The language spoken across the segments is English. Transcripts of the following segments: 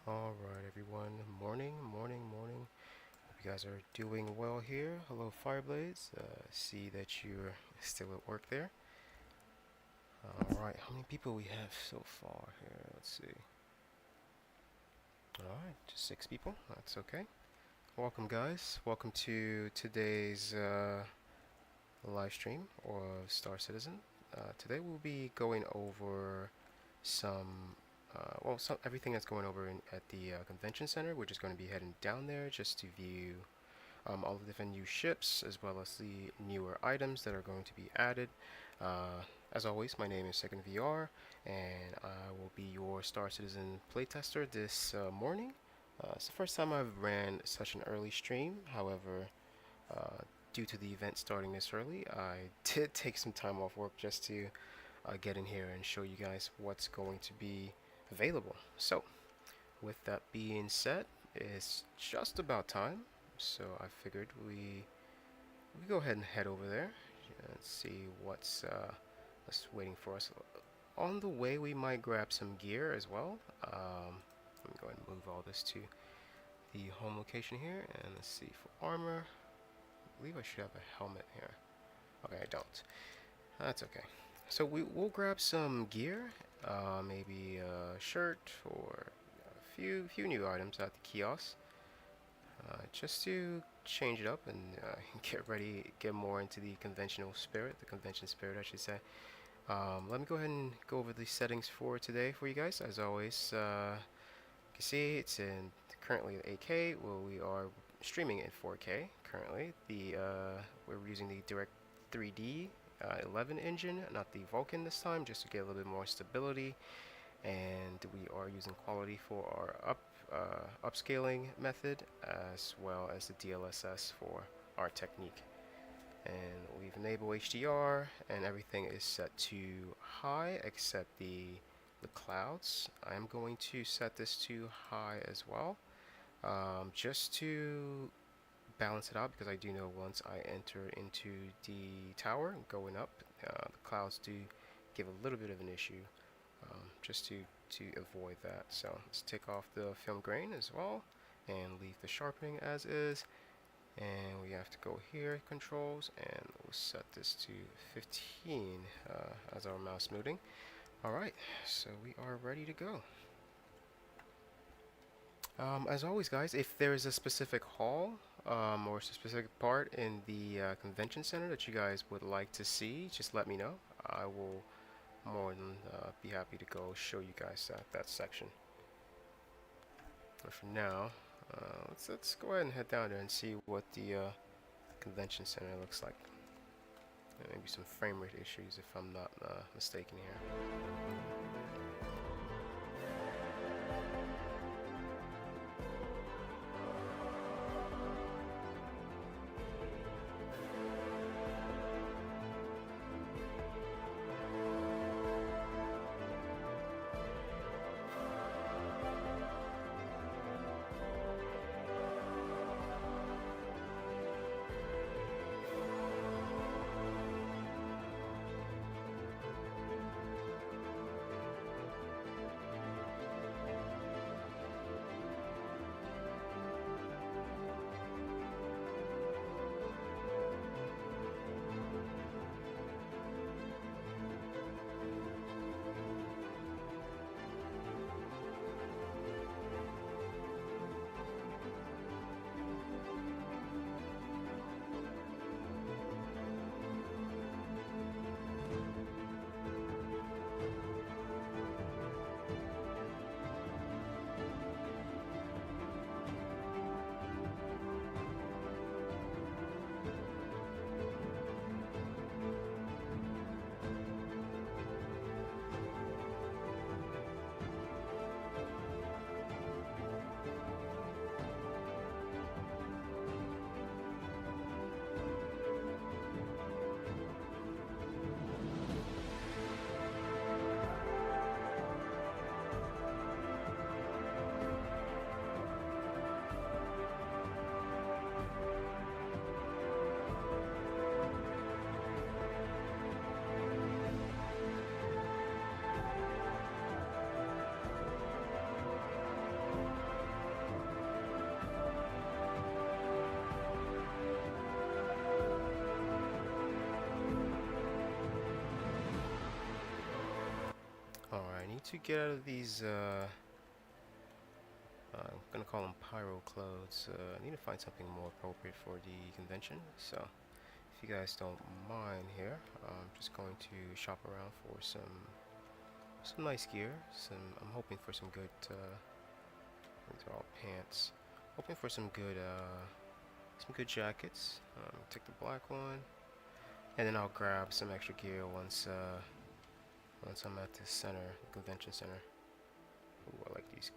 Alright everyone, morning. Hope you guys are doing well here. Hello Fireblades, see that you're still at work there. Alright, how many people we have so far here? Let's see. Alright, just 6 people, that's okay. Welcome guys, welcome to today's live stream of Star Citizen. Today we'll be going over some everything that's going over at the convention center. We're just going to be heading down there just to view all the different new ships as well as the newer items that are going to be added. As always, my name is Second VR, and I will be your Star Citizen playtester this morning. It's the first time I've ran such an early stream. However, due to the event starting this early, I did take some time off work just to get in here and show you guys what's going to be available. So, with that being said, it's just about time. So I figured we go ahead and head over there and see what's waiting for us. On the way, we might grab some gear as well. Let me go ahead and move all this to the home location here, and let's see for armor. I believe I should have a helmet here. Okay, I don't. That's okay. So we'll grab some gear, maybe a shirt or a few new items at the kiosk, just to change it up and get ready, get more into the convention spirit, I should say. Let me go ahead and go over the settings for today for you guys. As always, you can see it's in currently 8K. Well, we are streaming in 4K currently. We're using the Direct 3D 11 engine, not the Vulcan this time, just to get a little bit more stability. And we are using quality for our upscaling method, as well as the DLSS for our technique. And we've enabled HDR, and everything is set to high except the clouds. I'm going to set this to high as well, just to balance it out, because I do know once I enter into the tower going up, the clouds do give a little bit of an issue, just to avoid that. So let's take off the film grain as well and leave the sharpening as is, and we have to go here, controls, and we'll set this to 15 as our mouse moving. Alright, so we are ready to go. As always guys, if there is a specific hall or a specific part in the convention center that you guys would like to see, just let me know. I will more than be happy to go show you guys that section. But for now, let's go ahead and head down there and see what the convention center looks like. Maybe some frame rate issues if I'm not mistaken here. need to get out of these, I'm gonna call them pyro clothes. I need to find something more appropriate for the convention. So, if you guys don't mind here, I'm just going to shop around for some nice gear. I'm hoping for some good, these are all pants. Hoping for some good jackets. Take the black one, and then I'll grab some extra gear once I'm at the center, the convention center. Ooh, I like these.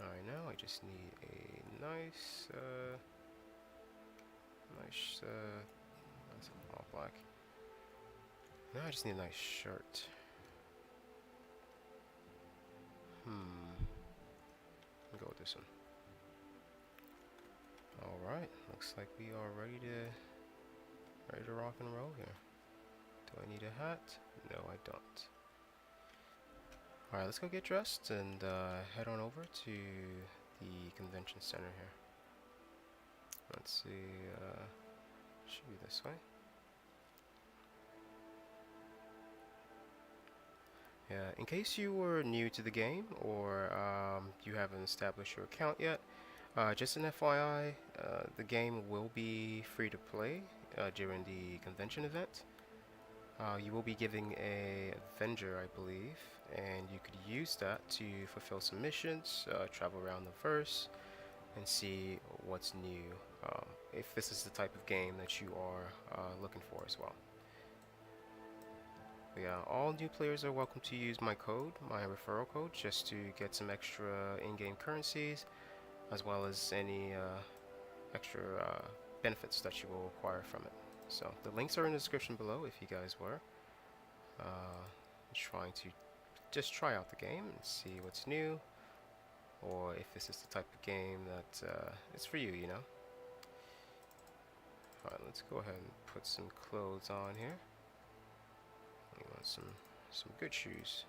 Alright, now I just need a nice, that's all black. Now I just need a nice shirt. Go with this one. Alright, looks like we are ready to rock and roll here. Do I need a hat? No, I don't. Alright, let's go get dressed and head on over to the convention center here. Let's see, should be this way. Yeah, in case you were new to the game or you haven't established your account yet, just an FYI, the game will be free to play during the convention event. You will be giving a Avenger, I believe, and you could use that to fulfill some missions, travel around the verse, and see what's new, if this is the type of game that you are looking for as well. But yeah, all new players are welcome to use my code, my referral code, just to get some extra in-game currencies, as well as any extra benefits that you will acquire from it. So the links are in the description below if you guys were trying to just try out the game and see what's new, or if this is the type of game that it's for you, you know. Alright, let's go ahead and put some clothes on here. We want some good shoes.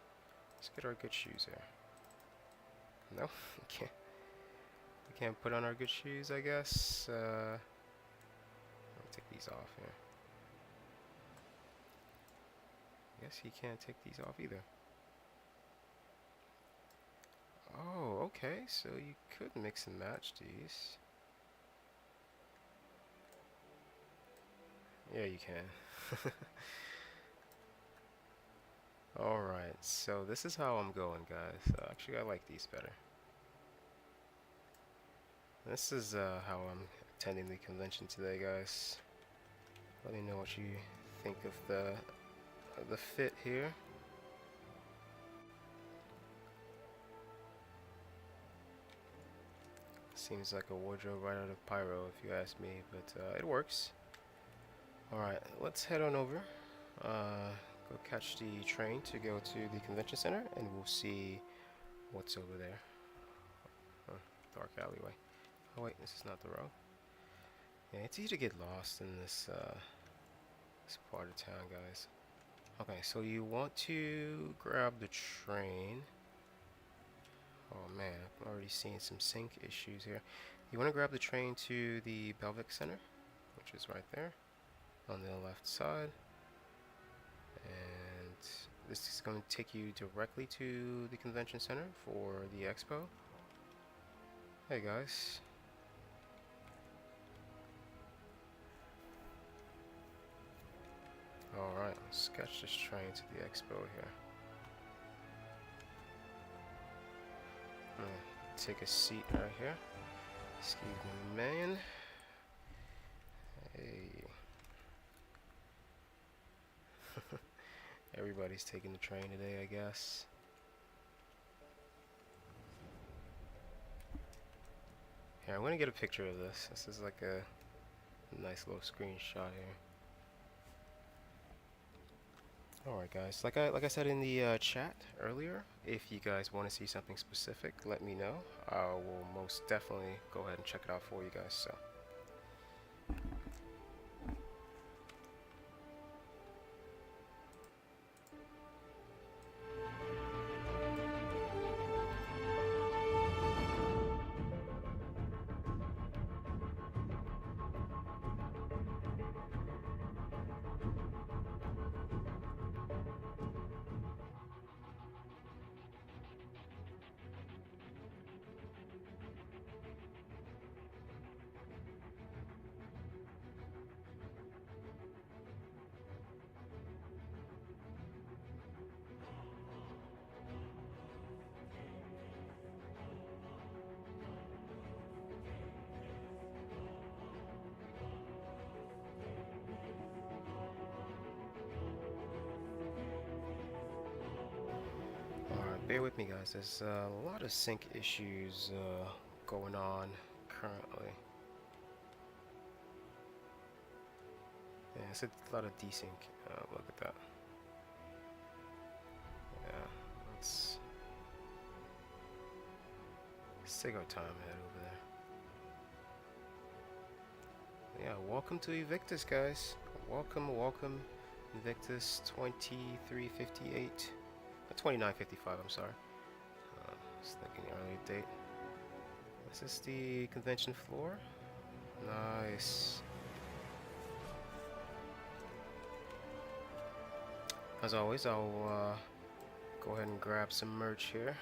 Let's get our good shoes here. No, we can't put on our good shoes, I guess. Let me take these off here. I guess he can't take these off either. Oh, okay, so you could mix and match these. Yeah, you can. Alright, so this is how I'm going, guys. Actually, I like these better. This is how I'm attending the convention today, guys. Let me know what you think of the fit here. Seems like a wardrobe right out of Pyro, if you ask me, but it works. Alright, let's head on over. Go catch the train to go to the convention center, and we'll see what's over there. Dark alleyway. Oh wait, this is not the road. Yeah, it's easy to get lost in this this part of town, guys. Okay, so you want to grab the train. Oh man, I'm already seeing some sync issues here. You want to grab the train to the Bevic Center, which is right there on the left side. And this is going to take you directly to the convention center for the expo. Hey guys. Alright, let's catch this train to the expo here. Take a seat right here. Excuse me, man. Hey. Everybody's taking the train today, I guess. Here, I'm gonna get a picture of this. This is like a nice little screenshot here. Alright guys, like I said in the chat earlier, if you guys want to see something specific, let me know. I will most definitely go ahead and check it out for you guys. So. bear with me, guys. There's a lot of sync issues going on currently. Yeah, it's a lot of desync. Look at that. Yeah, let's take our time head over there. Yeah, welcome to Invictus, guys. Welcome, welcome. Invictus 2358. 2955, I'm sorry. I was thinking earlier date. This is the convention floor. Nice. As always, I'll go ahead and grab some merch here.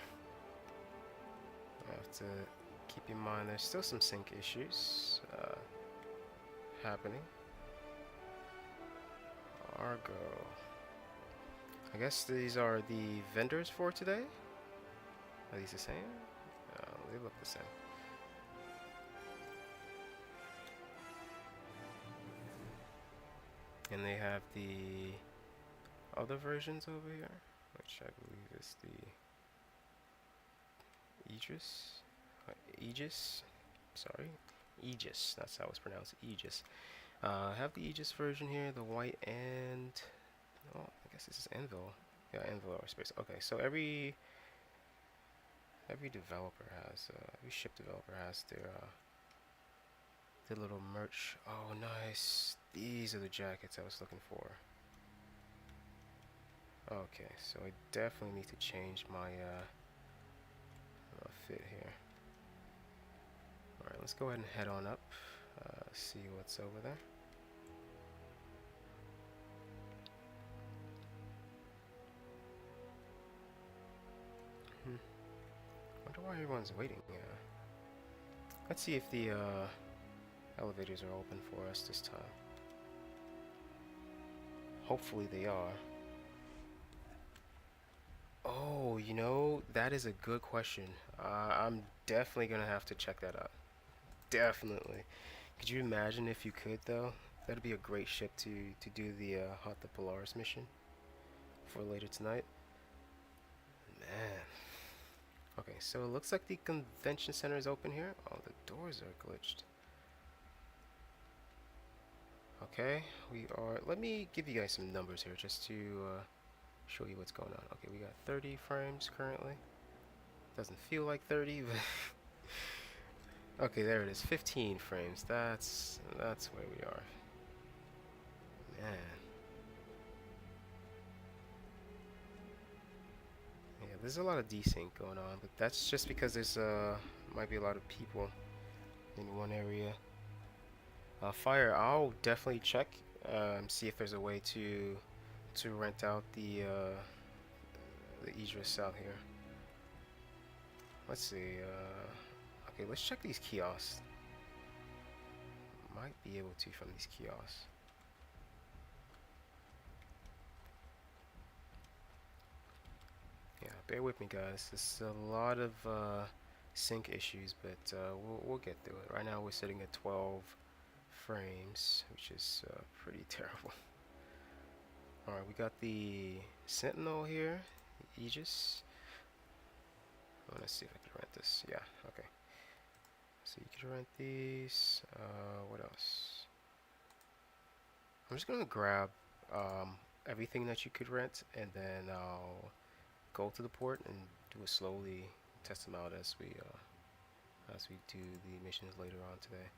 I have to keep in mind there's still some sync issues happening. Argo. I guess these are the vendors for today. Are these the same? They look the same. And they have the other versions over here, which I believe is the Aegis. Sorry, Aegis. That's how it's pronounced. Aegis. I have the Aegis version here, the white and oh, I guess this is Anvil. Yeah, Anvil Aerospace. Okay, so every developer has every ship developer has their little merch. Oh, nice. These are the jackets I was looking for. Okay, so I definitely need to change my fit here. Alright, let's go ahead and head on up, see what's over there. Wonder why everyone's waiting. Let's see if the elevators are open for us this time. Hopefully they are. Oh, you know, that is a good question. I'm definitely gonna have to check that out. Definitely. Could you imagine if you could, though? That'd be a great ship to do the Hot the Polaris mission for later tonight. Man. Okay, so it looks like the convention center is open here. Oh, the doors are glitched. Okay, we are. Let me give you guys some numbers here just to show you what's going on. Okay, we got 30 frames currently. Doesn't feel like 30, but okay, there it is. 15 frames. That's where we are. Man. Yeah, there's a lot of desync going on, but that's just because there's might be a lot of people in one area. Fire, I'll definitely check, see if there's a way to rent out the Idris out here. Let's see. Okay, let's check these kiosks. Might be able to from these kiosks. Yeah, bear with me, guys. There's a lot of sync issues, but we'll get through it. Right now, we're sitting at 12 frames, which is pretty terrible. Alright, we got the Sentinel here, Aegis. Let's see if I can rent this. Yeah, okay. So you can rent these. What else? I'm just gonna grab everything that you could rent, and then I'll go to the port and do it slowly, test them out as we do the missions later on today.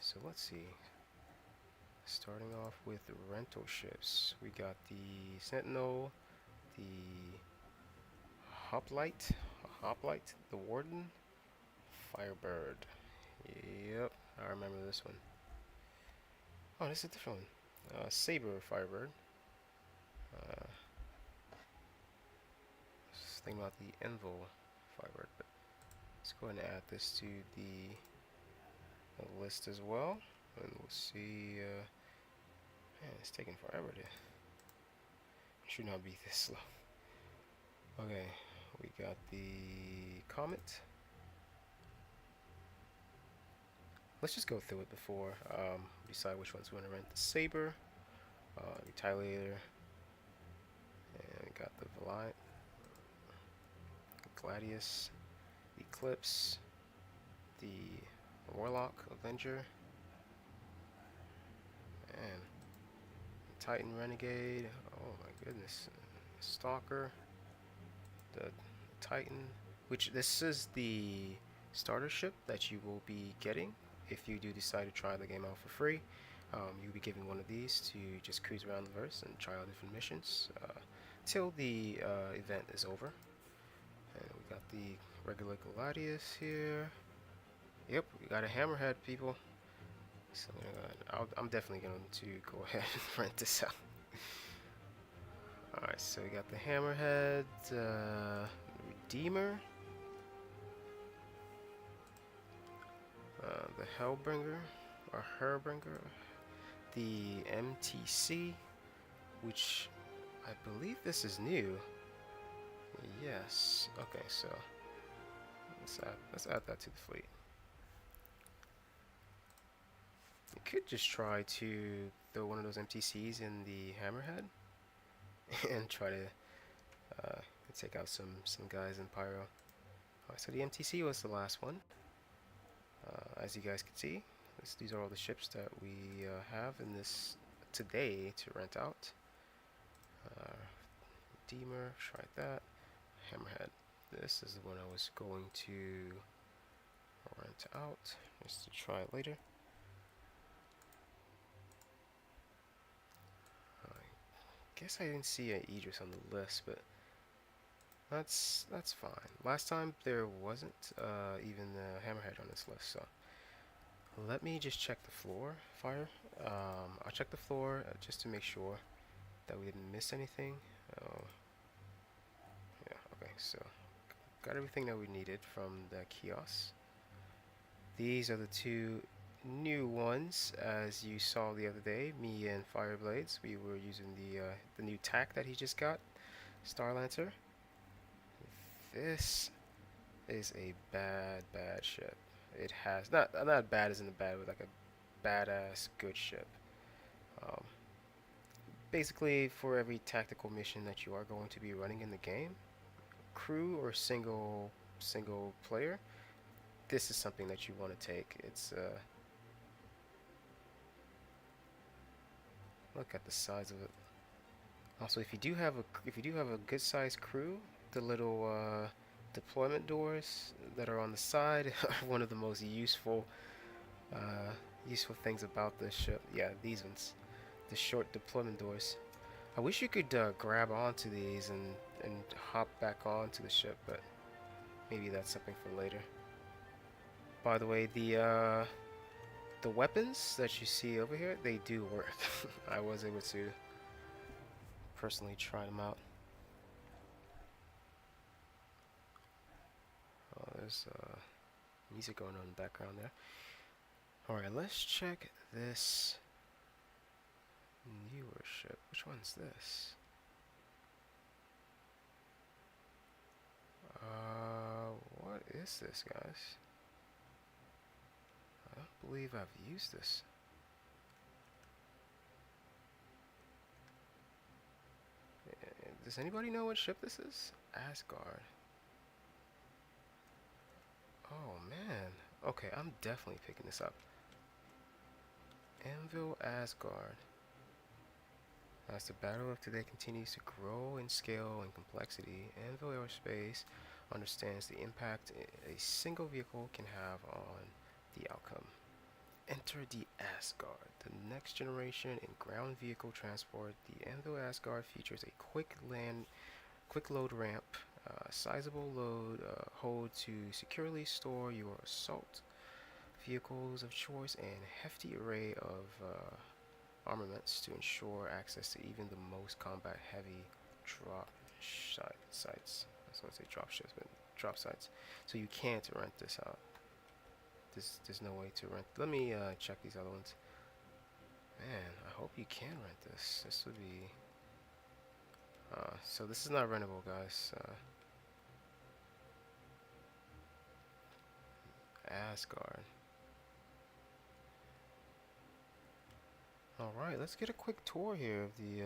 So let's see. Starting off with the rental ships, we got the Sentinel, the Hoplite, the Warden, Firebird. Yep, I remember this one. Oh, this is a different one. Saber Firebird. Just thinking about the Envil Firebird, but let's go ahead and add this to the list as well, and we'll see. Man, it's taking forever to. Should not be this slow. Okay, we got the Comet. Let's just go through it before decide which ones we want to rent. The Saber, Retaliator, and we got the Valiant. Gladius, Eclipse, the Warlock, Avenger, and Titan Renegade. Oh my goodness, Stalker, the Titan, which this is the starter ship that you will be getting if you do decide to try the game out for free. You'll be given one of these to just cruise around the verse and try out different missions till the event is over. And we got the regular Gladius here. Yep, we got a Hammerhead, people. So I'm definitely going to go ahead and rent this out. Alright, so we got the Hammerhead, Redeemer, the Hellbringer, or Herbringer, the MTC, which I believe this is new. Yes. Okay, so let's add that to the fleet. You could just try to throw one of those MTCs in the Hammerhead and try to take out some guys in Pyro. Alright, so the MTC was the last one. As you guys can see, these are all the ships that we have in this today to rent out. Redeemer, try that. Hammerhead. This is the one I was going to rent out just to try it later. I guess I didn't see an Idris on the list, but that's fine. Last time there wasn't even the Hammerhead on this list, so let me just check the floor fire. I'll check the floor just to make sure that we didn't miss anything. Yeah, okay, so got everything that we needed from the kiosk. These are the two new ones, as you saw the other day. Me and Fireblades, we were using the new TAC that he just got, Starlancer. This is a bad ship. It has not bad as in the bad, but like a badass good ship. Basically, for every tactical mission that you are going to be running in the game, crew or single player, this is something that you want to take. It's look at the size of it. Also, if you do have a good sized crew, the little deployment doors that are on the side are one of the most useful things about this ship. Yeah, these ones, the short deployment doors. I wish you could grab onto these and hop back onto the ship, but maybe that's something for later. By the way, the weapons that you see over here, they do work. I was able to personally try them out. Oh, there's music going on in the background there. Alright, let's check this newer ship. Which one's this? What is this, guys? I don't believe I've used this. Does anybody know what ship this is? Asgard. Oh man. Okay, I'm definitely picking this up. Anvil Asgard. As the battle of today continues to grow in scale and complexity, Anvil Aerospace understands the impact a single vehicle can have on the outcome. Enter the Asgard, the next generation in ground vehicle transport. The Anvil Asgard features a quick load ramp, sizable load hold to securely store your assault vehicles of choice, and hefty array of armaments to ensure access to even the most combat heavy drop sites. I was going to say drop ships, but drop sites. So you can't rent this out. There's no way to rent. Let me check these other ones. Man, I hope you can rent this. This would be so this is not rentable, guys. Asgard. Alright, let's get a quick tour here of the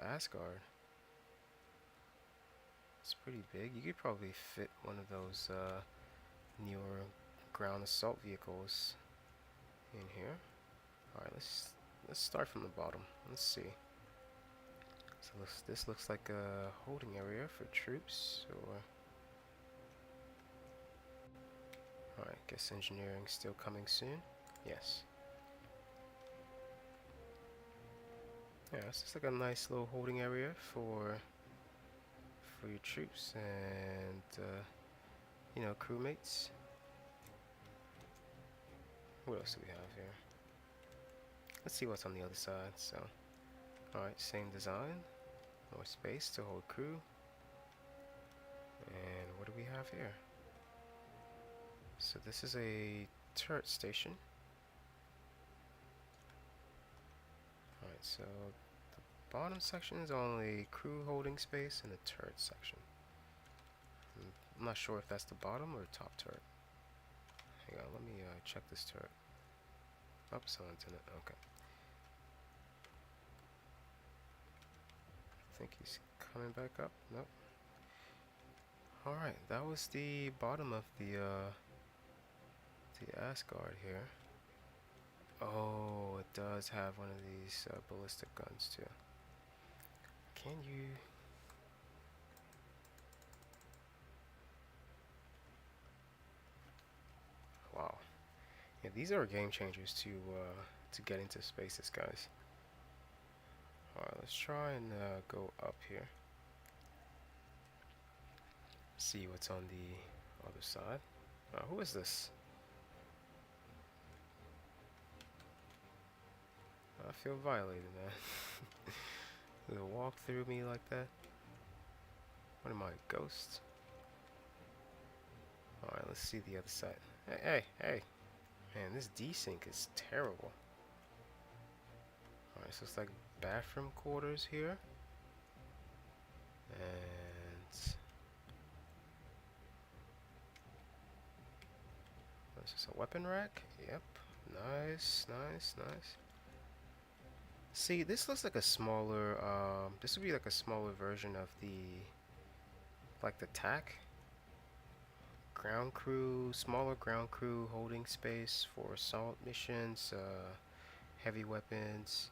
Asgard. It's pretty big. You could probably fit one of those newer ground assault vehicles in here. Alright, let's start from the bottom. Let's see. So this looks like a holding area for troops, or alright, guess engineering still coming soon. Yes. Yeah, it's just like a nice little holding area for your troops and you know, crewmates. What else do we have here? Let's see what's on the other side. So, alright, same design, more space to hold crew. And what do we have here? So this is a turret station. Alright, so the bottom section is only crew holding space and the turret section. I'm not sure if that's the bottom or top turret. Hang on, let me check this turret. Oh, someone's in it. Okay. I think he's coming back up. Nope. Alright, that was the bottom of the Asgard here. Oh, it does have one of these ballistic guns too. Can you... Wow. Yeah, these are game changers to get into spaces, guys. Alright, let's try and go up here. See what's on the other side. Who is this? I feel violated, man. They walk through me like that. What am I, a ghost? Alright, let's see the other side. Hey! Man, this desync is terrible. Alright, so it's like bathroom quarters here. And... this is a weapon rack. Yep. Nice. See, this looks like a smaller, this would be like a smaller version of like the TAC. Ground crew, smaller ground crew holding space for assault missions, heavy weapons,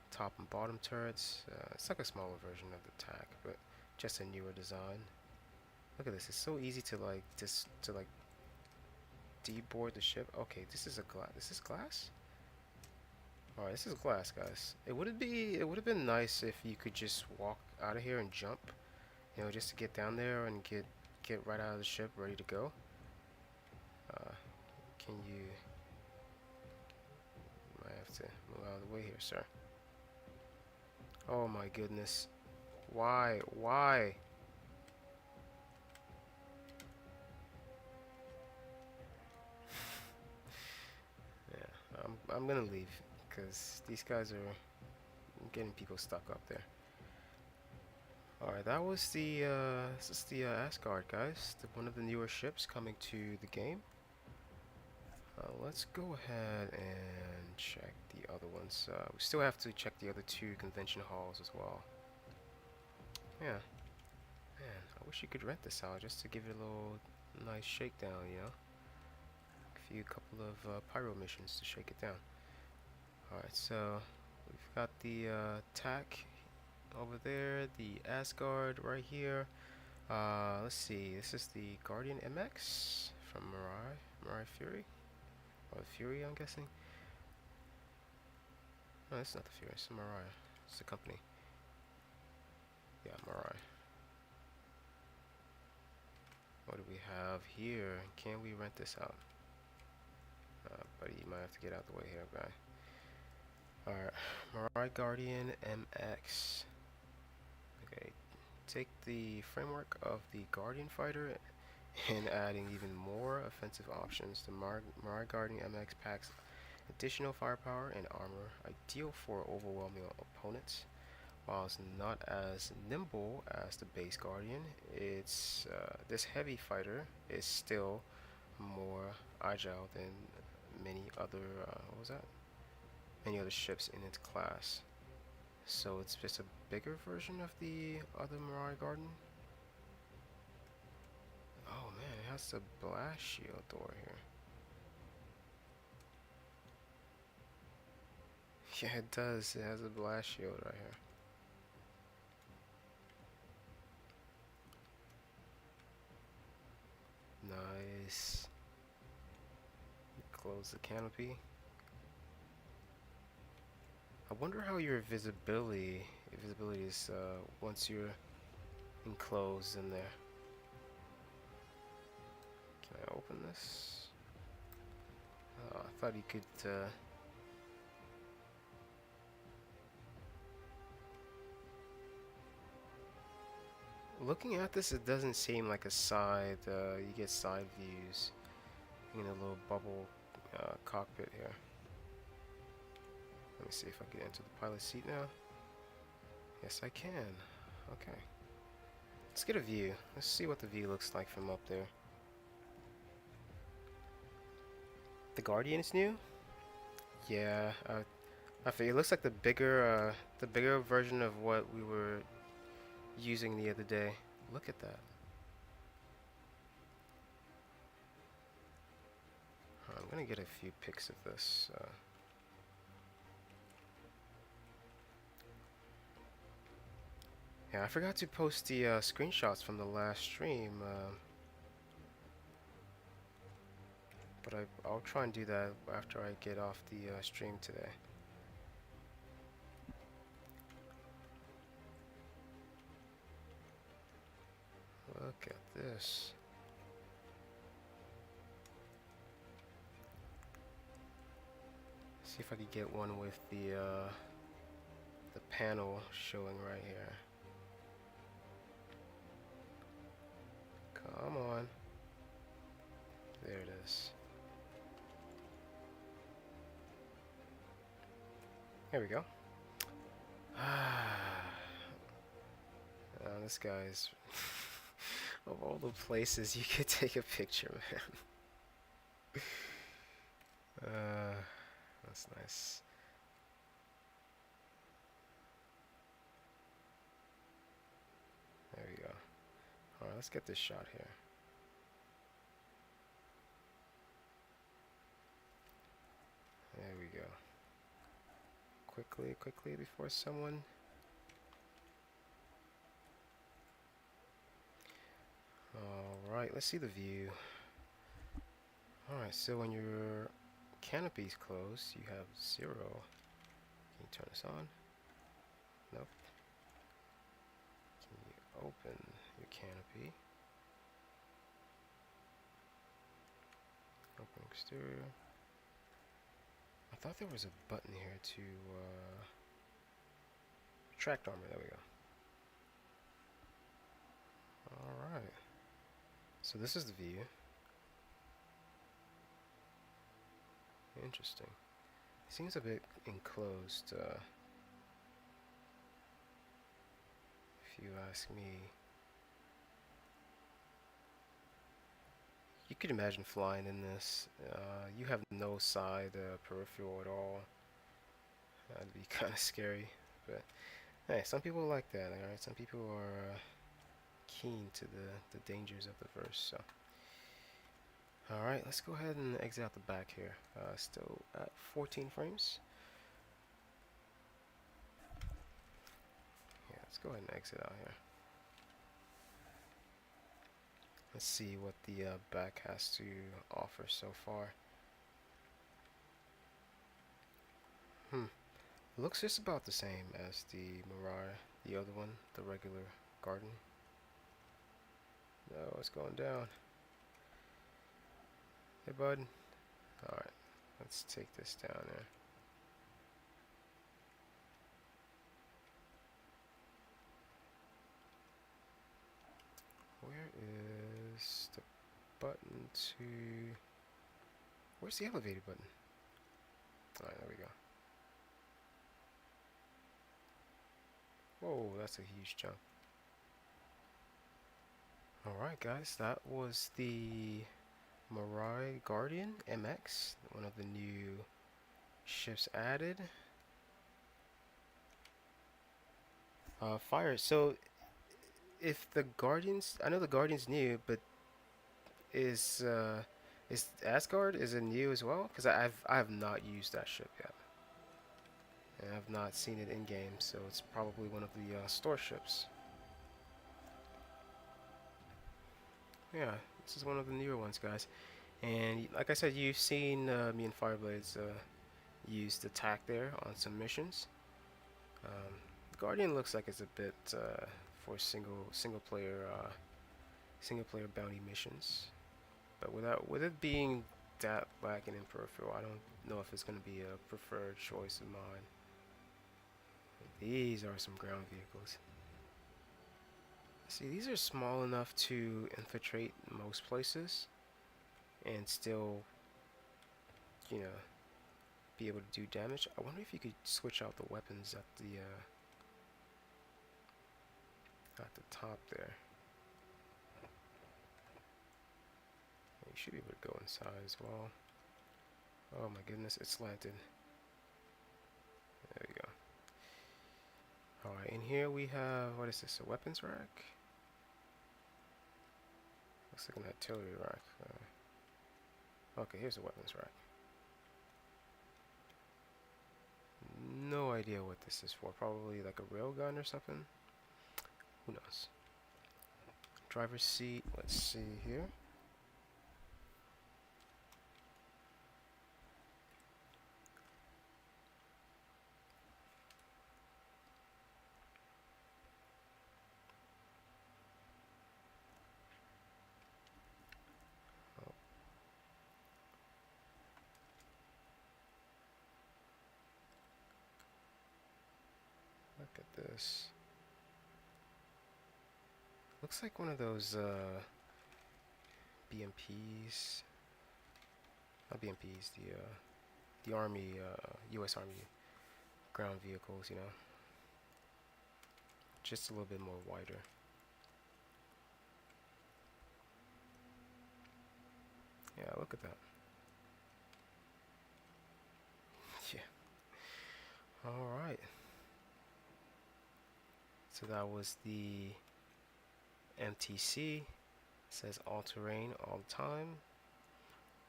top and bottom turrets. It's like a smaller version of the TAC, but just a newer design. Look at this, it's so easy to like, deboard the ship. Okay, this is glass? Alright, this is glass, guys. It would have been nice if you could just walk out of here and jump, you know, just to get down there and get right out of the ship, ready to go. Can you... might have to move out of the way here, sir. Oh my goodness. Why? Yeah, I'm gonna leave, because these guys are getting people stuck up there. Alright, that was this is the Asgard, guys. One of the newer ships coming to the game. Let's go ahead and check the other ones. We still have to check the other two convention halls as well. Yeah. Man, I wish you could rent this out just to give it a little nice shakedown, you know? A couple of pyro missions to shake it down. Alright, so we've got the TAC over there, the Asgard right here. Let's see, this is the Guardian MX from Mirai Fury, or the Fury, I'm guessing. No, it's not the Fury, it's Mirai. It's the company. Yeah, Mirai. What do we have here? Can we rent this out? Buddy, you might have to get out the way here, guy. Alright, Mirai Guardian MX. Okay, take the framework of the Guardian fighter and adding even more offensive options. The Mirai Guardian MX packs additional firepower and armor, ideal for overwhelming opponents. While it's not as nimble as the base Guardian, it's this heavy fighter is still more agile than many other many other ships in its class. So it's just a bigger version of the other Mirai Guardian. has a blast shield door here. Yeah, it does. It has a blast shield right here. Nice. Close the canopy. I wonder how your visibility is once you're enclosed in there. Can I open this? Oh, I thought you could. Looking at this, it doesn't seem like a side. You get side views in a little bubble cockpit here. Let me see if I can enter the pilot seat now. Yes, I can. Okay. Let's get a view. Let's see what the view looks like from up there. The Guardian is new? Yeah. I think it looks like the bigger version of what we were using the other day. Look at that. I'm gonna get a few pics of this. Yeah, I forgot to post the screenshots from the last stream, but I'll try and do that after I get off the stream today. Look at this. See if I could get one with the panel showing right here. Come on. There it is. There we go. This guy's of all the places you could take a picture, man. That's nice. There we go. Alright, let's get this shot here. There we go. Quickly before someone. Alright, let's see the view. Alright, so when your canopy's closed, you have 0. Can you turn this on? Nope. Can you open your canopy? Open exterior. I thought there was a button here to retract armor. There we go. Alright. So this is the view. Interesting. Seems a bit enclosed, if you ask me. You could imagine flying in this. You have no side peripheral at all. That'd be kind of scary. But hey, some people like that. Alright, some people are keen to the dangers of the verse. So, alright, let's go ahead and exit out the back here. Still at 14 frames. Yeah, let's go ahead and exit out here. Let's see what the back has to offer so far. Looks just about the same as the Mirai, the other one, the regular garden. No, it's going down. Hey, bud. Alright, let's take this down there. Where is the button to... Where's the elevator button? Alright, there we go. Whoa, that's a huge jump. Alright guys, that was the Mirai Guardian MX, one of the new ships added. Fire. So if the Guardians, I know the Guardian's new, but is Asgard, is it new as well? Because I have not used that ship yet, and I've not seen it in game, so it's probably one of the store ships. Yeah, this is one of the newer ones, guys. And like I said, you've seen me and Fireblades use the TAC there on some missions. Guardian looks like it's a bit for single player bounty missions, but with it being that lacking in peripheral, I don't know if it's going to be a preferred choice of mine. These are some ground vehicles. See, these are small enough to infiltrate most places and still, you know, be able to do damage. I wonder if you could switch out the weapons at the top there. You should be able to go inside as well. Oh my goodness, it's slanted. There we go. Alright, in here we have, what is this, a weapons rack? Looks like an artillery rack. Okay, here's a weapons rack. No idea what this is for. Probably like a railgun or something. Who knows? Driver's seat. Let's see here. Oh. Look at this. Looks like one of those BMPs. Not BMPs, the Army, U.S. Army ground vehicles, you know. Just a little bit more wider. Yeah, look at that. Yeah. Alright. So that was the MTC. It says all terrain all the time.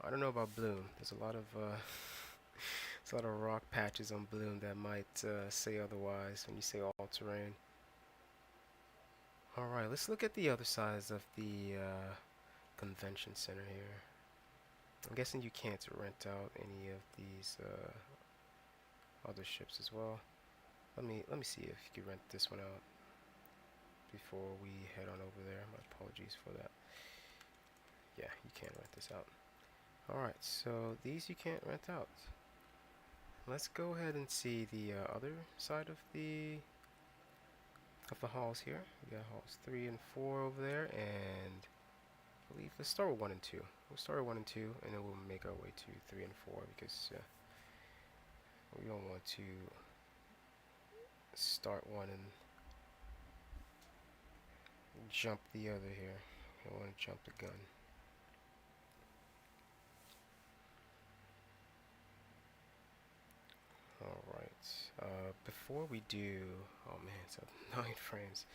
I don't know about Bloom. There's a lot of there's a lot of rock patches on Bloom that might say otherwise when you say all terrain. Alright, let's look at the other sides of the convention center here. I'm guessing you can't rent out any of these other ships as well. Let me see if you can rent this one out before we head on over there. My apologies for that. Yeah, you can rent this out. Alright, so these you can't rent out. Let's go ahead and see the other side of the halls here. We got halls 3 and 4 over there, and I believe let's start with 1 and 2. We'll start with 1 and 2, and then we'll make our way to 3 and 4 because we don't want to start one and jump the other here. We don't want to jump the gun. Alright, before we do, oh man, it's at 9 frames.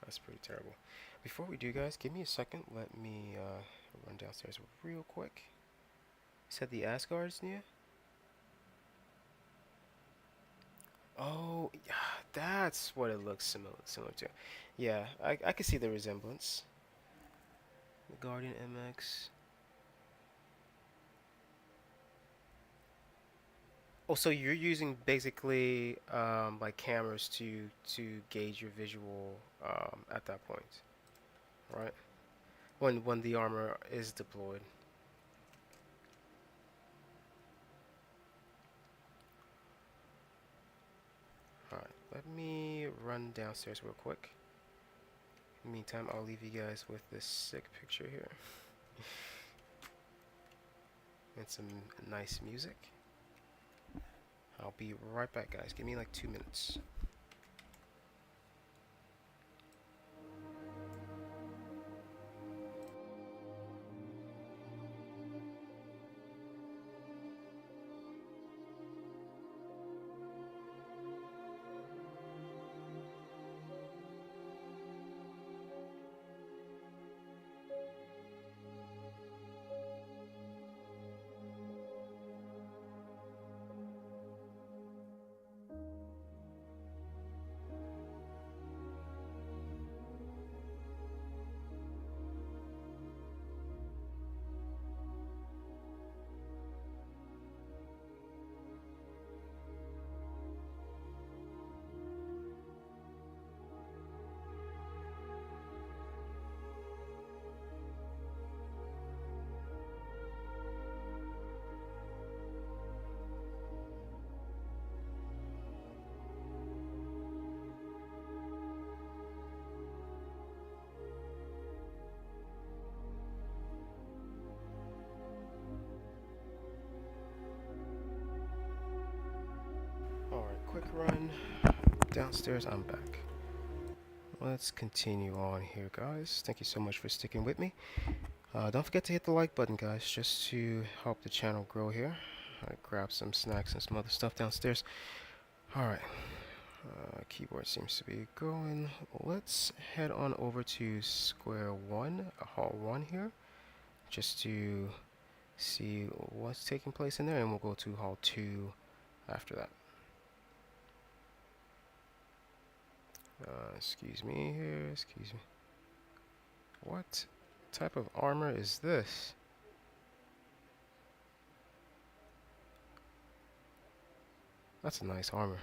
That's pretty terrible. Before we do, guys, give me a second. Let me run downstairs real quick. You said the Asgard's new? Oh, yeah, that's what it looks similar to. Yeah, I can see the resemblance. The Guardian MX. Oh, so you're using basically like cameras to gauge your visual at that point, right? When the armor is deployed. Alright, let me run downstairs real quick. In the meantime, I'll leave you guys with this sick picture here. And some nice music. I'll be right back, guys. Give me like 2 minutes. downstairs. I'm back. Let's continue on here, guys. Thank you so much for sticking with me. Don't forget to hit the like button, guys, just to help the channel grow here. I grab some snacks and some other stuff downstairs. Alright. Keyboard seems to be going. Let's head on over to square 1, hall 1 here, just to see what's taking place in there, and we'll go to hall 2 after that. Excuse me here, excuse me. What type of armor is this? That's a nice armor.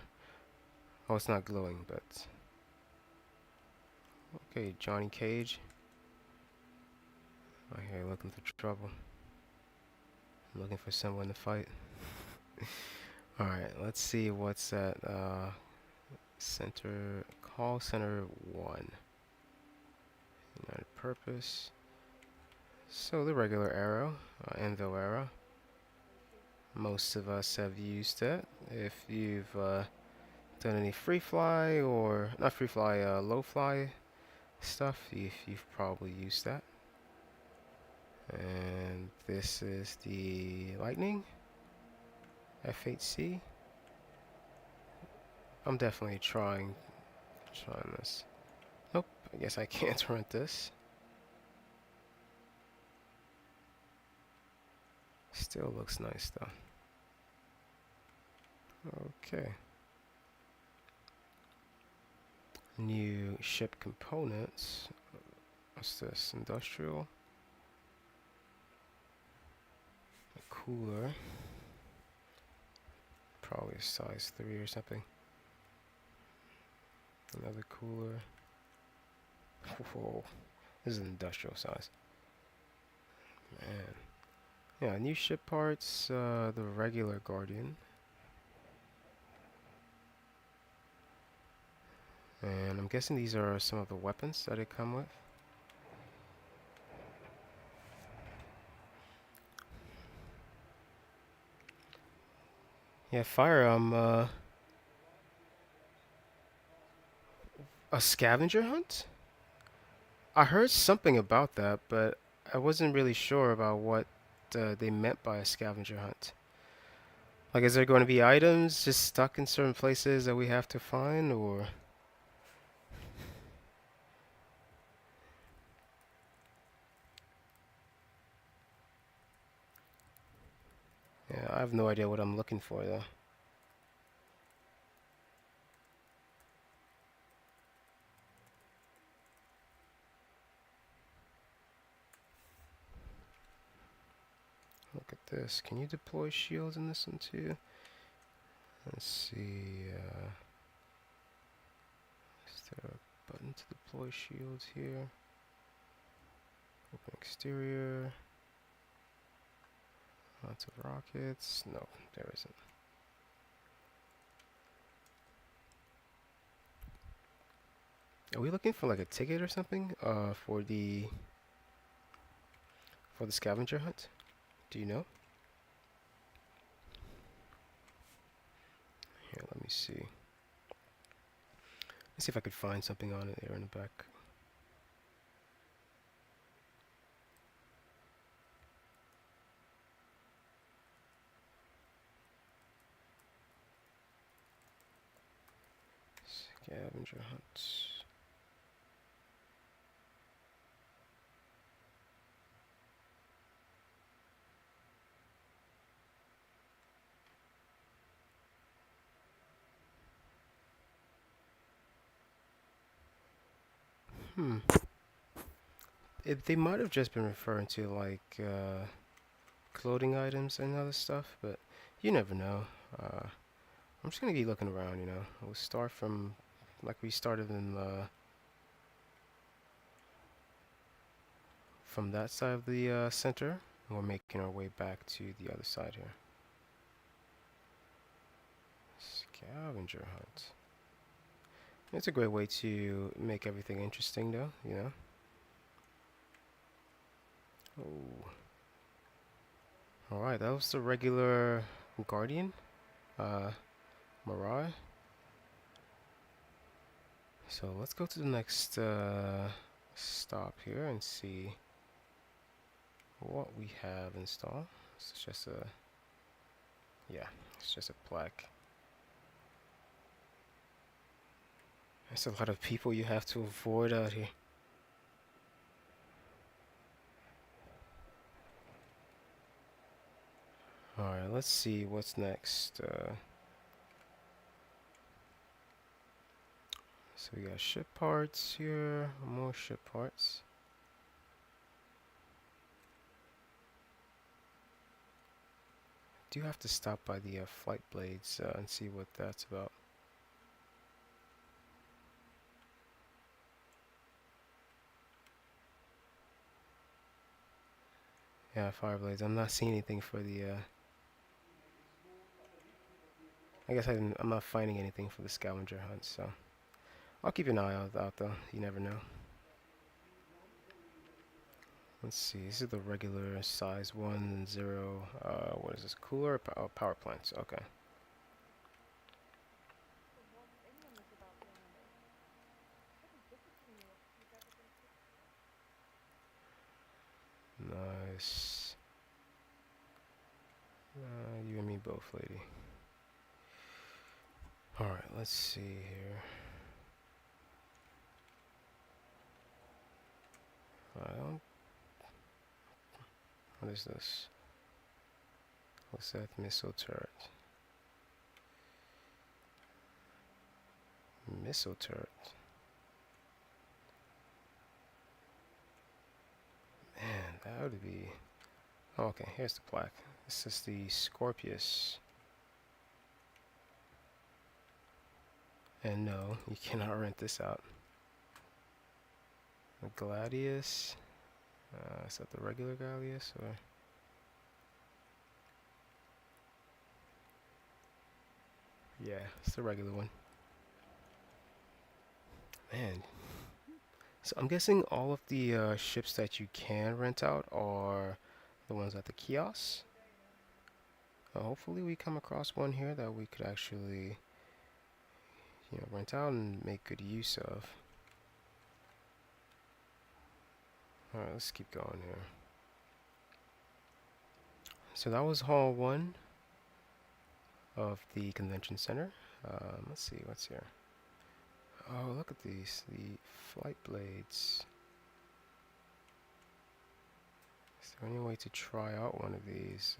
Oh, it's not glowing, but... Okay, Johnny Cage. Oh, here, looking for trouble. I'm looking for someone to fight. Alright, let's see what's at center, call center 1. United purpose. So the regular arrow, anvil arrow. Most of us have used it. If you've done any free fly or not free fly, low fly stuff, you've probably used that. And this is the lightning F8C. I'm definitely trying this. Nope, I guess I can't rent this. Still looks nice though. Okay. New ship components. What's this? Industrial. A cooler. Probably a size 3 or something. Another cooler. Whoa. This is an industrial size. Man. Yeah, new ship parts. The regular Guardian. And I'm guessing these are some of the weapons that it come with. Yeah, firearm, a scavenger hunt? I heard something about that, but I wasn't really sure about what they meant by a scavenger hunt. Like, is there going to be items just stuck in certain places that we have to find, or... Yeah, I have no idea what I'm looking for, though. Look at this. Can you deploy shields in this one, too? Let's see, is there a button to deploy shields here? Open exterior. Lots of rockets. No, there isn't. Are we looking for like a ticket or something? For the scavenger hunt? Do you know? Here, let me see. Let's see if I could find something on it there in the back. Scavenger hunts. They might have just been referring to like clothing items and other stuff, but you never know. I'm just gonna be looking around, you know. We'll start from like we started in from that side of the center, and we're making our way back to the other side here. Scavenger hunt. It's a great way to make everything interesting, though, you know. Oh. Alright, that was the regular Guardian. Mirai. So let's go to the next stop here and see what we have installed. It's just a, yeah, it's just a plaque. There's a lot of people you have to avoid out here. Alright, let's see what's next. So we got ship parts here, more ship parts. Do have to stop by the flight blades and see what that's about. Yeah, fire blades. I'm not seeing anything for the. I guess I'm not finding anything for the scavenger hunt, so I'll keep an eye out though. You never know. Let's see. This is the regular size 1.0. What is this? Cooler? Oh, power plants. Okay. Nice. You and me both, lady. Alright, let's see here. What is this? What's that? Missile turret. Missile turret. Man, that would be... Oh, okay, here's the plaque. This is the Scorpius. And no, you cannot rent this out. The Gladius. Is that the regular Gladius or? Yeah, it's the regular one. Man. So I'm guessing all of the ships that you can rent out are the ones at the kiosks. Hopefully we come across one here that we could actually, you know, rent out and make good use of. Alright, let's keep going here. So that was Hall 1 of the convention center. Let's see what's here. Oh, look at these, the flight blades. Is there any way to try out one of these?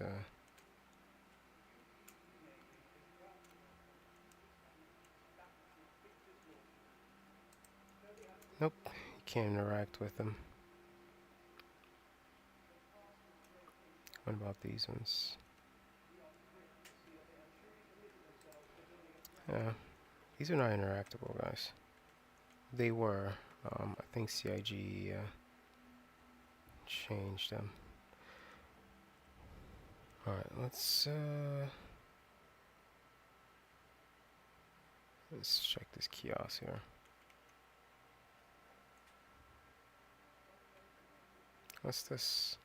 Nope, you can't interact with them. What about these ones? Yeah, these are not interactable, guys. They were. I think CIG changed them. Alright, let's check this kiosk here. What's this?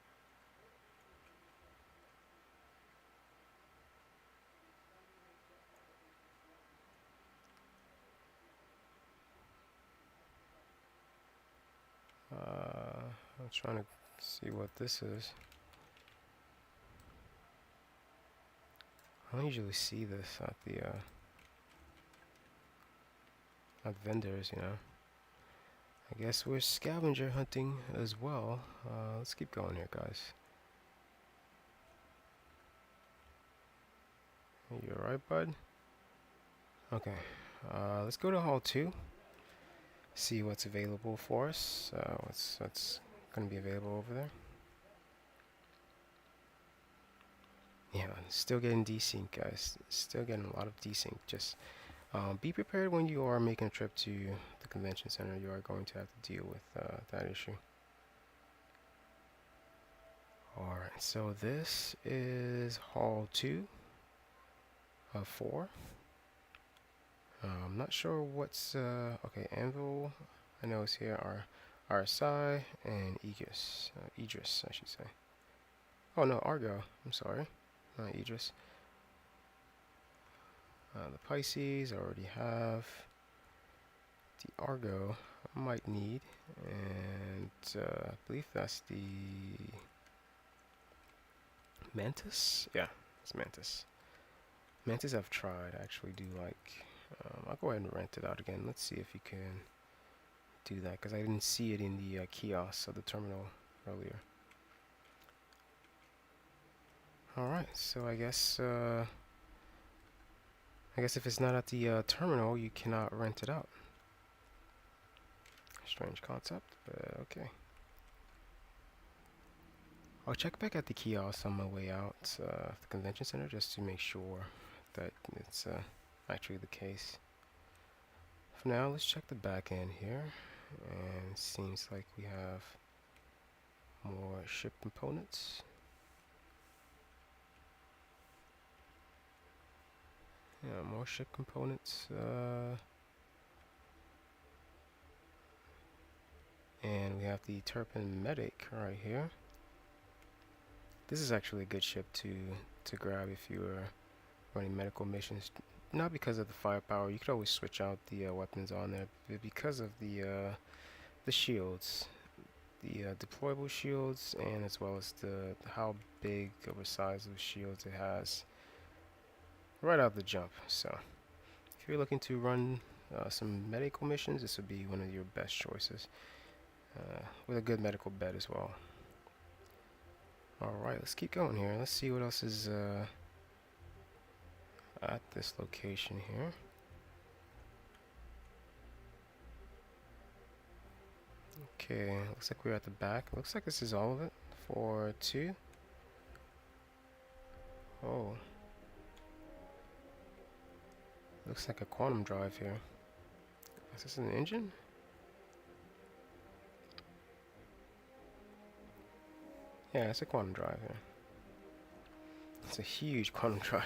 I'm trying to see what this is. I don't usually see this at the at vendors, you know. I guess we're scavenger hunting as well. Let's keep going here, guys. You alright, bud? Okay. Let's go to Hall 2. See what's available for us. What's going to be available over there. Yeah, still getting desync, guys. Still getting a lot of desync. Just be prepared when you are making a trip to the convention center. You are going to have to deal with that issue. Alright, so this is Hall 2 of 4. I'm not sure what's... okay, Anvil, I know is here, are RSI and Aegis. Idris, I should say. Oh no, Argo, I'm sorry. Not Idris. The Pisces, I already have. the Argo I might need, and I believe that's the Mantis? Yeah, it's Mantis. Mantis I've tried, I actually do like. I'll go ahead and rent it out again. Let's see if you can do that, because I didn't see it in the kiosk of the terminal earlier. Alright, so I guess if it's not at the terminal, you cannot rent it out. Strange concept, but okay. I'll check back at the kiosk on my way out the convention center just to make sure that it's actually the case. For now, let's check the back end here, and it seems like we have more ship components. Yeah, more ship components. And we have the Turpin Medic right here. This is actually a good ship to grab if you are running medical missions. Not because of the firepower, you could always switch out the weapons on there, but because of the shields, the deployable shields, and as well as the how big of a size of shields it has right out the jump. So if you're looking to run some medical missions, this would be one of your best choices, with a good medical bed as well. Alright, let's keep going here. Let's see what else is at this location here. Okay, looks like we're at the back. Looks like this is all of it for 2. Oh. Looks like a quantum drive here. Is this an engine? Yeah, it's a quantum drive here. It's a huge quantum drive.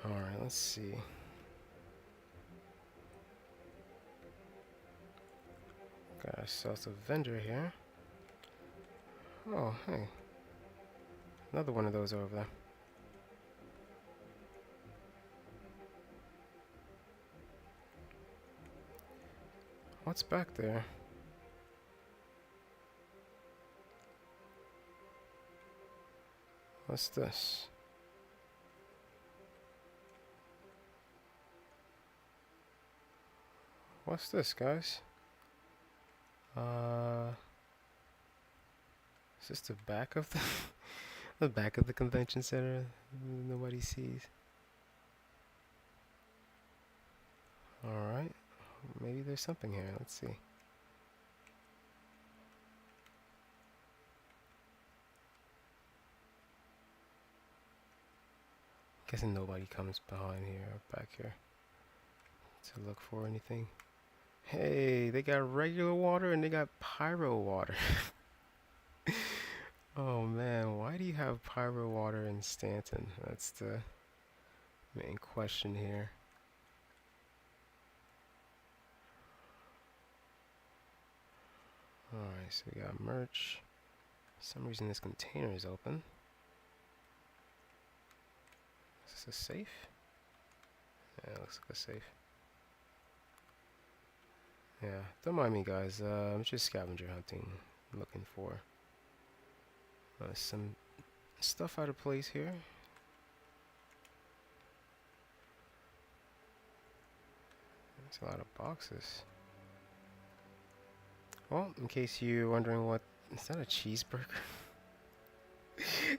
Alright, let's see. Got ourselves a vendor here. Oh, hey. Another one of those over there. What's back there? What's this? What's this, guys? Is this the back of the the back of the convention center? Nobody sees. Alright. Maybe there's something here. Let's see. Guessing nobody comes behind here or back here to look for anything. Hey, they got regular water and they got pyro water. Oh man, why do you have pyro water in Stanton? That's the main question here. Alright, so we got merch. For some reason this container is open. Is this a safe? Yeah, it looks like a safe. Yeah, don't mind me guys, I'm just scavenger hunting, looking for some stuff out of place here. There's a lot of boxes. Well, in case you're wondering what, is that a cheeseburger?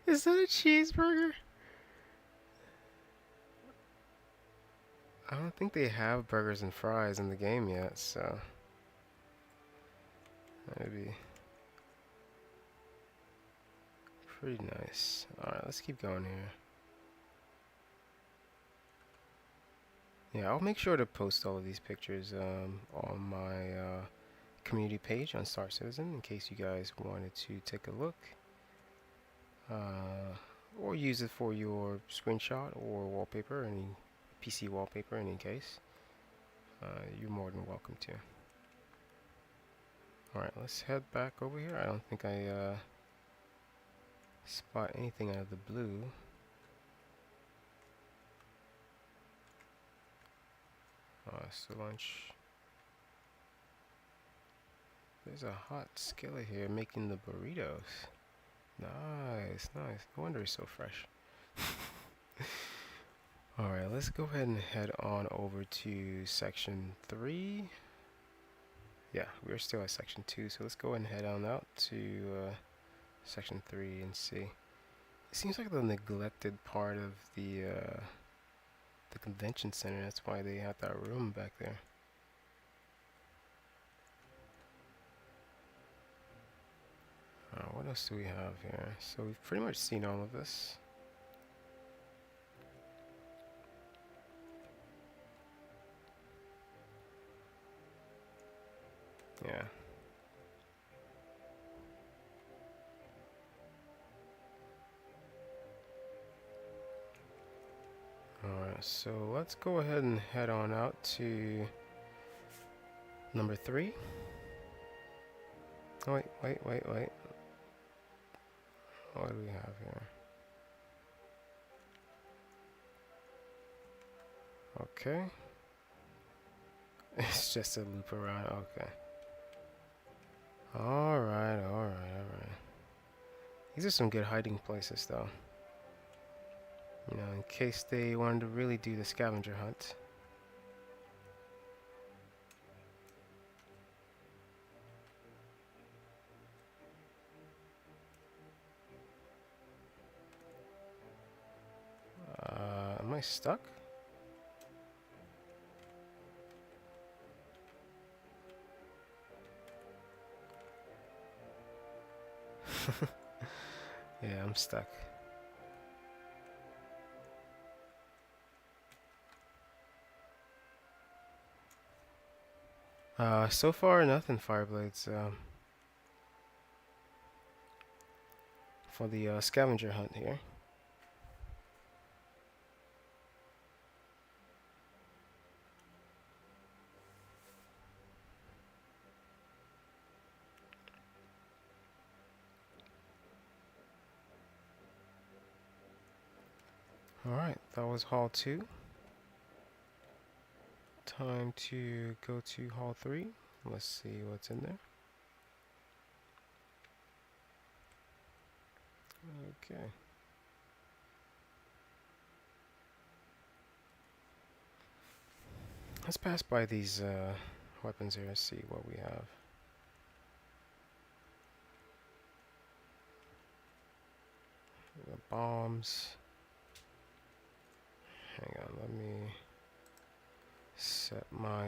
Is that a cheeseburger? I don't think they have burgers and fries in the game yet, so that'd be pretty nice. Alright, let's keep going here. Yeah, I'll make sure to post all of these pictures on my community page on Star Citizen in case you guys wanted to take a look. Or use it for your screenshot or wallpaper, any PC wallpaper in any case. You're more than welcome to. Alright, let's head back over here. I don't think I spot anything out of the blue. So lunch. There's a hot skillet here making the burritos. Nice, nice. No wonder it's so fresh. Alright, let's go ahead and head on over to section 3. Yeah, we're still at section 2, so let's go ahead and head on out to section 3 and see. It seems like the neglected part of the convention center. That's why they have that room back there. What else do we have here? So we've pretty much seen all of this. Yeah. Alright, so let's go ahead and head on out to number 3. Oh, wait. What do we have here? Okay. It's just a loop around. Okay. Alright. These are some good hiding places, though. You know, in case they wanted to really do the scavenger hunt. Am I stuck? Yeah, I'm stuck. So far nothing, Fireblades. For the scavenger hunt here. Alright, that was Hall 2. Time to go to Hall 3. Let's see what's in there. Okay. Let's pass by these weapons here and see what we have. The bombs. Hang on, let me set my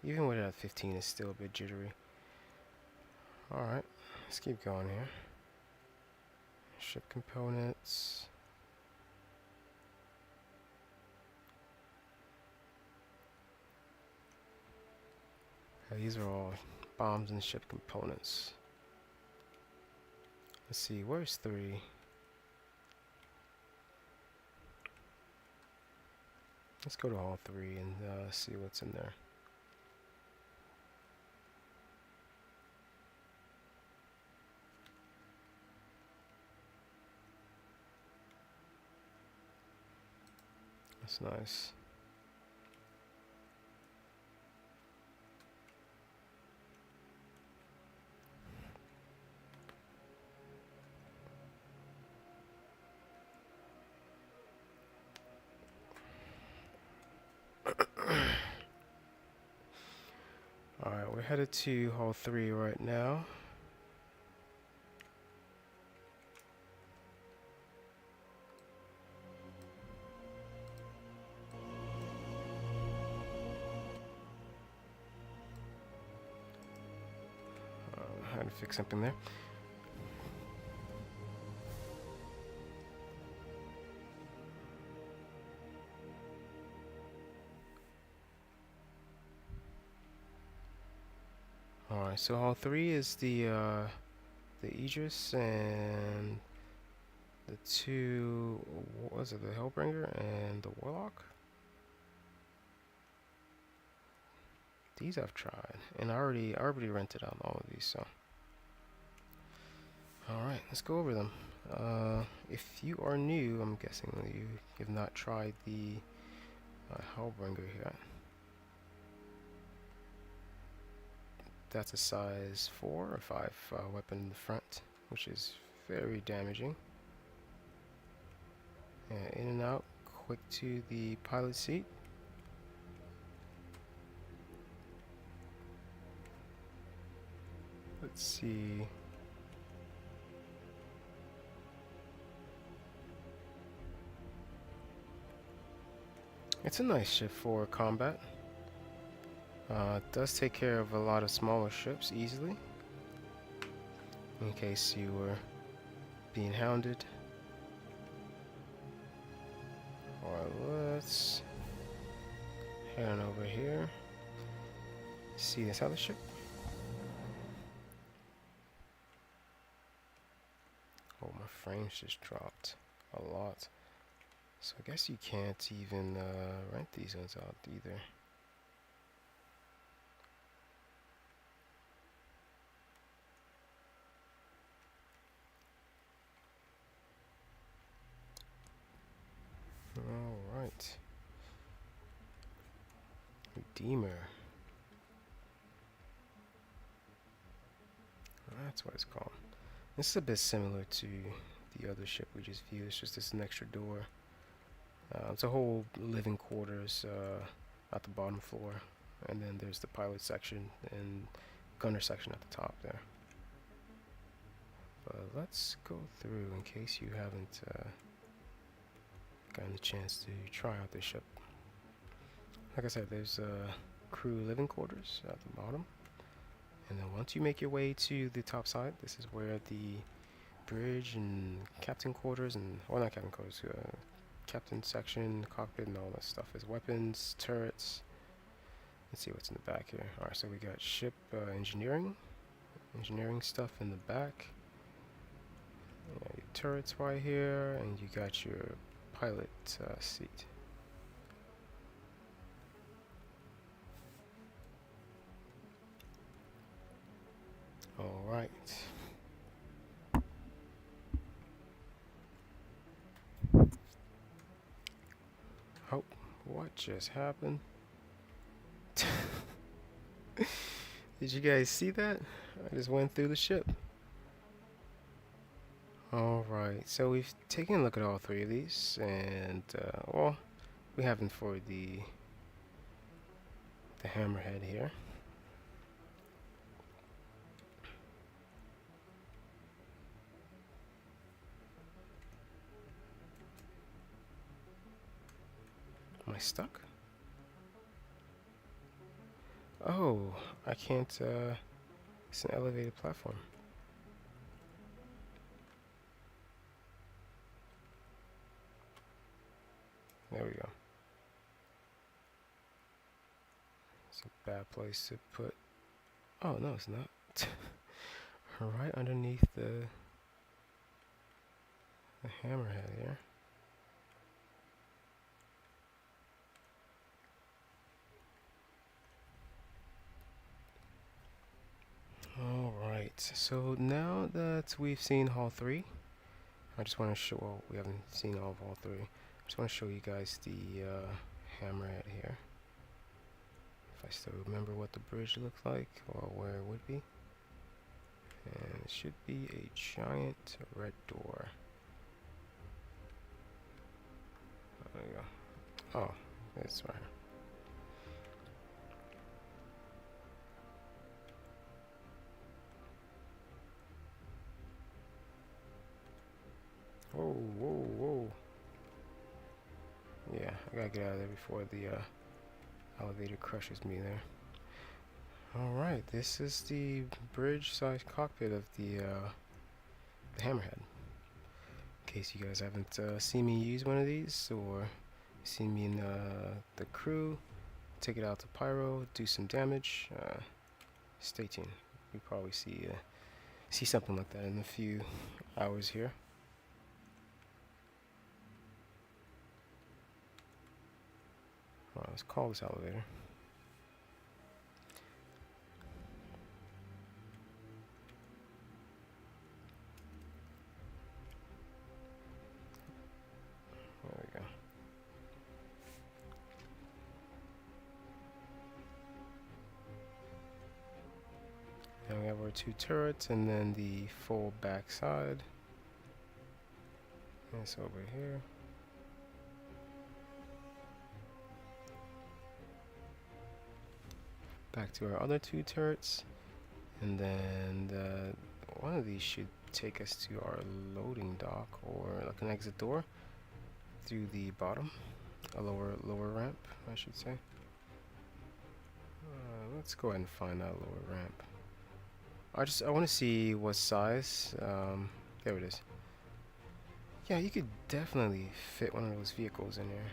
even with it at 15 it's still a bit jittery. Alright, let's keep going here. Ship components. These are all bombs and ship components. Let's see, where's 3? Let's go to Hall 3 and see what's in there. That's nice. Alright, we're headed to Hall 3 right now. I had to fix something there. Alright, so Hall 3 is the Idris and the 2, what was it, the Hellbringer and the Warlock? These I've tried, and I already rented out all of these, so. Alright, let's go over them. If you are new, I'm guessing you have not tried the Hellbringer here. That's a size 4 or 5 weapon in the front, which is very damaging. In and out, quick to the pilot seat. Let's see. It's a nice ship for combat. It does take care of a lot of smaller ships easily, in case you were being hounded. Alright, let's head on over here. See this other ship? Oh, my frames just dropped a lot. So I guess you can't even rent these ones out either. Alright. Redeemer. That's what it's called. This is a bit similar to the other ship we just viewed. It's just this an extra door. It's a whole living quarters at the bottom floor, and then there's the pilot section and gunner section at the top there. But let's go through in case you haven't gotten the chance to try out this ship. Like I said, there's crew living quarters at the bottom, and then once you make your way to the top side, this is where the bridge and captain quarters and, well, not captain quarters, captain section, cockpit, and all that stuff is. Weapons, turrets. Let's see what's in the back here. Alright, so we got ship engineering stuff in the back. Your turrets right here, and you got your pilot seat. Alright. Oh, what just happened? Did you guys see that? I just went through the ship. Alright, so we've taken a look at all three of these, and well, we haven't for the hammerhead here. Am I stuck? Oh, I can't, it's an elevated platform. There we go. It's a bad place to put. Oh, no, it's not. Right underneath the hammerhead here. Alright, so now that we've seen all three, I just want to show, well, we haven't seen all three. I just want to show you guys the hammerhead here. If I still remember what the bridge looks like, or where it would be. And it should be a giant red door. There we go. Oh, it's right here. Whoa, whoa, whoa. Yeah, I gotta get out of there before the elevator crushes me there. Alright, this is the bridge-sized cockpit of the hammerhead. In case you guys haven't seen me use one of these, or seen me in the crew, take it out to pyro, do some damage, stay tuned. You'll probably see something like that in a few hours here. Let's call this elevator. of our 2 turrets, and then the full back side. It's over here. Back to our other 2 turrets, and then one of these should take us to our loading dock, or like an exit door through the bottom, a lower ramp, I should say. Let's go ahead and find that lower ramp. I want to see what size. There it is. Yeah, you could definitely fit one of those vehicles in there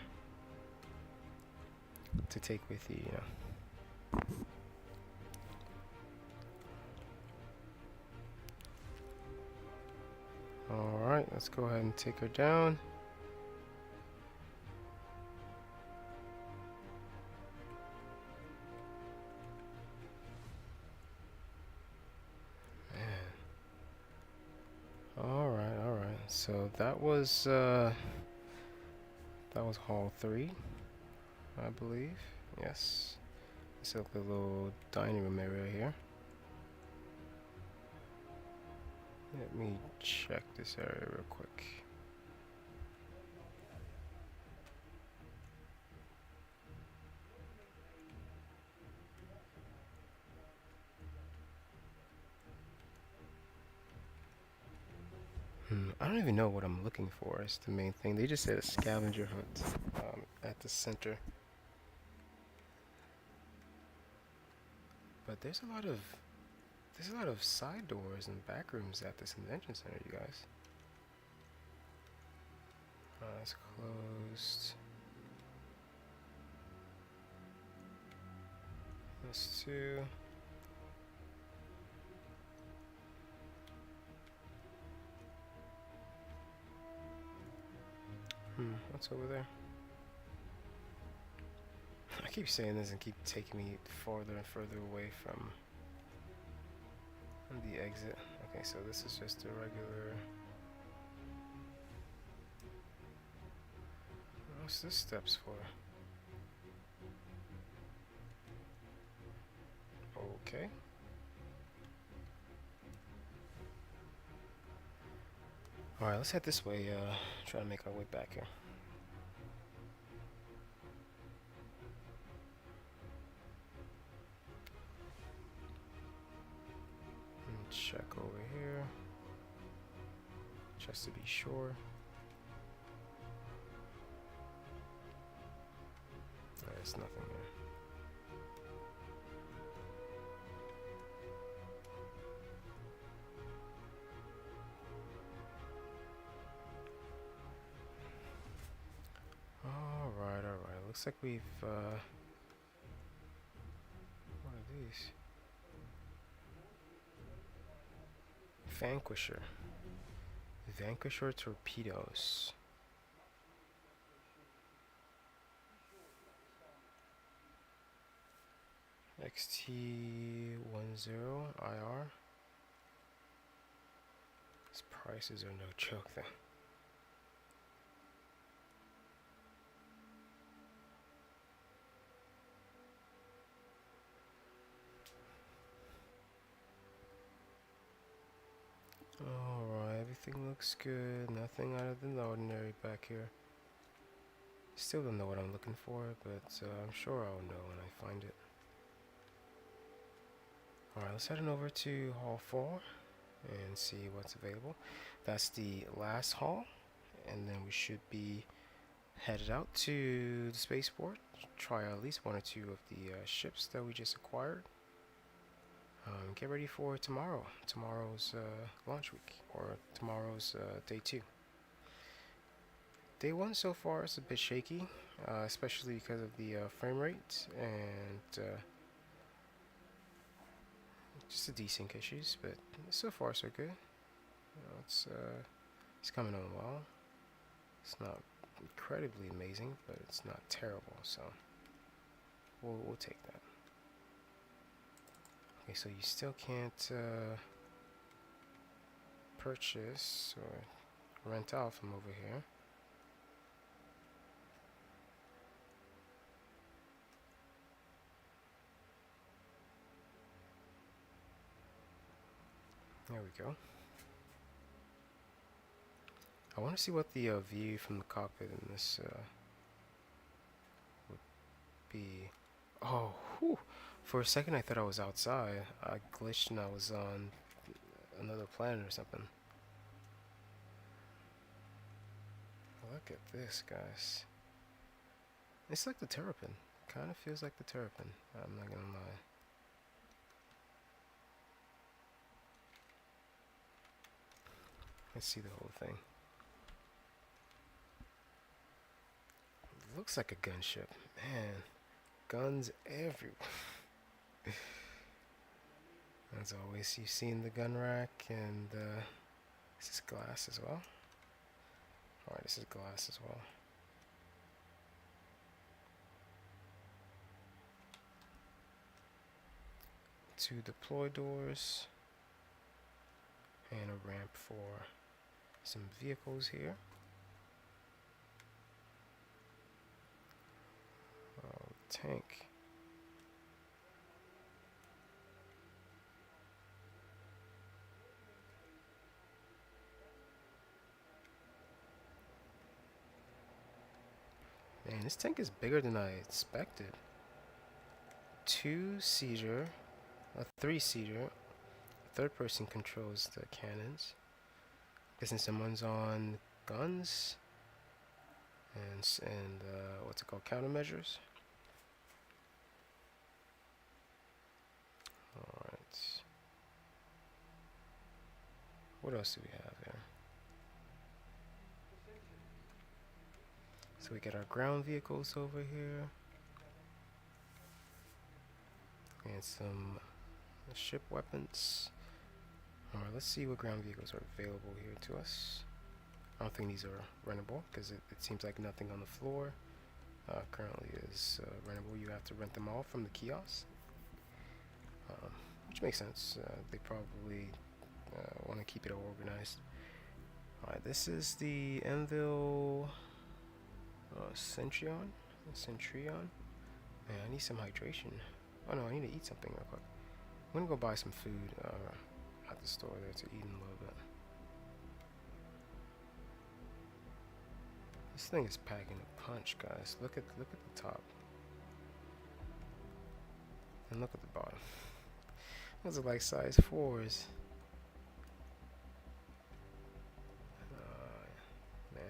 to take with you, you know. Alright, let's go ahead and take her down. Alright. So that was hall 3, I believe. Yes. It's like a little dining room area here. Let me check this area real quick. I don't even know what I'm looking for. It's the main thing. They just said a scavenger hunt at the center. But there's a lot of side doors and back rooms at this convention center, you guys. It's closed. This too. What's over there? I keep saying this and keep taking me farther and further away from the exit. Okay, so this is just a regular... What's this steps for? Okay. Alright, let's head this way, try to make our way back here. And check over here, just to be sure. There's nothing here. Alright. Looks like we've, what are these? Vanquisher torpedoes. XT10 IR. These prices are no joke then. Alright, everything looks good. Nothing out of the ordinary back here. Still don't know what I'm looking for, but I'm sure I'll know when I find it. Alright, let's head on over to Hall 4 and see what's available. That's the last hall, and then we should be headed out to the spaceport. Try at least 1 or 2 of the ships that we just acquired. Get ready for tomorrow's launch week, or tomorrow's day 2. Day 1 so far is a bit shaky, especially because of the frame rate and just the desync issues, but so far so good. You know, it's coming on well. It's not incredibly amazing, but it's not terrible, so we'll take that. Okay, so you still can't purchase or rent out from over here. There we go. I want to see what the view from the cockpit in this would be. Oh, whew. For a second I thought I was outside. I glitched and I was on another planet or something. Look at this, guys. It's like the Terrapin. Kind of feels like the Terrapin. I'm not gonna lie. Let's see the whole thing. Looks like a gunship. Man, guns everywhere. As always, you've seen the gun rack, and this is glass as well. Alright, this is glass as well. Two deploy doors, and a ramp for some vehicles here. Tank. Man, this tank is bigger than I expected. 2-seater, a 3-seater. Third person controls the cannons. Guessing someone's on guns and what's it called, countermeasures. All right. What else do we have here? So we get our ground vehicles over here, and some ship weapons. Alright, let's see what ground vehicles are available here to us. I don't think these are rentable because it seems like nothing on the floor currently is rentable. You have to rent them all from the kiosk, which makes sense. They probably want to keep it organized. Alright, this is the Envil Centurion. Man, I need some hydration. Oh no, I need to eat something real quick. I'm gonna go buy some food at the store there to eat in a little bit. This thing is packing a punch, guys. Look at the top. And look at the bottom. Those are like size 4s. Man.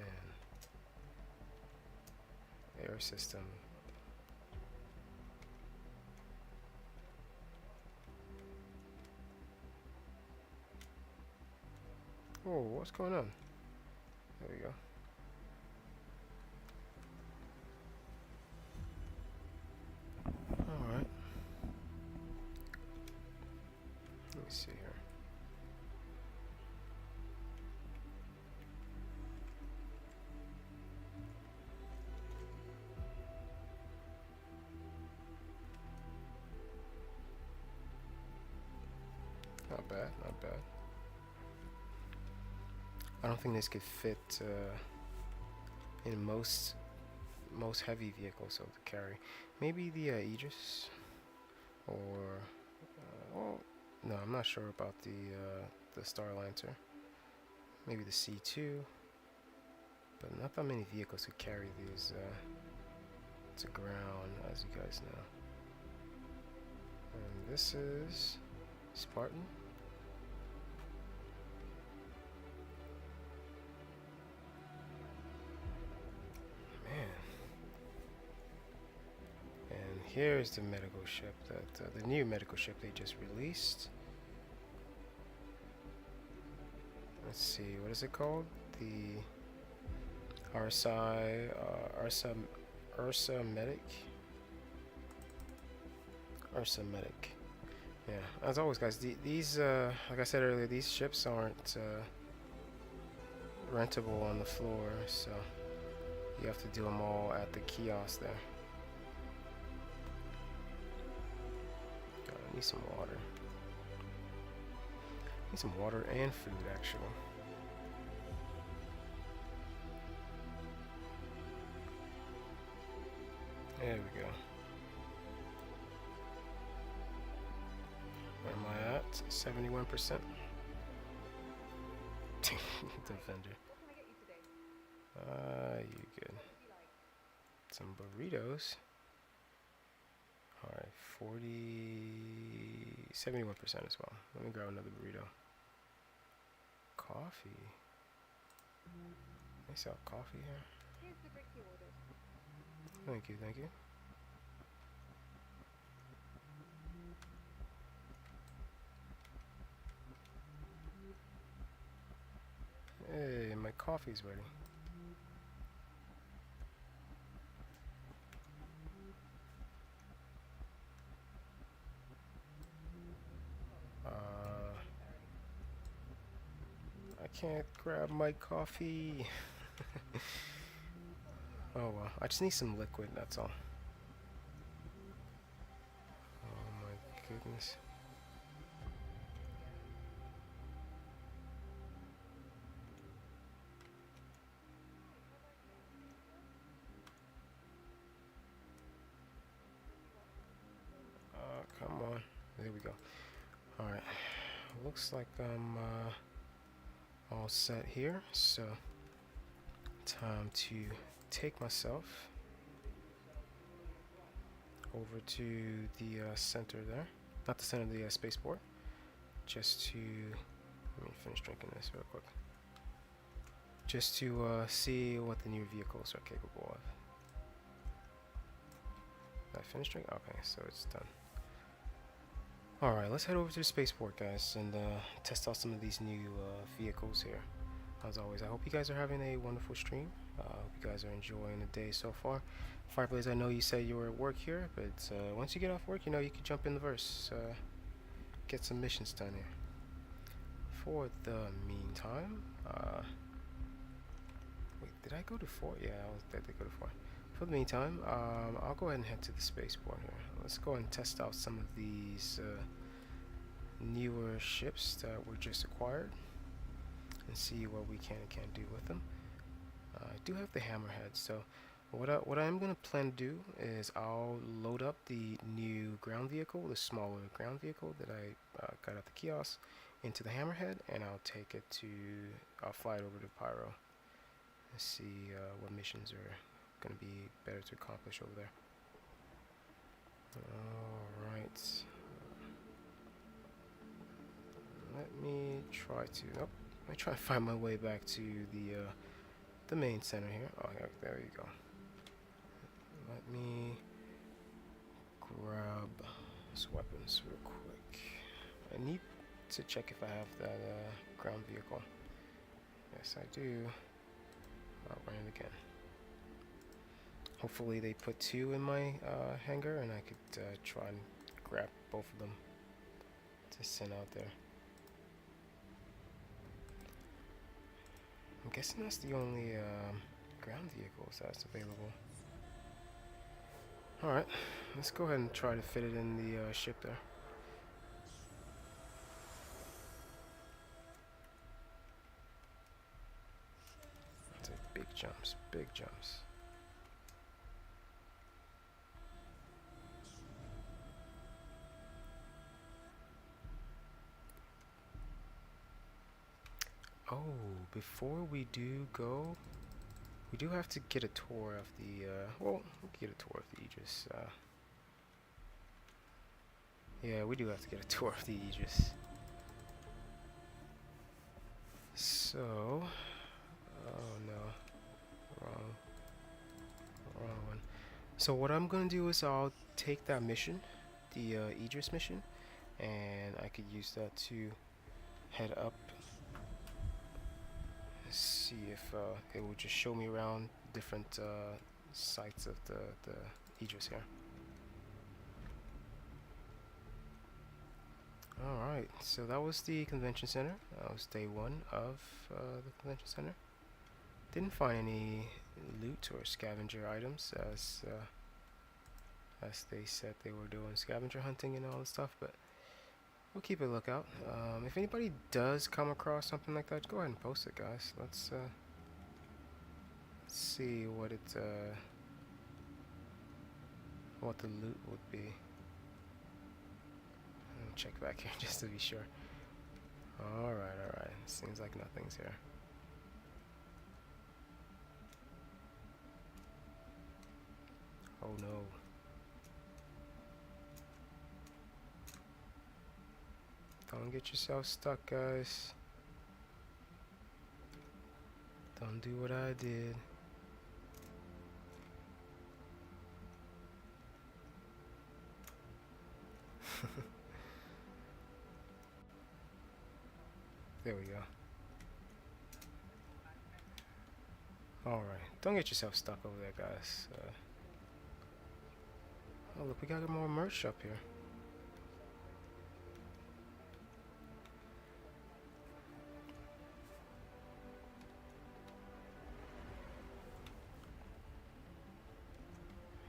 Air system. Oh, what's going on? There we go. Alright. Let me see here. Not bad, not bad. I don't think this could fit in most heavy vehicles to carry. Maybe the Aegis, or well, no, I'm not sure about the Starlancer. Maybe the C2, but not that many vehicles could carry these to ground, as you guys know. And this is Spartan. Here's the medical ship, the new medical ship they just released. Let's see, what is it called? The Ursa Medic. Ursa Medic. Yeah, as always, guys, these like I said earlier, these ships aren't rentable on the floor, so you have to do them all at the kiosk there. Need some water. Need some water and food, actually. There we go. Where am I at? 71%. distracting the vendor. You good. Some burritos. Alright, 71% as well. Let me grab another burrito. Coffee. They sell coffee here. Here's the brick you ordered. Thank you, thank you. Hey, my coffee's ready. I can't grab my coffee. Oh well, I just need some liquid, that's all. Oh my goodness. Come on. There we go. Alright. Looks like I'm all set here, so time to take myself over to the center there. Not the center of the spaceport. Just to... let me finish drinking this real quick. Just to see what the new vehicles are capable of. Did I finish drinking? Okay, so it's done. Alright, let's head over to the spaceport, guys, and test out some of these new vehicles here. As always, I hope you guys are having a wonderful stream. Hope you guys are enjoying the day so far. Fireplace, I know you said you were at work here, but once you get off work, you know, you can jump in the verse. Get some missions done here. For the meantime, wait, did I go to 4? Yeah, I did go to 4. For the meantime, I'll go ahead and head to the spaceport here. Let's go ahead and test out some of these newer ships that were just acquired and see what we can and can't do with them. I do have the hammerhead, so what I'm going to plan to do is I'll load up the new ground vehicle, the smaller ground vehicle that I got at the kiosk, into the hammerhead, and I'll fly it over to Pyro and see what missions are going to be better to accomplish over there. Alright. Let me try to... nope. Let me try to find my way back to the main center here. Oh, yeah, there you go. Let me grab some weapons real quick. I need to check if I have that ground vehicle. Yes, I do. I'll run it again. Hopefully they put 2 in my hangar, and I could try and grab both of them to send out there. I'm guessing that's the only ground vehicles that's available. Alright, let's go ahead and try to fit it in the ship there. Take big jumps, big jumps. Oh, before we do go, we do have to get a tour of the, well, we can get a tour of the Aegis. Yeah, we do have to get a tour of the Aegis. So, oh no, wrong one. So what I'm gonna do is I'll take that mission, the Idris mission, and I could use that to head up. See if it will just show me around different sites of the Aegis here. Alright, so that was the convention center. That was day 1 of the convention center. Didn't find any loot or scavenger items as they said they were doing scavenger hunting and all this stuff, but we'll keep a lookout. If anybody does come across something like that, go ahead and post it, guys. Let's see what what the loot would be. Check back here just to be sure. Alright. Seems like nothing's here. Oh no. Don't get yourself stuck, guys. Don't do what I did. There we go. Alright, don't get yourself stuck over there, guys. Oh look, we got more merch up here.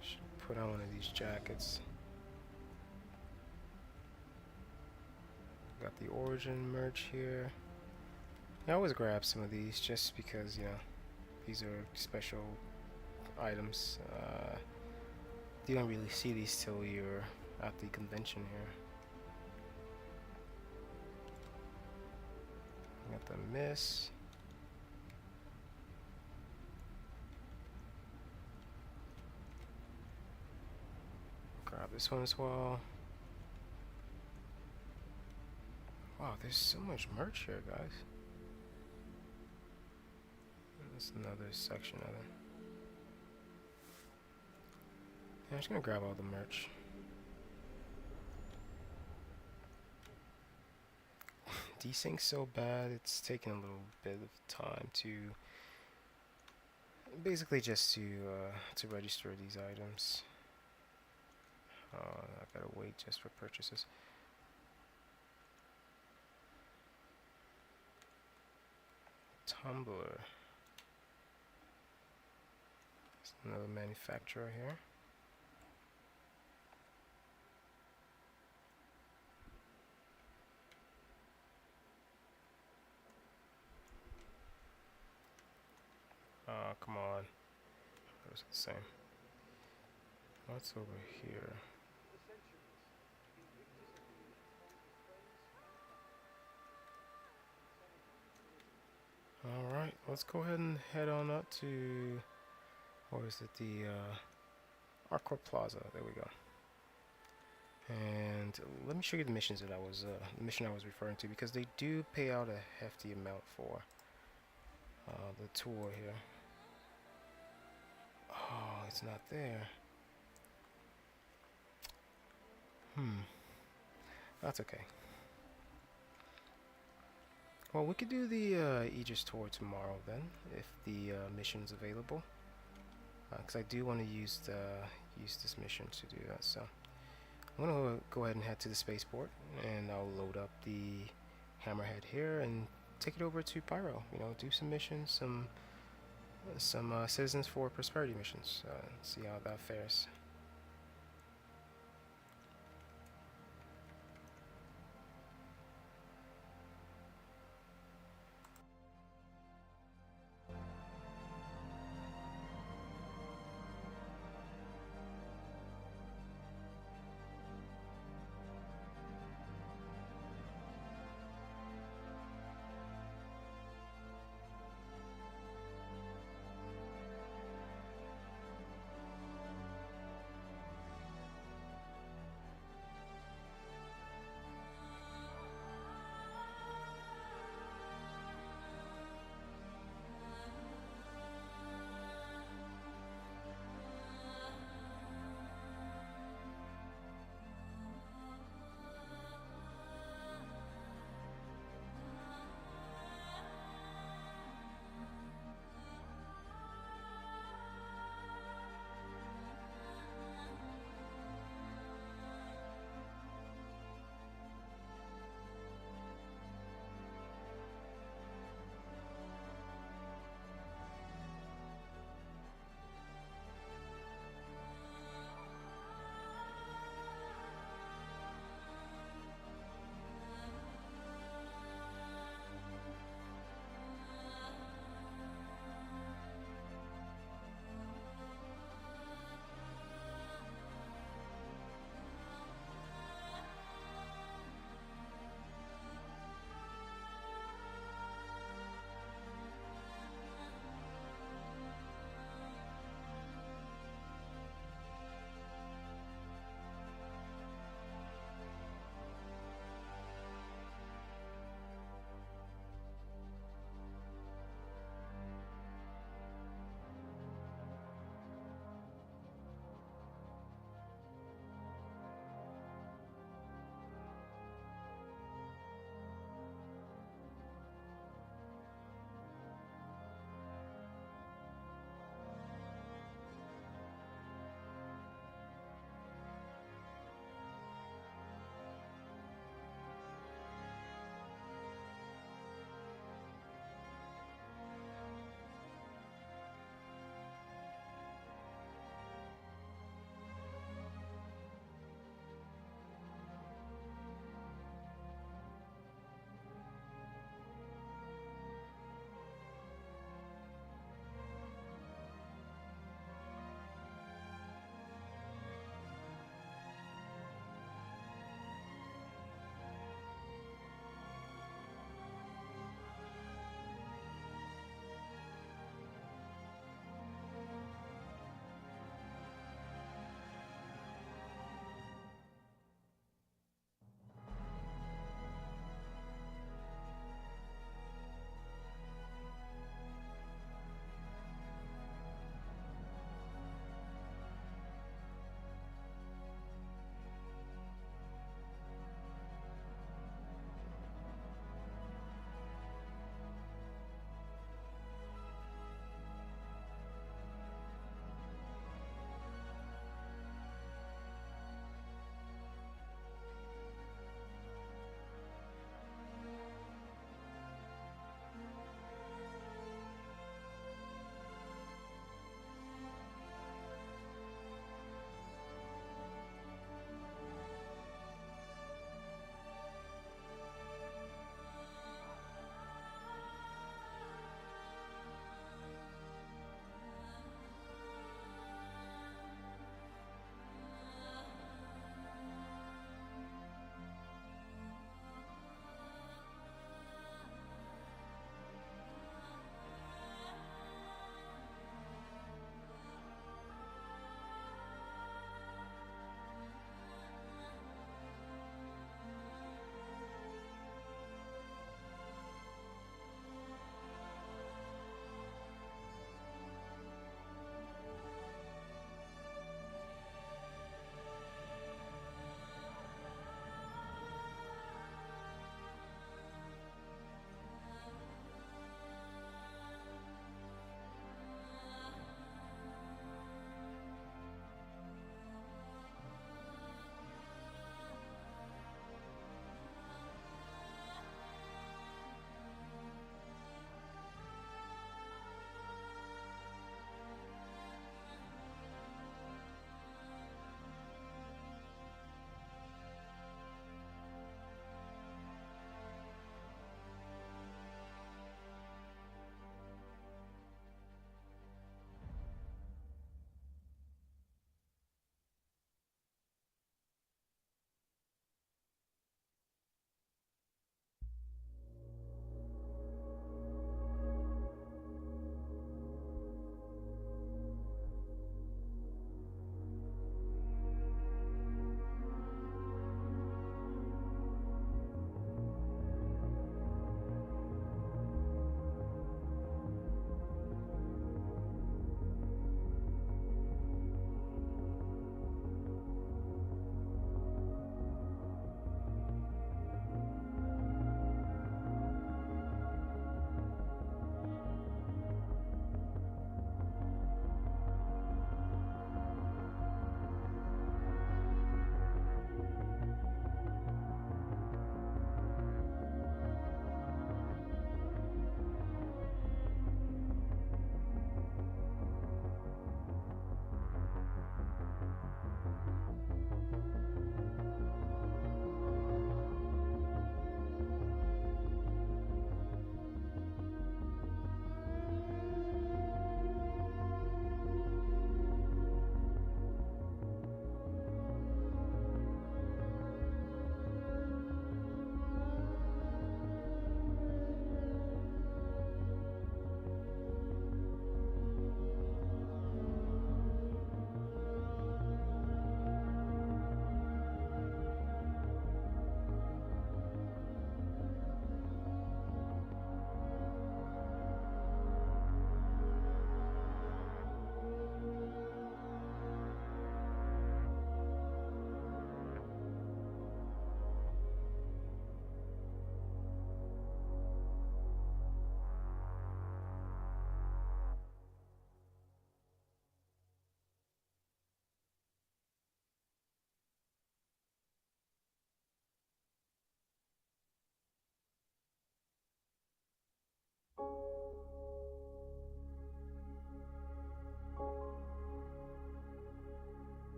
Should put on one of these jackets. Got the Origin merch here. I always grab some of these just because, you know, these are special items. You don't really see these till you're at the convention here. Got the MISC. Grab this one as well. Wow, there's so much merch here, guys. There's another section of it. Yeah, I'm just gonna grab all the merch. Desync's so bad, it's taking a little bit of time to basically just to register these items. I gotta wait just for purchases. Tumbler. There's another manufacturer here. Come on. Those are the same. What's over here? Alright, let's go ahead and head on up to, or is it the Arcor Plaza? There we go. And let me show you the missions that the mission I was referring to, because they do pay out a hefty amount for the tour here. Oh, it's not there. That's okay. Well, we could do the Aegis tour tomorrow then, if the mission's available. Because I do want to use this mission to do that. So I'm gonna go ahead and head to the spaceport, and I'll load up the Hammerhead here and take it over to Pyro. You know, do some missions, some Citizens for Prosperity missions. See how that fares.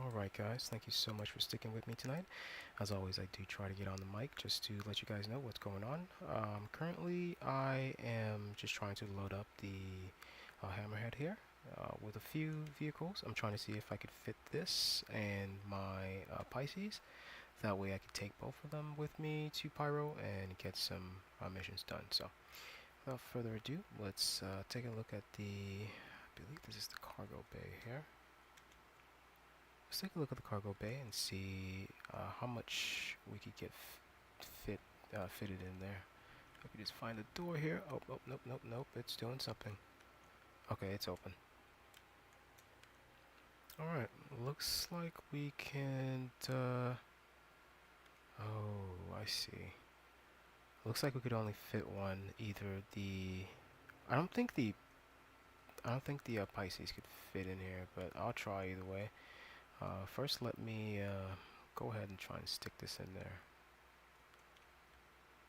Alright guys, thank you so much for sticking with me tonight. As always, I do try to get on the mic just to let you guys know what's going on. Currently, I am just trying to load up the hammerhead here with a few vehicles. I'm trying to see if I could fit this and my Pisces. That way I could take both of them with me to Pyro and get some missions done. So, without further ado, let's take a look at I believe this is the cargo bay here. Let's take a look at the cargo bay and see how much we could get fitted in there. I could just find a door here. Oh, nope, it's doing something. Okay, it's open. Alright, looks like we can, oh, I see. Looks like we could only fit one, either I don't think the Pisces could fit in here, but I'll try either way. First, let me go ahead and try and stick this in there.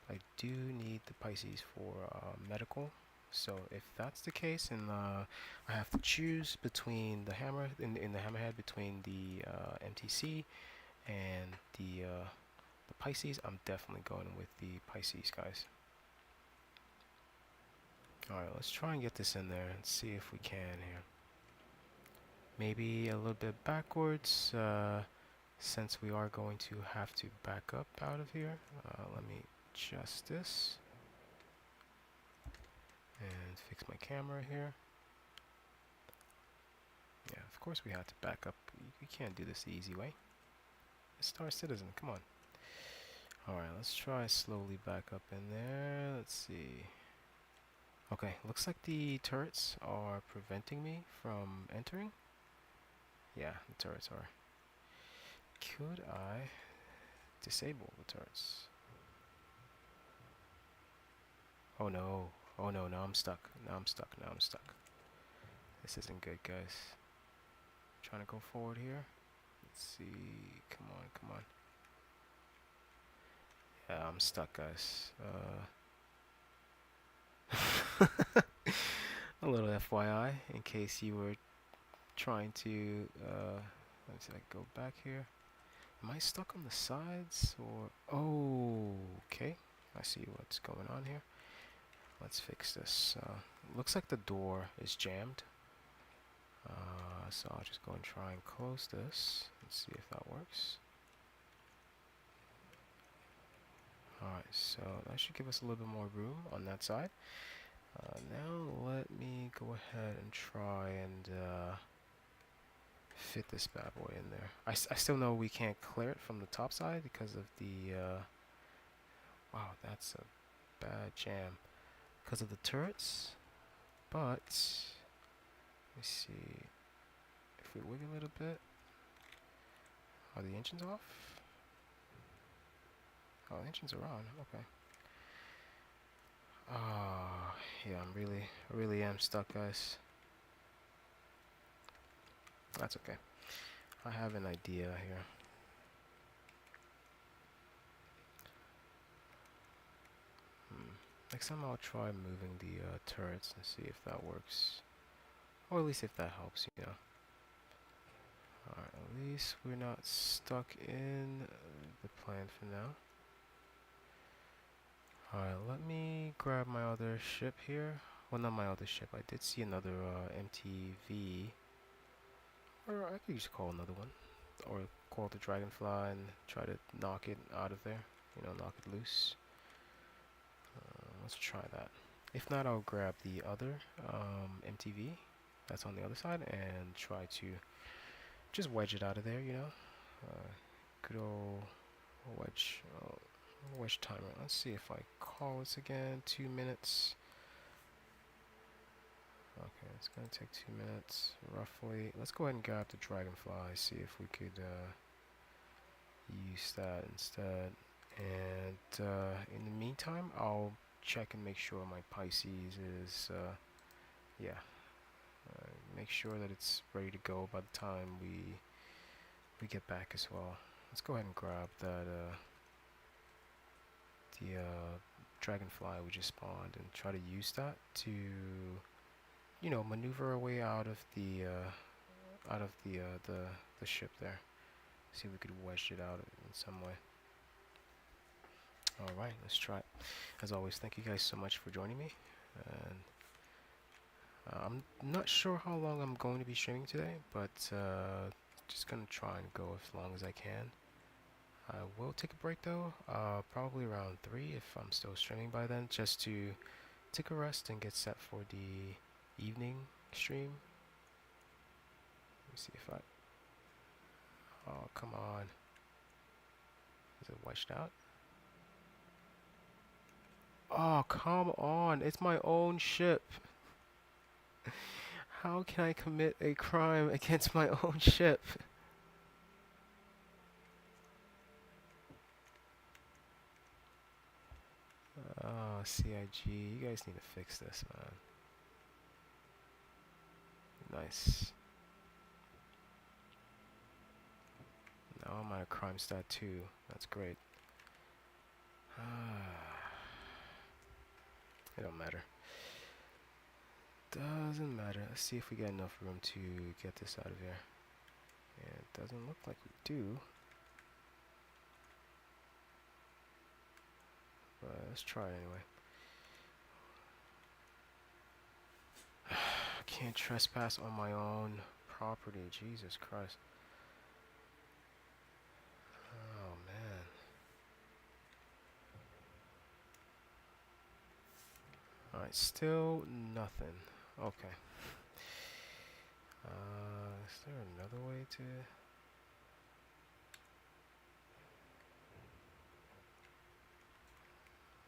I do need the Pisces for medical, so if that's the case, and I have to choose between the hammer in the hammerhead between the MTC and the Pisces, I'm definitely going with the Pisces, guys. All right, let's try and get this in there and see if we can here. Maybe a little bit backwards, since we are going to have to back up out of here. Let me adjust this and fix my camera here. Yeah, of course we have to back up. We can't do this the easy way. Star Citizen, come on. Alright, let's try slowly back up in there. Let's see. Okay, looks like the turrets are preventing me from entering. Yeah, the turrets are. Could I disable the turrets? Oh no. Oh no, now I'm stuck. Now I'm stuck. This isn't good, guys. Trying to go forward here. Let's see. Come on. Yeah, I'm stuck, guys. A little FYI, in case you were trying to, let me see, I go back here. Am I stuck on the sides, or, oh, okay, I see what's going on here. Let's fix this. Looks like the door is jammed, so I'll just go and try and close this and see if that works. Alright, so that should give us a little bit more room on that side. Now let me go ahead and try and fit this bad boy in there. I still know we can't clear it from the top side because of the wow, that's a bad jam because of the turrets. But let me see, if we wiggle a little bit, are the engines off? Oh, the engines are on. Okay. Ah, yeah, I really am stuck, guys. That's okay. I have an idea here. Next time I'll try moving the turrets and see if that works. Or at least if that helps, you know. Alright, at least we're not stuck in the plan for now. Alright, let me grab my other ship here. Well, not my other ship. I did see another MTV. Or I could just call another one. Or call the Dragonfly and try to knock it out of there. You know, knock it loose. Let's try that. If not, I'll grab the other MTV that's on the other side and try to just wedge it out of there, you know. Good old wedge timer. Let's see if I call this again. 2 minutes. Okay, it's gonna take 2 minutes roughly. Let's go ahead and grab the Dragonfly, see if we could use that instead. And in the meantime, I'll check and make sure my Pisces is make sure that it's ready to go by the time we get back as well. Let's go ahead and grab that the Dragonfly we just spawned and try to use that to, you know, maneuver our way out of the out of the ship there. See if we could wedge it out in some way. All right, let's try it. As always, thank you guys so much for joining me. And I'm not sure how long I'm going to be streaming today, but just gonna try and go as long as I can. I will take a break though, probably around 3 if I'm still streaming by then, just to take a rest and get set for the evening stream. Let me see if I... Oh, come on. Is it wedged out? Oh, come on. It's my own ship. How can I commit a crime against my own ship? Oh, CIG. You guys need to fix this, man. Nice. Now I'm at a crime stat 2. That's great. It don't matter. Doesn't matter. Let's see if we get enough room to get this out of here. Yeah, it doesn't look like we do. But let's try it anyway. I can't trespass on my own property. Jesus Christ. Oh, man. Alright, still nothing. Okay. Is there another way to...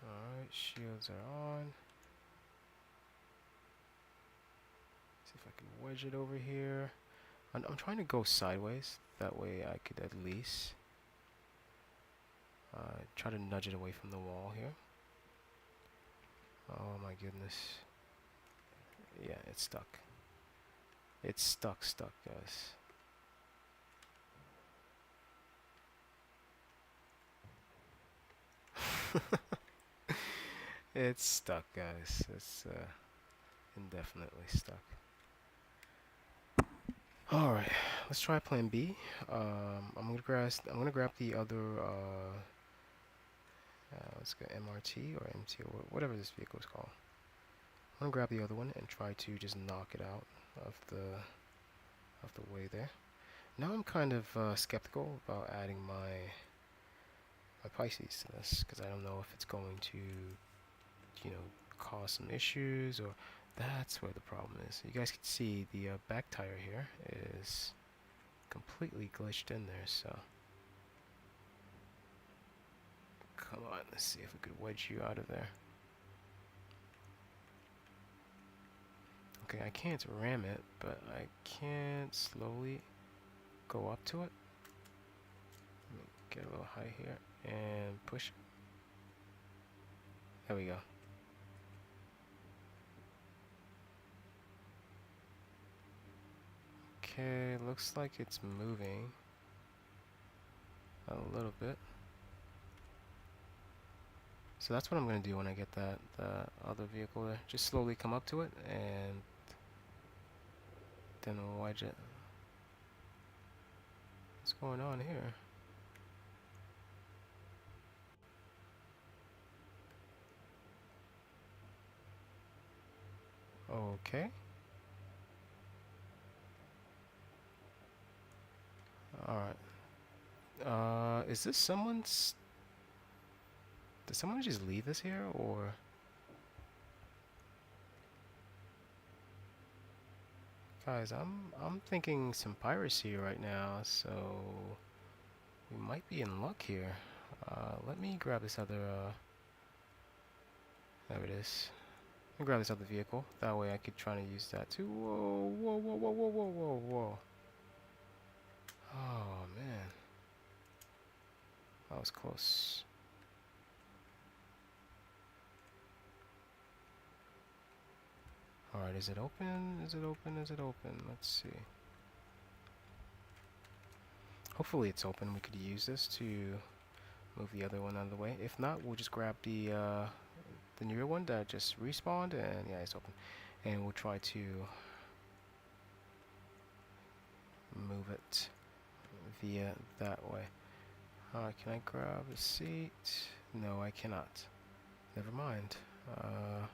Alright, shields are on. See if I can wedge it over here. I'm trying to go sideways. That way I could at least try to nudge it away from the wall here. Oh my goodness. Yeah, it's stuck. It's stuck, guys. It's stuck, guys. It's indefinitely stuck. All right, let's try plan B. I'm gonna grab the other. Let's go MRT or MT or whatever this vehicle is called. I'm gonna grab the other one and try to just knock it out of the way there. Now I'm kind of skeptical about adding my Pisces to this because I don't know if it's going to, cause some issues, or that's where the problem is. You guys can see the back tire here is completely glitched in there, so come on, let's see if we could wedge you out of there. Okay, I can't ram it, but I can slowly go up to it. Let me get a little high here and push it. There we go. Okay, looks like it's moving a little bit. So that's what I'm going to do when I get the other vehicle there. Just slowly come up to it and then wedge it. What's going on here? Okay. Alright. Is this someone's... Did someone just leave this here, or... Guys, I'm thinking some piracy right now, so... We might be in luck here. Let me grab this other, there it is. Let me grab this other vehicle. That way I could try to use that too. Whoa, whoa, whoa, whoa, whoa, whoa, whoa, whoa. Oh, man. That was close. Alright, is it open? Is it open? Is it open? Let's see. Hopefully it's open. We could use this to move the other one out of the way. If not, we'll just grab the newer one that just respawned, and yeah, it's open. And we'll try to move it via that way. Can I grab a seat? No, I cannot. Never mind. I'm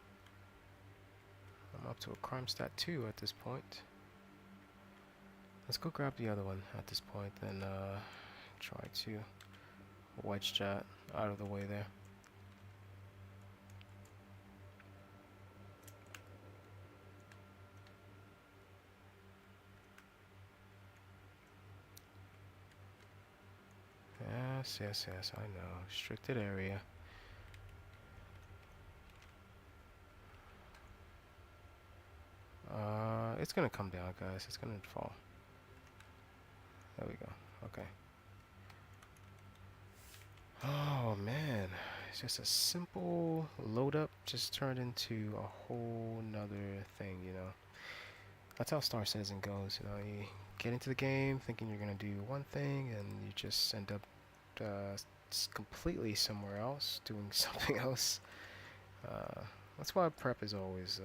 up to a crime stat 2 at this point. Let's go grab the other one at this point, then try to wedge that out of the way there. Yes, I know. Restricted area. It's gonna come down, guys. It's gonna fall. There we go. Okay. Oh, man. It's just a simple load up just turned into a whole nother thing, you know. That's how Star Citizen goes, you know. You get into the game thinking you're gonna do one thing, and you just end up completely somewhere else, doing something else. That's why prep is always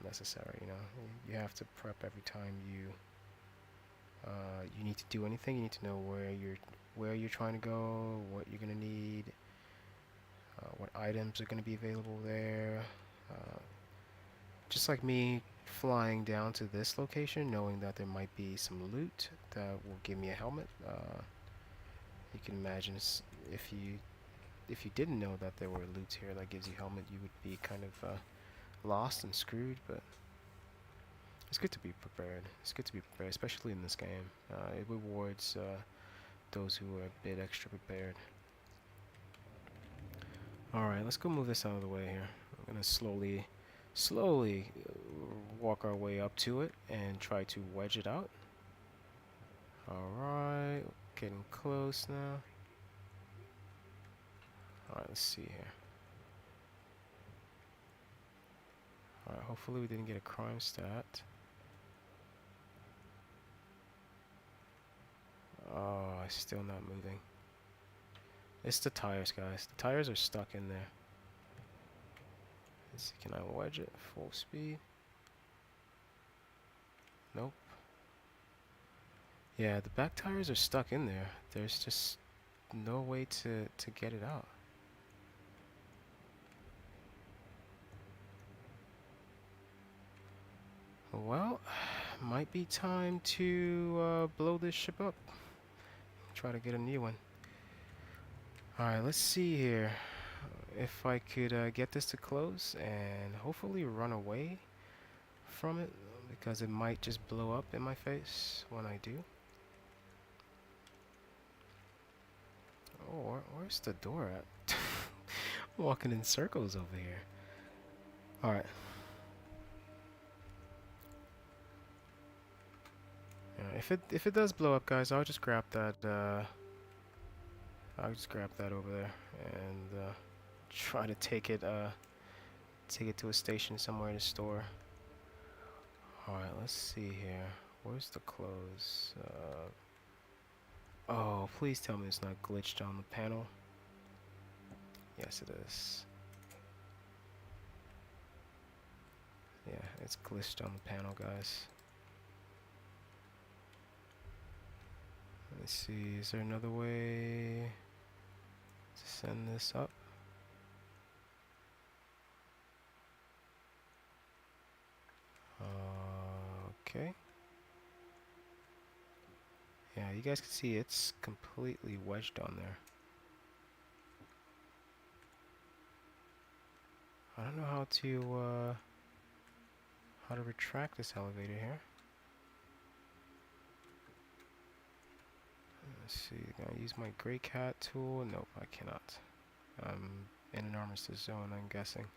necessary, you know. You have to prep every time you need to do anything. You need to know where you're trying to go, what you're gonna need, what items are gonna be available there. Just like me flying down to this location, knowing that there might be some loot that will give me a helmet. You can imagine if you didn't know that there were loots here that gives you helmet, you would be kind of lost and screwed. But it's good to be prepared. It's good to be prepared, especially in this game. It rewards those who are a bit extra prepared. Alright, let's go move this out of the way here. I'm gonna slowly walk our way up to it and try to wedge it out. Alright, getting close now. Alright, let's see here. Alright, hopefully we didn't get a crime stat. Oh, it's still not moving. It's the tires, guys. The tires are stuck in there. Let's see, can I wedge it full speed? Nope. Yeah, the back tires are stuck in there. There's just no way to get it out. Well, might be time to blow this ship up. Try to get a new one. Alright, let's see here. If I could get this to close and hopefully run away from it, because it might just blow up in my face when I do. Oh, where's the door at? I'm walking in circles over here. Alright. If it does blow up, guys, I'll just grab that over there and try to take it to a station somewhere to store. Alright, let's see here. Where's the close? Oh, please tell me it's not glitched on the panel. Yes, it is. Yeah, it's glitched on the panel, guys. Let's see, is there another way to send this up? Okay. Yeah, you guys can see it's completely wedged on there. I don't know how to retract this elevator here. Let's see, can I use my Greycat tool? Nope, I cannot. I'm in an armistice zone, I'm guessing.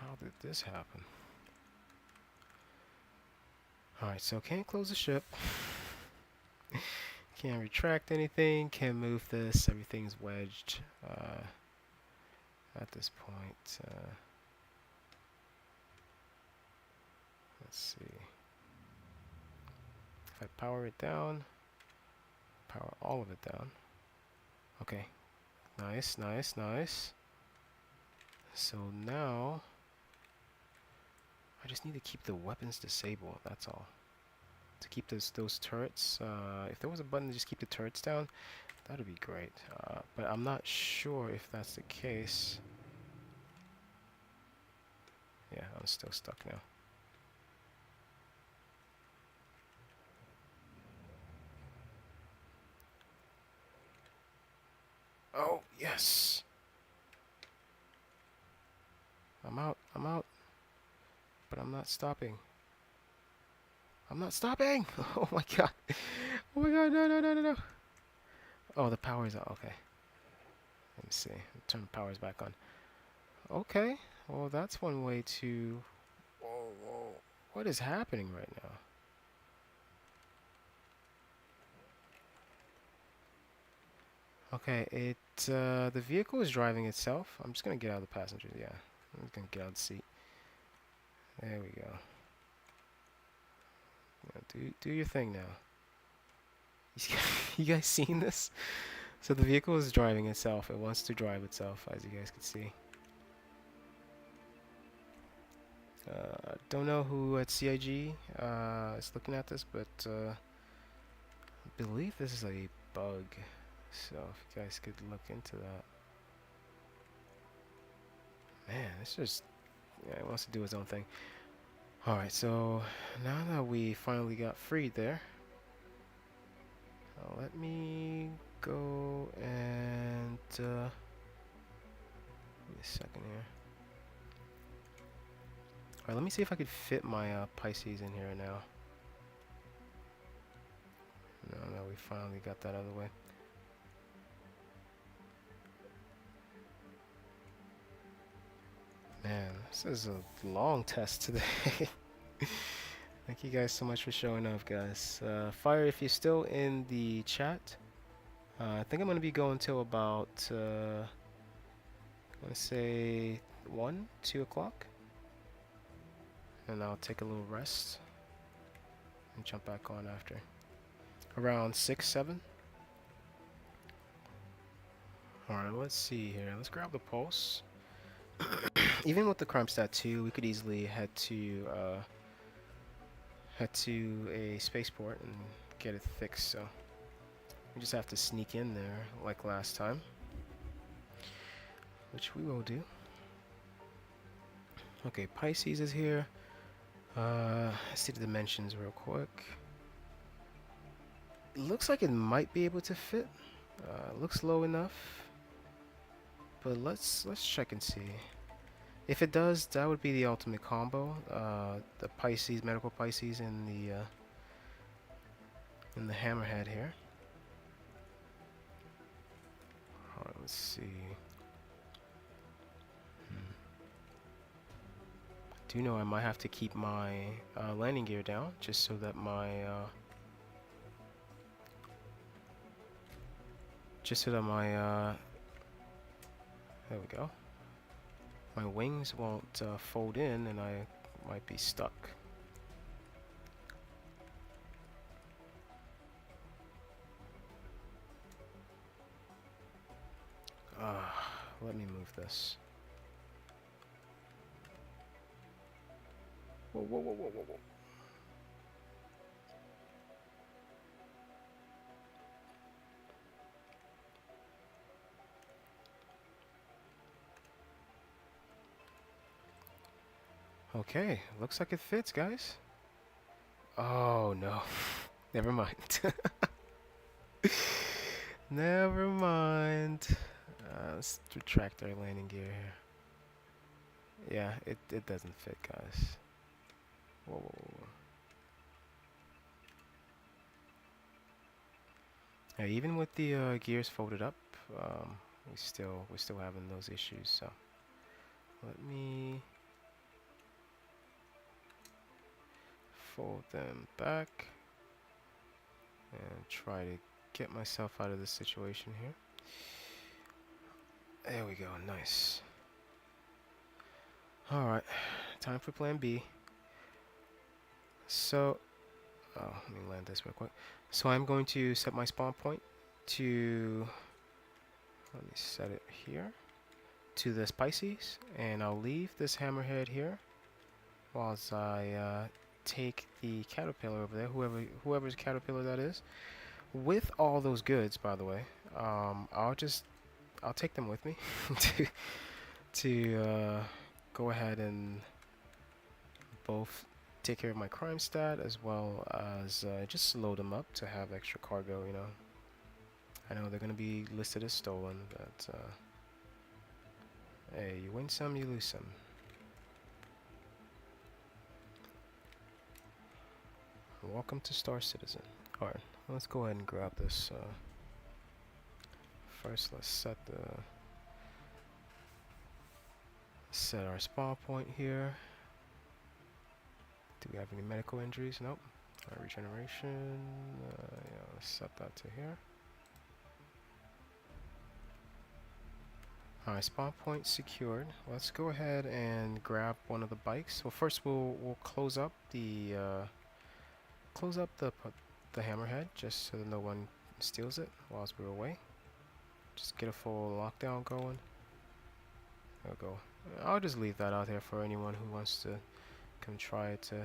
How did this happen? Alright, so can't close the ship. Can't retract anything, can't move this, everything's wedged at this point. Let's see. If I power it down, power all of it down. Okay, nice, nice, nice. So now I just need to keep the weapons disabled, that's all. to keep those turrets. If there was a button to just keep the turrets down, that would be great. But I'm not sure if that's the case. Yeah, I'm still stuck now. Oh, yes! I'm out. But I'm not stopping. I'm not stopping! Oh my god. Oh my god, no. Oh, the power's out, okay. Let me see. Turn the powers back on. Okay, well that's one way to... Whoa. What is happening right now? Okay, the vehicle is driving itself. I'm just gonna get out of the passenger, yeah. I'm just gonna get out of the seat. There we go. Yeah, do your thing now. You guys seen this? So the vehicle is driving itself. It wants to drive itself, as you guys can see. Don't know who at CIG is looking at this, but I believe this is a bug. So if you guys could look into that. Man, it's just, yeah, it wants to do its own thing. Alright, so now that we finally got freed there, let me go and give me a second here. Alright, let me see if I could fit my Pisces in here now. No, we finally got that out of the way. Man, this is a long test today. Thank you guys so much for showing up, guys. Fire, if you're still in the chat, I think I'm going to be going till about, I want to say 1, 2 o'clock. And I'll take a little rest and jump back on after. Around 6, 7. Alright, let's see here. Let's grab the pulse. Even with the crime stat 2, we could easily head to a spaceport and get it fixed, so we just have to sneak in there like last time, which we will do. Okay, Pisces is here. Let's see the dimensions real quick. It looks like it might be able to fit. Looks low enough, but let's check and see. If it does, that would be the ultimate combo. The Pisces, medical Pisces, and the hammerhead here. Alright, let's see. I do know I might have to keep my landing gear down just so that my there we go. My wings won't fold in, and I might be stuck. Let me move this. Whoa. Okay, looks like it fits, guys. Oh no, never mind. Never mind. Let's retract our landing gear here. Yeah, it doesn't fit, guys. Whoa. Yeah, even with the gears folded up, we're still having those issues. So let me fold them back and try to get myself out of this situation here. There we go, nice. Alright, time for plan B. So, let me land this real quick. So I'm going to set my spawn point to, let me set it here, to this Pisces, and I'll leave this hammerhead here whilst I take the caterpillar over there, whoever's caterpillar that is, with all those goods, by the way. I'll take them with me to go ahead and both take care of my crime stat as well as just load them up to have extra cargo, you know. I know they're gonna be listed as stolen, but hey, you win some, you lose some. Welcome to Star Citizen. Alright, let's go ahead and grab this. First, let's set our spawn point here. Do we have any medical injuries? Nope. Alright, regeneration. Yeah, let's set that to here. Alright, spawn point secured. Let's go ahead and grab one of the bikes. Well, first we'll close up the hammerhead just so that no one steals it whilst we're away. Just get a full lockdown going. There we go. I'll just leave that out there for anyone who wants to come try it to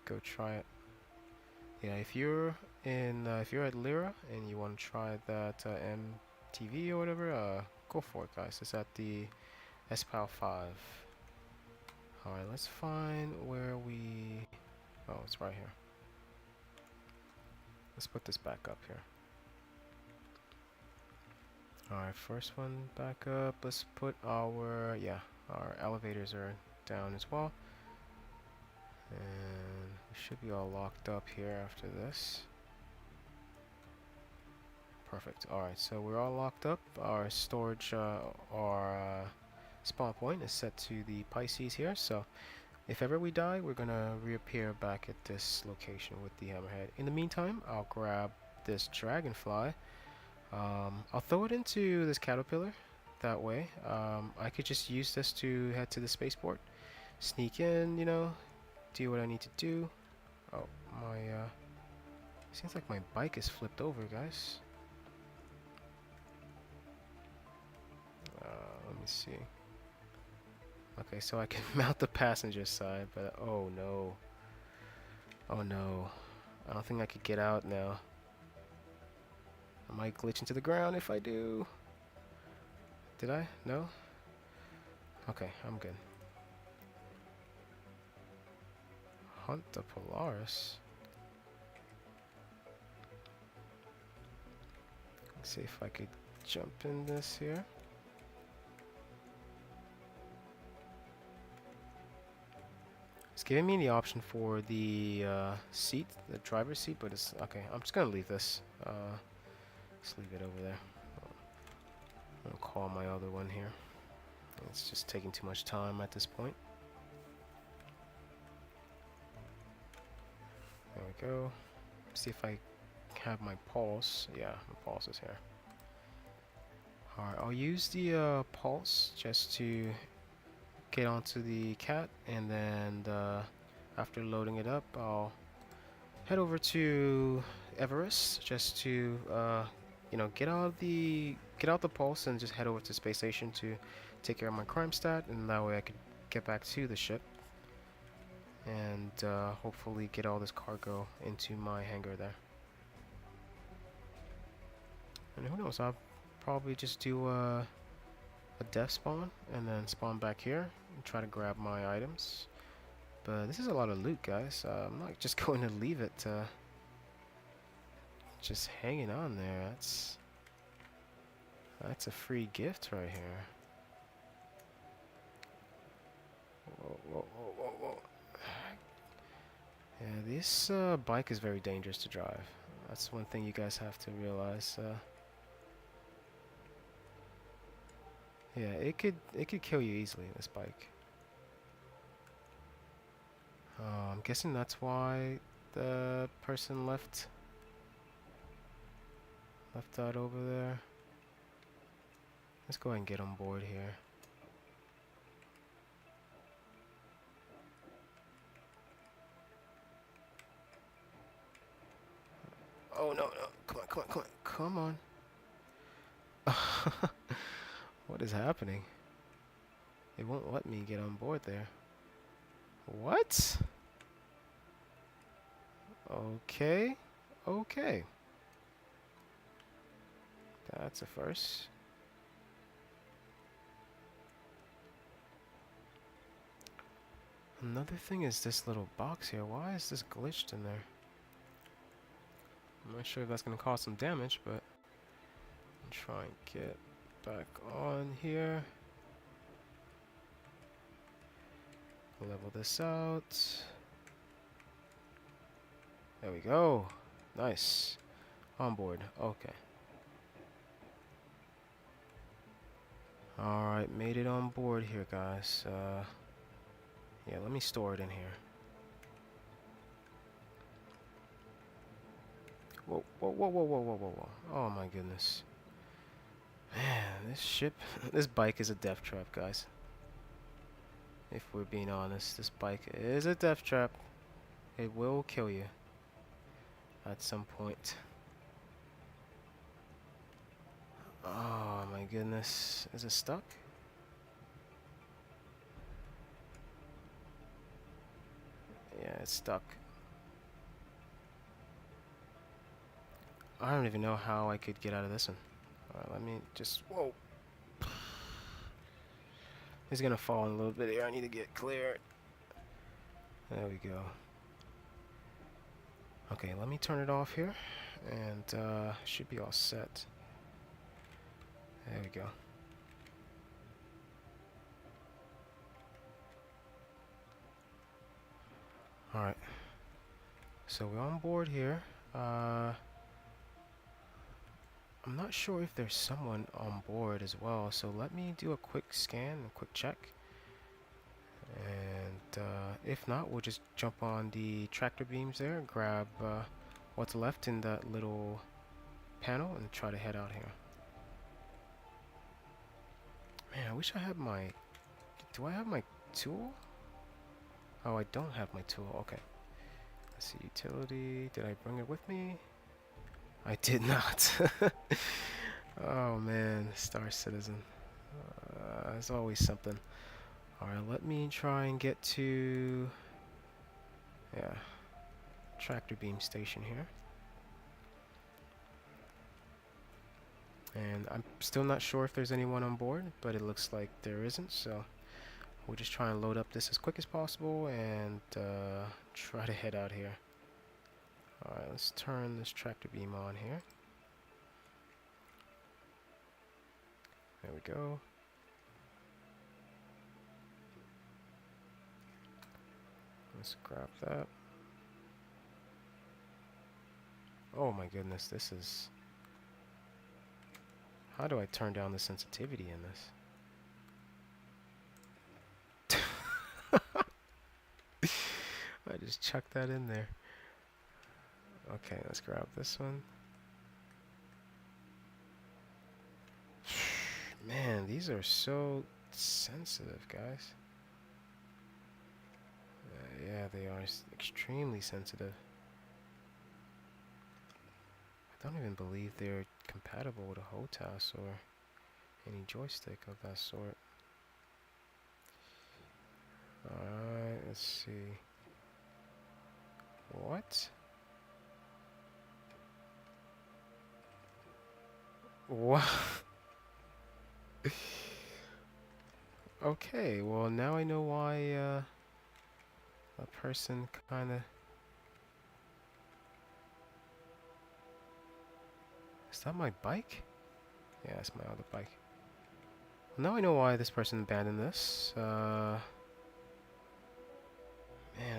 go try it. Yeah, if you're at Lyra and you want to try that MTV or whatever, go for it, guys. It's at the SPAL 5. Alright, let's find where we... Oh, it's right here. Let's put this back up here. Alright, first one back up. Let's put our elevators are down as well. And we should be all locked up here after this. Perfect. Alright, so we're all locked up. Our storage, our spawn point is set to the Pisces here. So if ever we die, we're gonna reappear back at this location with the hammerhead. In the meantime, I'll grab this dragonfly. I'll throw it into this caterpillar. That way, I could just use this to head to the spaceport, sneak in, you know, do what I need to do. Oh, my, seems like my bike is flipped over, guys. Let me see. Okay, so I can mount the passenger side, but oh no. Oh no. I don't think I could get out now. I might glitch into the ground if I do. Did I? No? Okay, I'm good. Hunt the Polaris. Let's see if I could jump in this here. It's giving me the option for the seat, the driver's seat, but it's okay. I'm just gonna leave this. Just leave it over there. I'll call my other one here. It's just taking too much time at this point. There we go. See if I have my pulse. Yeah, my pulse is here. Alright, I'll use the pulse just to get onto the cat, and then after loading it up, I'll head over to Everest just to you know, get out the pulse and just head over to space station to take care of my crime stat, and that way I could get back to the ship and hopefully get all this cargo into my hangar there. And who knows, I'll probably just do a death spawn and then spawn back here and try to grab my items. But this is a lot of loot, guys. I'm not just going to leave it just hanging on there. That's a free gift right here. Whoa, whoa, whoa, whoa, whoa. Yeah, this bike is very dangerous to drive. That's one thing you guys have to realize. Yeah, it could kill you easily, this bike. I'm guessing that's why the person left that over there. Let's go ahead and get on board here. Oh no, no, come on, come on, come on, come on. What is happening? It won't let me get on board there. What? Okay. Okay. That's a first. Another thing is this little box here. Why is this glitched in there? I'm not sure if that's going to cause some damage, but I'll try and get back on here. Level this out. There we go. Nice. On board. Okay. Alright, made it on board here, guys. Yeah, let me store it in here. Whoa, whoa, whoa, whoa, whoa, whoa, whoa, whoa. Oh my goodness. Man, this ship, this bike is a death trap, guys. If we're being honest, this bike is a death trap. It will kill you at some point. Oh my goodness. Is it stuck? Yeah, it's stuck. I don't even know how I could get out of this one. Alright, let me just... Whoa! He's gonna fall in a little bit here. I need to get clear. There we go. Okay, let me turn it off here. And should be all set. There we go. Alright. So we're on board here. I'm not sure if there's someone on board as well, so let me do a quick scan, a quick check. And if not, we'll just jump on the tractor beams there, grab what's left in that little panel, and try to head out here. Man, I wish I had my... Do I have my tool? Oh, I don't have my tool. Okay. Let's see, utility. Did I bring it with me? I did not. Oh man, Star Citizen. There's always something. Alright, let me try and get to... Yeah. Tractor beam station here. And I'm still not sure if there's anyone on board, but it looks like there isn't, so we'll just try and load up this as quick as possible and try to head out here. Alright, let's turn this tractor beam on here. There we go. Let's grab that. Oh my goodness, this is... How do I turn down the sensitivity in this? I just chucked that in there. Okay, let's grab this one. Man, these are so sensitive, guys. Yeah, they are extremely sensitive. I don't even believe they're compatible with a HOTAS or any joystick of that sort. Alright, let's see. What? What? Okay, well now I know why a person kinda... Is that my bike? Yeah, it's my other bike. Now I know why this person abandoned this. Man,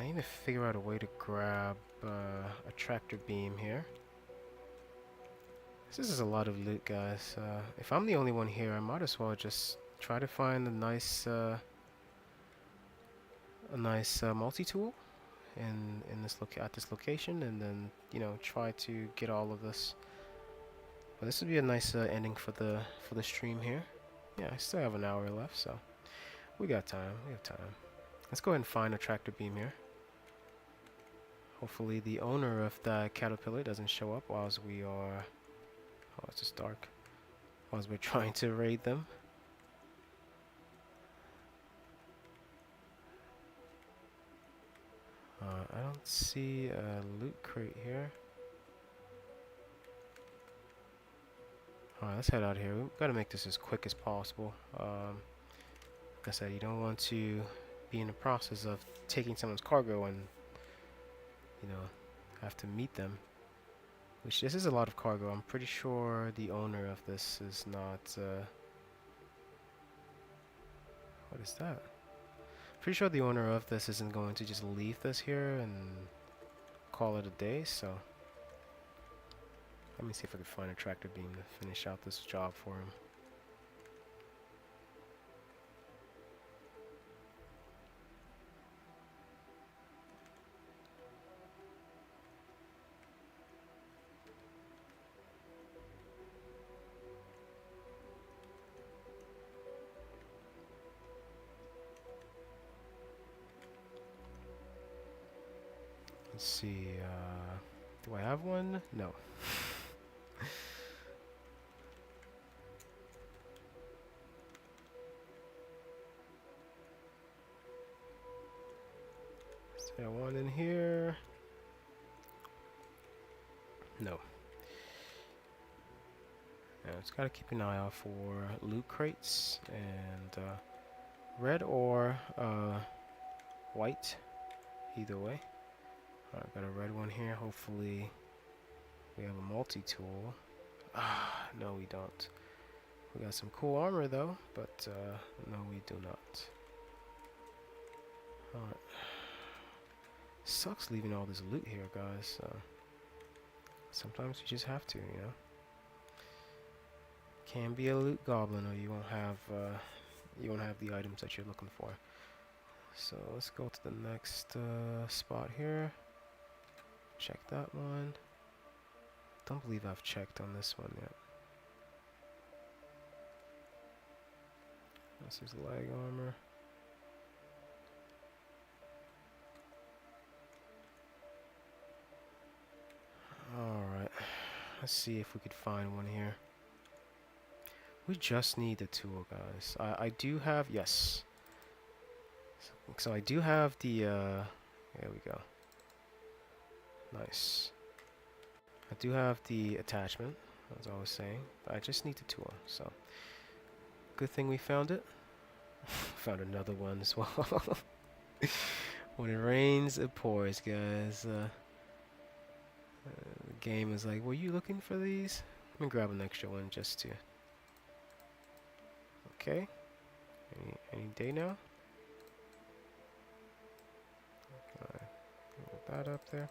I need to figure out a way to grab a tractor beam here. This is a lot of loot, guys. If I'm the only one here, I might as well just try to find a nice multi-tool in this at this location, and then try to get all of this. But this would be a nice ending for the stream here. Yeah, I still have an hour left, so we got time. We have time. Let's go ahead and find a tractor beam here. Hopefully the owner of that caterpillar doesn't show up whilst we are... Oh, it's just dark. Whilst we're trying to raid them. I don't see a loot crate here. Alright, let's head out here. We've got to make this as quick as possible. Like I said, you don't want to be in the process of taking someone's cargo and, you know, have to meet them. Which, this is a lot of cargo. I'm pretty sure the owner of this is not, what is that? Pretty sure the owner of this isn't going to just leave this here and call it a day, so let me see if I can find a tractor beam to finish out this job for him. Let's see, do I have one? No. Is there one in here? No. Yeah, just gotta keep an eye out for loot crates and red or white, either way. Alright, got a red one here. Hopefully we have a multi-tool. Ah, no we don't. We got some cool armor though, but no we do not. Alright. Sucks leaving all this loot here, guys. Sometimes you just have to, you know. Can be a loot goblin, or you won't have the items that you're looking for. So let's go to the next spot here. Check that one. Don't believe I've checked on this one yet. This is leg armor. Alright. Let's see if we could find one here. We just need the tool, guys. I do have, yes. So I do have the, there we go. Nice. I do have the attachment, as I was saying, but I just need the tool, so. Good thing we found it. Found another one as well. When it rains, it pours, guys. The game is like, were you looking for these? Let me grab an extra one just to. Okay. Any day now? Put that up there.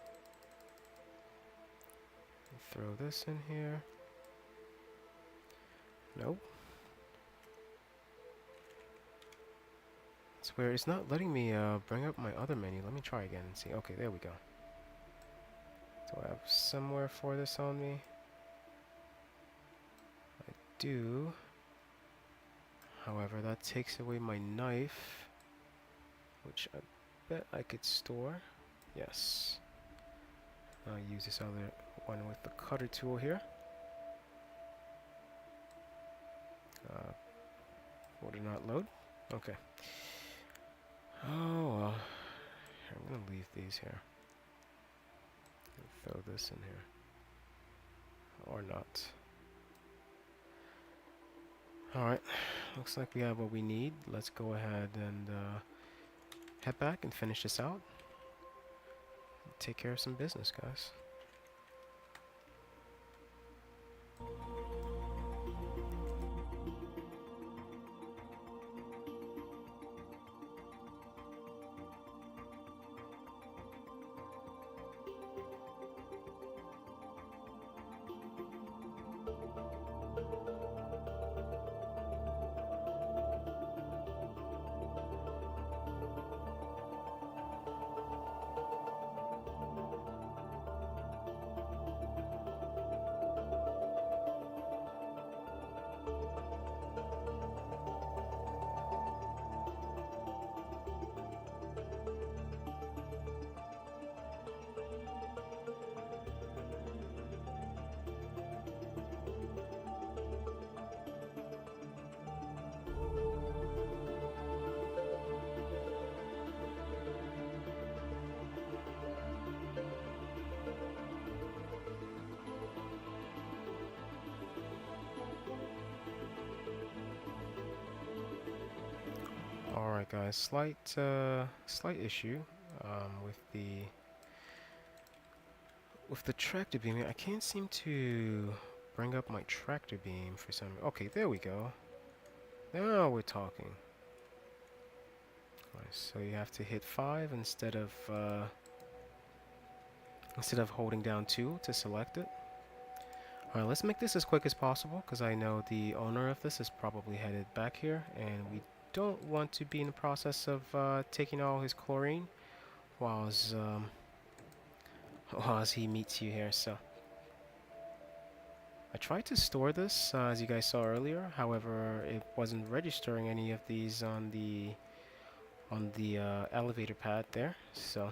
Throw this in here. Nope. It's weird. It's not letting me bring up my other menu. Let me try again and see. Okay, there we go. Do I have somewhere for this on me? I do. However, that takes away my knife, which I bet I could store. Yes. I'll use this other one with the cutter tool here. Would it not load? Okay. Oh well. I'm gonna leave these here. Throw this in here. Or not. Alright. Looks like we have what we need. Let's go ahead and head back and finish this out. Take care of some business, guys. Alright guys, slight issue with the tractor beam. I can't seem to bring up my tractor beam for some. Okay, there we go. Now we're talking. Alright, so you have to hit 5 instead of holding down 2 to select it. Alright, let's make this as quick as possible because I know the owner of this is probably headed back here, and we don't want to be in the process of taking all his chlorine whilst he meets you here. So I tried to store this as you guys saw earlier, however it wasn't registering any of these on the elevator pad there, so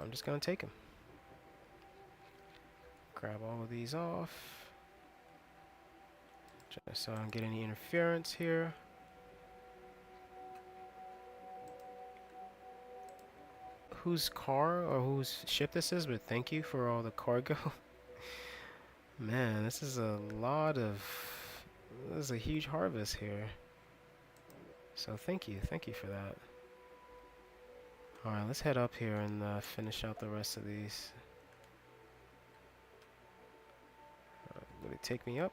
I'm just gonna take them. Grab all of these off just so I don't get any interference here. Whose car or whose ship this is, but thank you for all the cargo. Man, this is a huge harvest here. So thank you for that. Alright, let's head up here and finish out the rest of these. Would it take me up?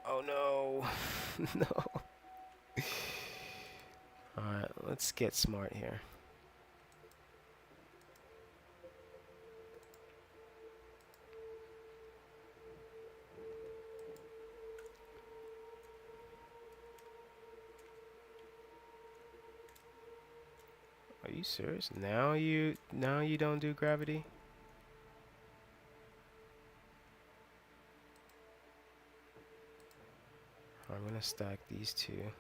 Oh no! No! Alright, let's get smart here. Are you serious? Now you don't do gravity? I'm gonna stack these two.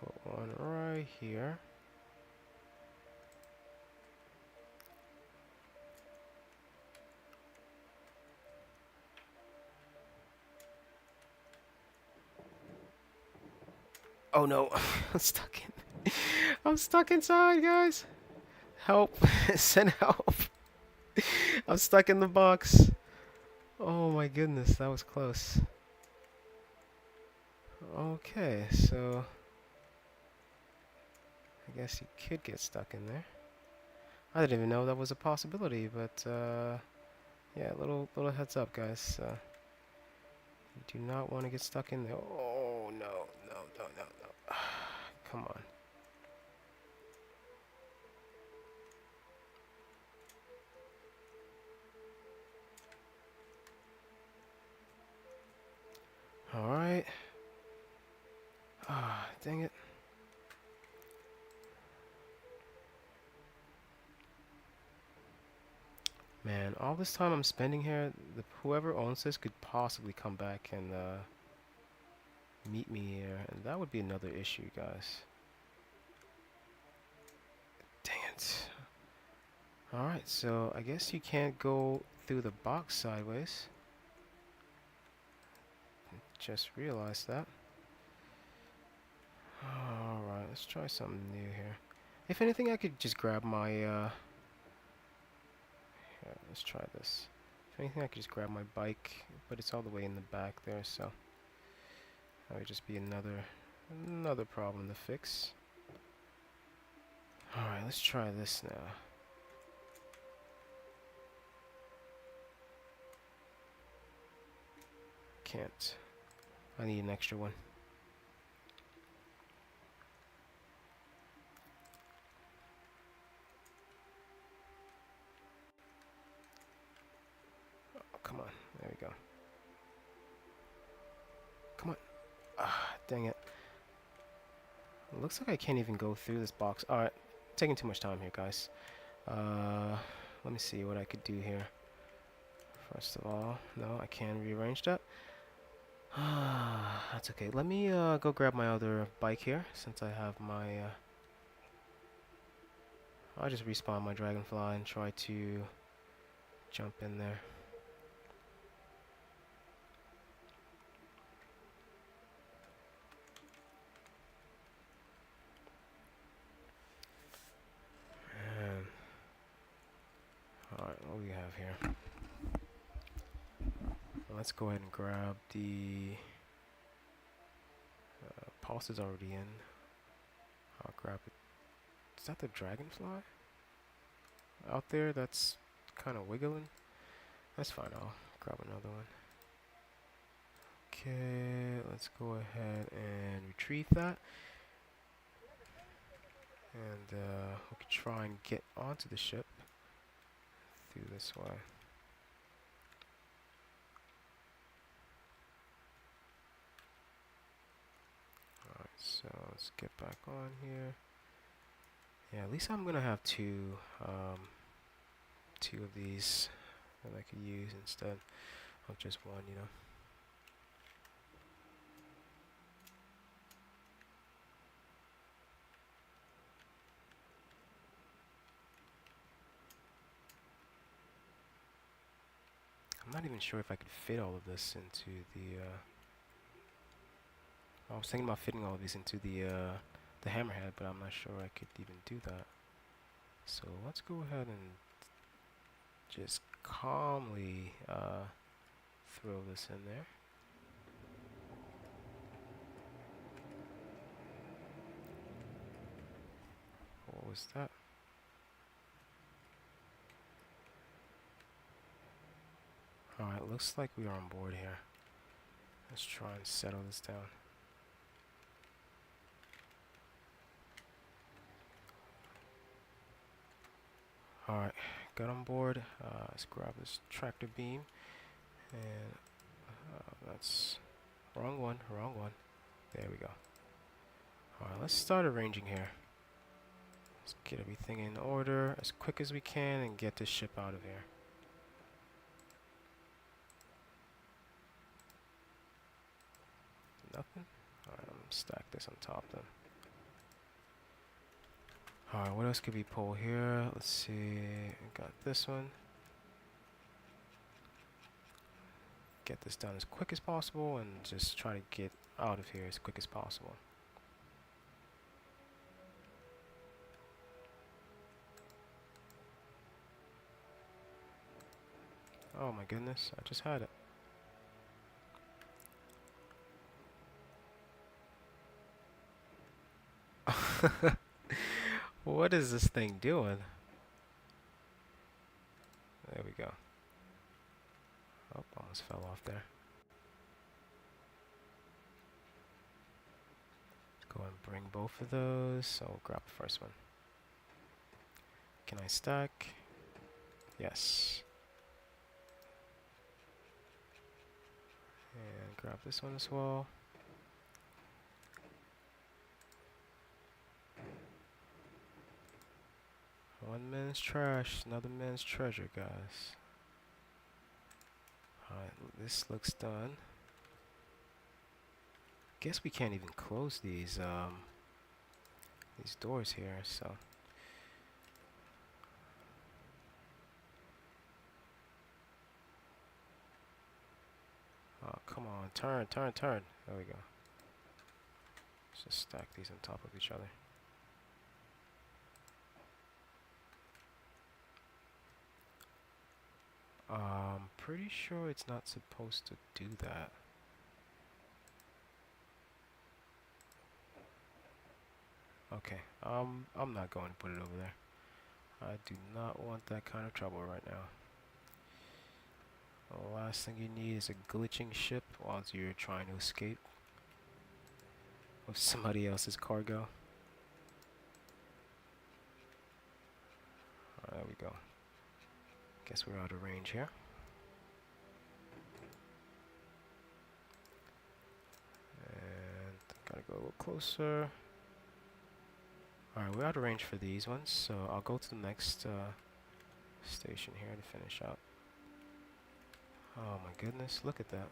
Put one right here. Oh no, I'm stuck in. I'm stuck inside, guys. Help! Send help! I'm stuck in the box. Oh my goodness, that was close. Okay, so I guess you could get stuck in there. I didn't even know that was a possibility, but yeah, little heads up, guys. You do not want to get stuck in there. Oh no. Come on. Alright. Ah, dang it. Man, all this time I'm spending here, whoever owns this could possibly come back and meet me here, and that would be another issue, guys. Dang it. Alright, so I guess you can't go through the box sideways. Just realized that. Alright, let's try something new here. If anything, I could just grab my here, let's try this. If anything, I could just grab my bike, but it's all the way in the back there, so that would just be another problem to fix. Alright, let's try this now. Can't. I need an extra one. Oh, come on. There we go. Come on. Ah, dang it. It looks like I can't even go through this box. Alright, taking too much time here, guys. Let me see what I could do here. First of all, no, I can't rearrange that. That's okay. Let me go grab my other bike here, since I have my I'll just respawn my dragonfly and try to jump in there. what do we have here? Let's go ahead and grab the pulse is already in. I'll grab it. Is that the dragonfly out there that's kind of wiggling? That's fine, I'll grab another one. Okay, let's go ahead and retrieve that. And we can try and get onto the ship through this way. Alright, so let's get back on here. Yeah, at least I'm gonna have two of these that I could use instead of just one, you know. I'm not even sure if I could fit all of this into the I was thinking about fitting all of these into the hammerhead, but I'm not sure I could even do that. So let's go ahead and just calmly throw this in there. What was that? Alright, looks like we are on board here. Let's try and settle this down. Alright, got on board. Let's grab this tractor beam. And that's wrong one. There we go. Alright, let's start arranging here. Let's get everything in order as quick as we can and get this ship out of here. Nothing? Alright, I'm gonna stack this on top then. Alright, what else could we pull here? Let's see. Got this one. Get this done as quick as possible and just try to get out of here as quick as possible. Oh my goodness, I just had it. What is this thing doing? There we go. Oh, almost fell off there. Go and bring both of those. So we'll grab the first one. Can I stack? Yes. And grab this one as well. One man's trash, another man's treasure, guys. Alright, this looks done. Guess we can't even close these doors here, so. Oh, come on, turn. There we go. Let's just stack these on top of each other. Pretty sure it's not supposed to do that. Okay, I'm not going to put it over there. I do not want that kind of trouble right now. The last thing you need is a glitching ship while you're trying to escape with somebody else's cargo. There we go. Guess we're out of range here. And gotta go a little closer. Alright, we're out of range for these ones, so I'll go to the next station here to finish up. Oh my goodness, look at that.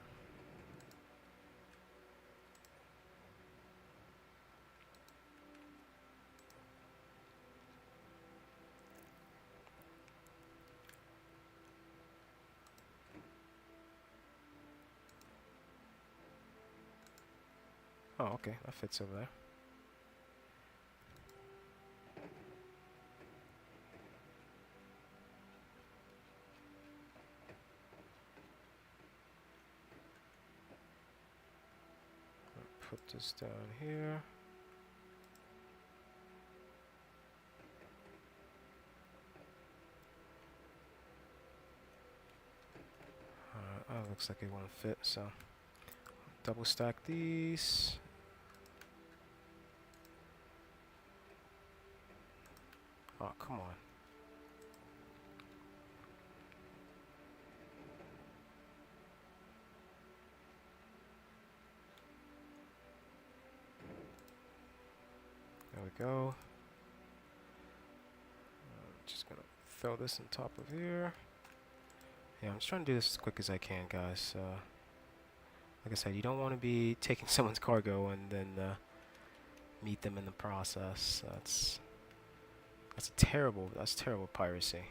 Oh, okay, that fits over there. put this down here. Oh, looks like it won't fit, so double stack these. Oh, come on. There we go. Just gonna throw this on top of here. Yeah, I'm just trying to do this as quick as I can, guys. Like I said, you don't want to be taking someone's cargo and then meet them in the process. That's terrible piracy.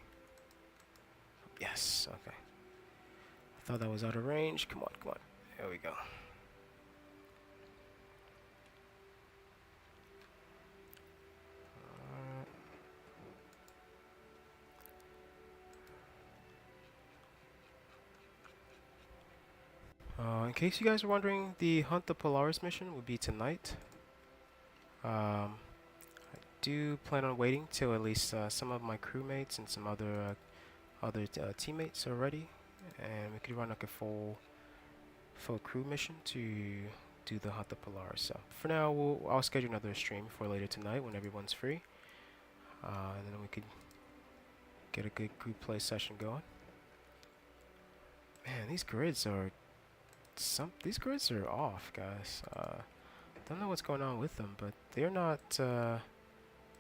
Yes, okay. I thought that was out of range. Come on, come on. There we go. In case you guys are wondering, the Hunt the Polaris mission will be tonight. I do plan on waiting till at least some of my crewmates and some other teammates are ready, and we could run like a full crew mission to do the Hunt the Polaris. So for now, I'll schedule another stream for later tonight when everyone's free, and then we could get a good group play session going. Man, these grids are off, guys. Don't know what's going on with them, but they're not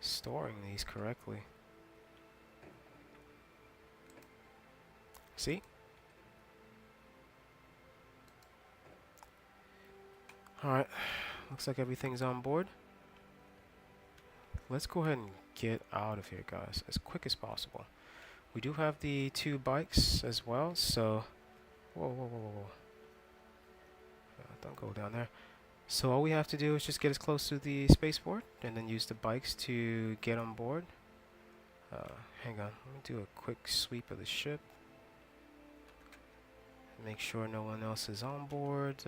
storing these correctly. See? Alright, looks like everything's on board. Let's go ahead and get out of here, guys, as quick as possible. We do have the 2 bikes as well, so... Whoa, whoa, whoa, whoa. Don't go down there. So all we have to do is just get as close to the spaceport and then use the bikes to get on board. Hang on, let me do a quick sweep of the ship. Make sure no one else is on board.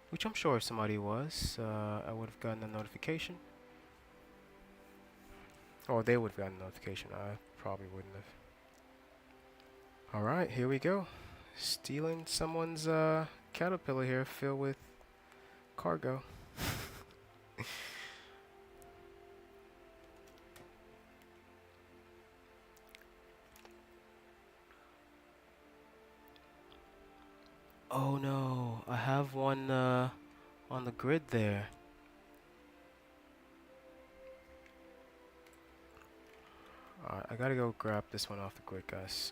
Which I'm sure if somebody was, I would have gotten a notification. Or they would have gotten a notification. I probably wouldn't have. Alright, here we go. Stealing someone's caterpillar here filled with cargo. Oh no, I have one on the grid there. Alright, I gotta go grab this one off the grid, guys.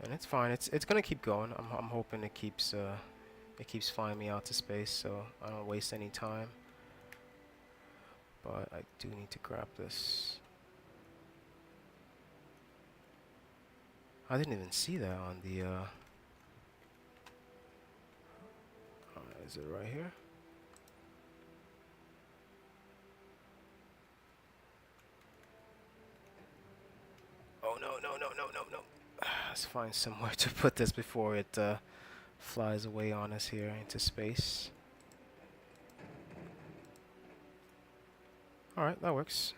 And it's fine. It's gonna keep going. I'm hoping it keeps flying me out to space, so I don't waste any time. But I do need to grab this. I didn't even see that on the. Is it right here? Oh no no no no no no! Let's find somewhere to put this before it flies away on us here into space. Alright, that works.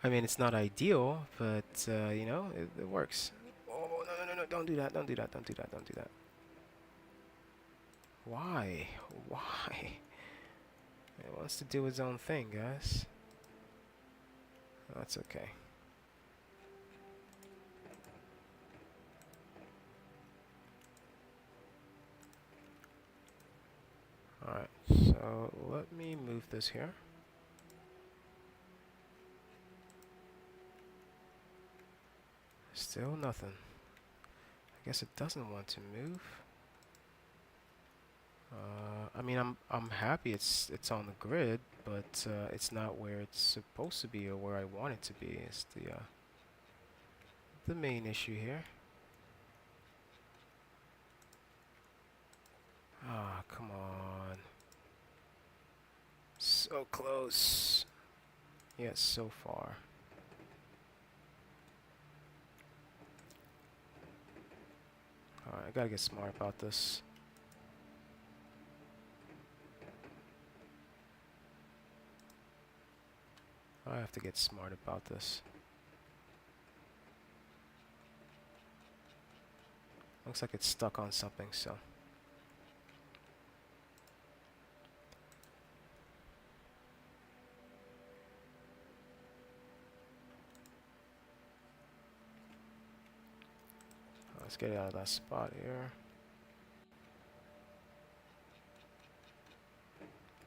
I mean, it's not ideal, but you know, it works. Oh no no no no! Don't do that! Don't do that! Don't do that! Don't do that! Why? Why? It wants to do its own thing, guys. That's okay. Alright, so let me move this here. Still nothing. I guess it doesn't want to move. I mean, I'm happy it's on the grid, but it's not where it's supposed to be or where I want it to be. Is the main issue here. Ah, come on. So close. Yes, so far. Alright, I gotta get smart about this. I have to get smart about this. Looks like it's stuck on something, so. Let's get it out of that spot here.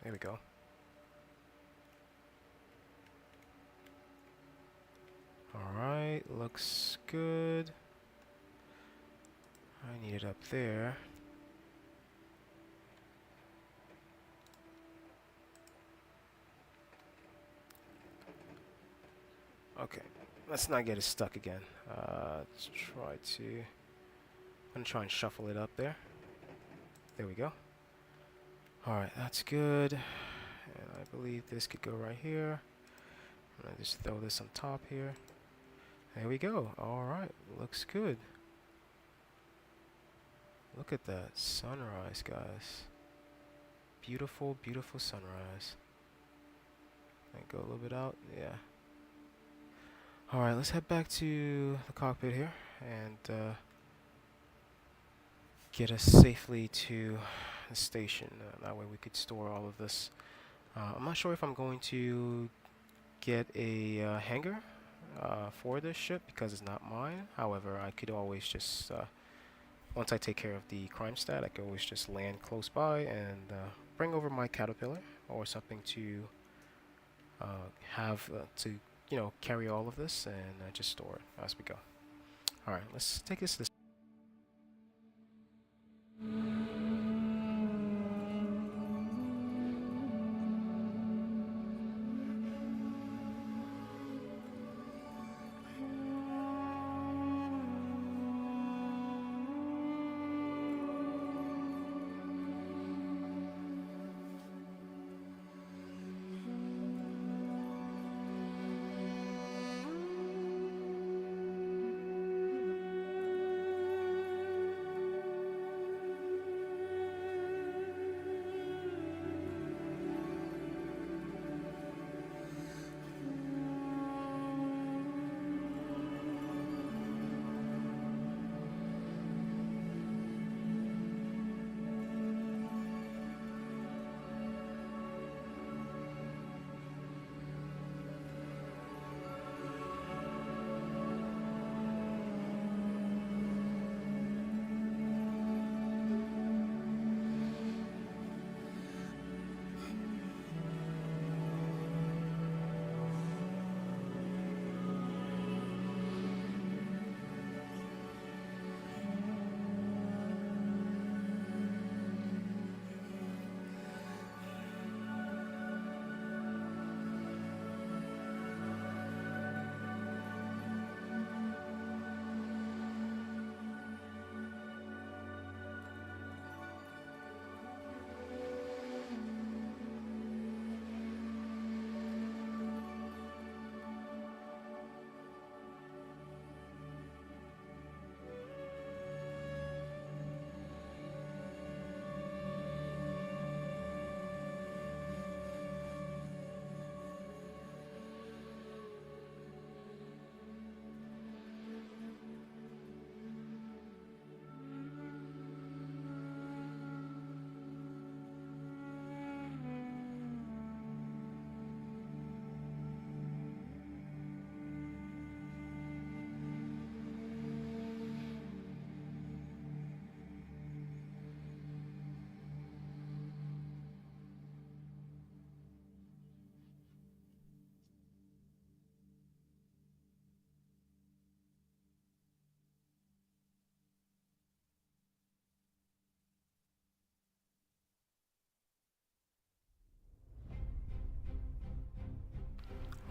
There we go. Alright, looks good. I need it up there. Okay, let's not get it stuck again. Let's try to... I'm gonna try and shuffle it up there. There we go. Alright, that's good. And I believe this could go right here. I'm gonna just throw this on top here. There we go. Alright, looks good. Look at that sunrise, guys. Beautiful, beautiful sunrise. Might go a little bit out. Yeah. Alright, let's head back to the cockpit here and get us safely to the station. That way we could store all of this. I'm not sure if I'm going to get a hangar for this ship because it's not mine. However, I could always just, once I take care of the crime stat, I could always just land close by and bring over my caterpillar or something to have to, you know, carry all of this and just store it as we go. Alright, let's take this to the...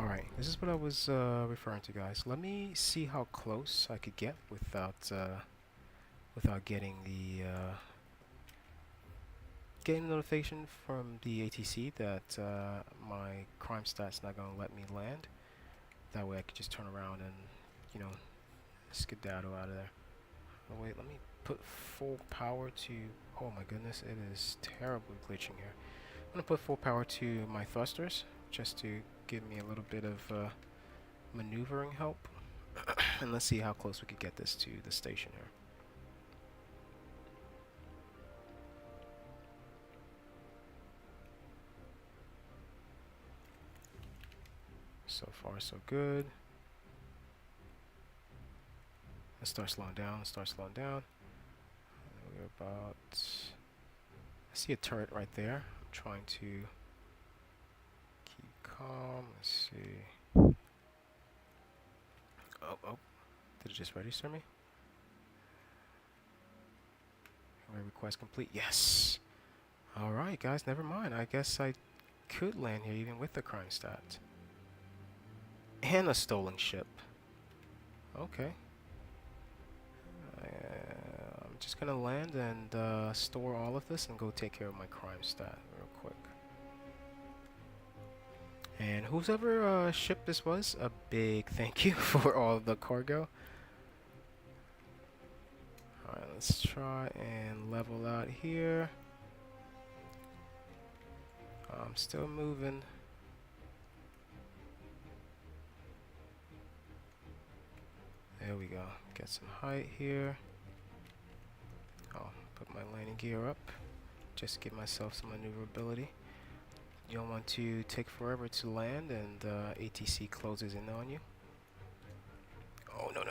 Alright, this is what I was referring to, guys. Let me see how close I could get without without getting the notification from the ATC that my crime stat's not gonna let me land. That way I could just turn around and, you know, skedaddle out of there. Oh wait, let me put full power to... Oh my goodness, it is terribly glitching here. I'm gonna put full power to my thrusters just to give me a little bit of maneuvering help. And let's see how close we could get this to the station here. So far, so good. Let's start slowing down. Let's start slowing down. We're about... I see a turret right there. I'm trying to keep calm. Let's see. Oh. Did it just register me? Request complete. Yes! Alright, guys, never mind. I guess I could land here even with the crime stat. And a stolen ship. Okay. I'm just gonna land and store all of this and go take care of my crime stat real quick. And whoever ship this was, a big thank you for all of the cargo. Alright, let's try and level out here. I'm still moving. There we go. Get some height here. I'll put my landing gear up. Just to give myself some maneuverability. You don't want to take forever to land and ATC closes in on you. Oh, no.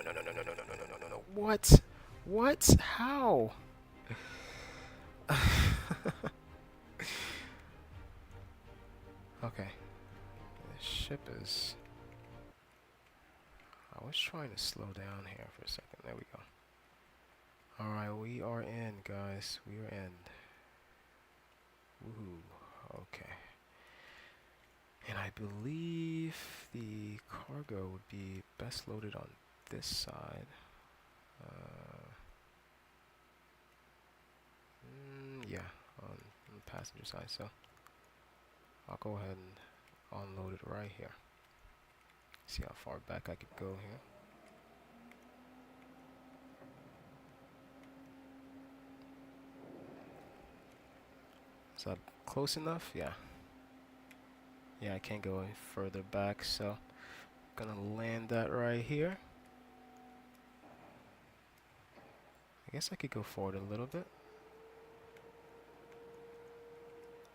What? What? How? Okay. The ship is... I was trying to slow down here for a second. There we go. Alright, we are in, guys. We are in. Woohoo. Okay. And I believe the cargo would be best loaded on this side. Yeah, on the passenger side. So I'll go ahead and unload it right here. See how far back I could go here. Is that close enough? Yeah. Yeah, I can't go any further back, so I'm gonna land that right here. I guess I could go forward a little bit.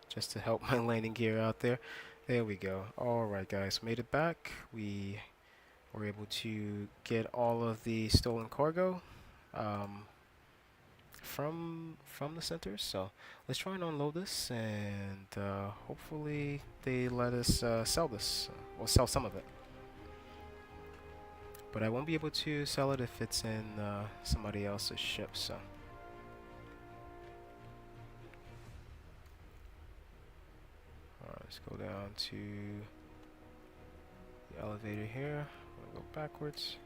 Just to help my landing gear out there. There we go. Alright guys, made it back. We were able to get all of the stolen cargo from the center. So let's try and unload this, and hopefully they let us sell this. Or sell some of it. But I won't be able to sell it if it's in somebody else's ship, so. Alright, let's go down to the elevator here. We'll go backwards.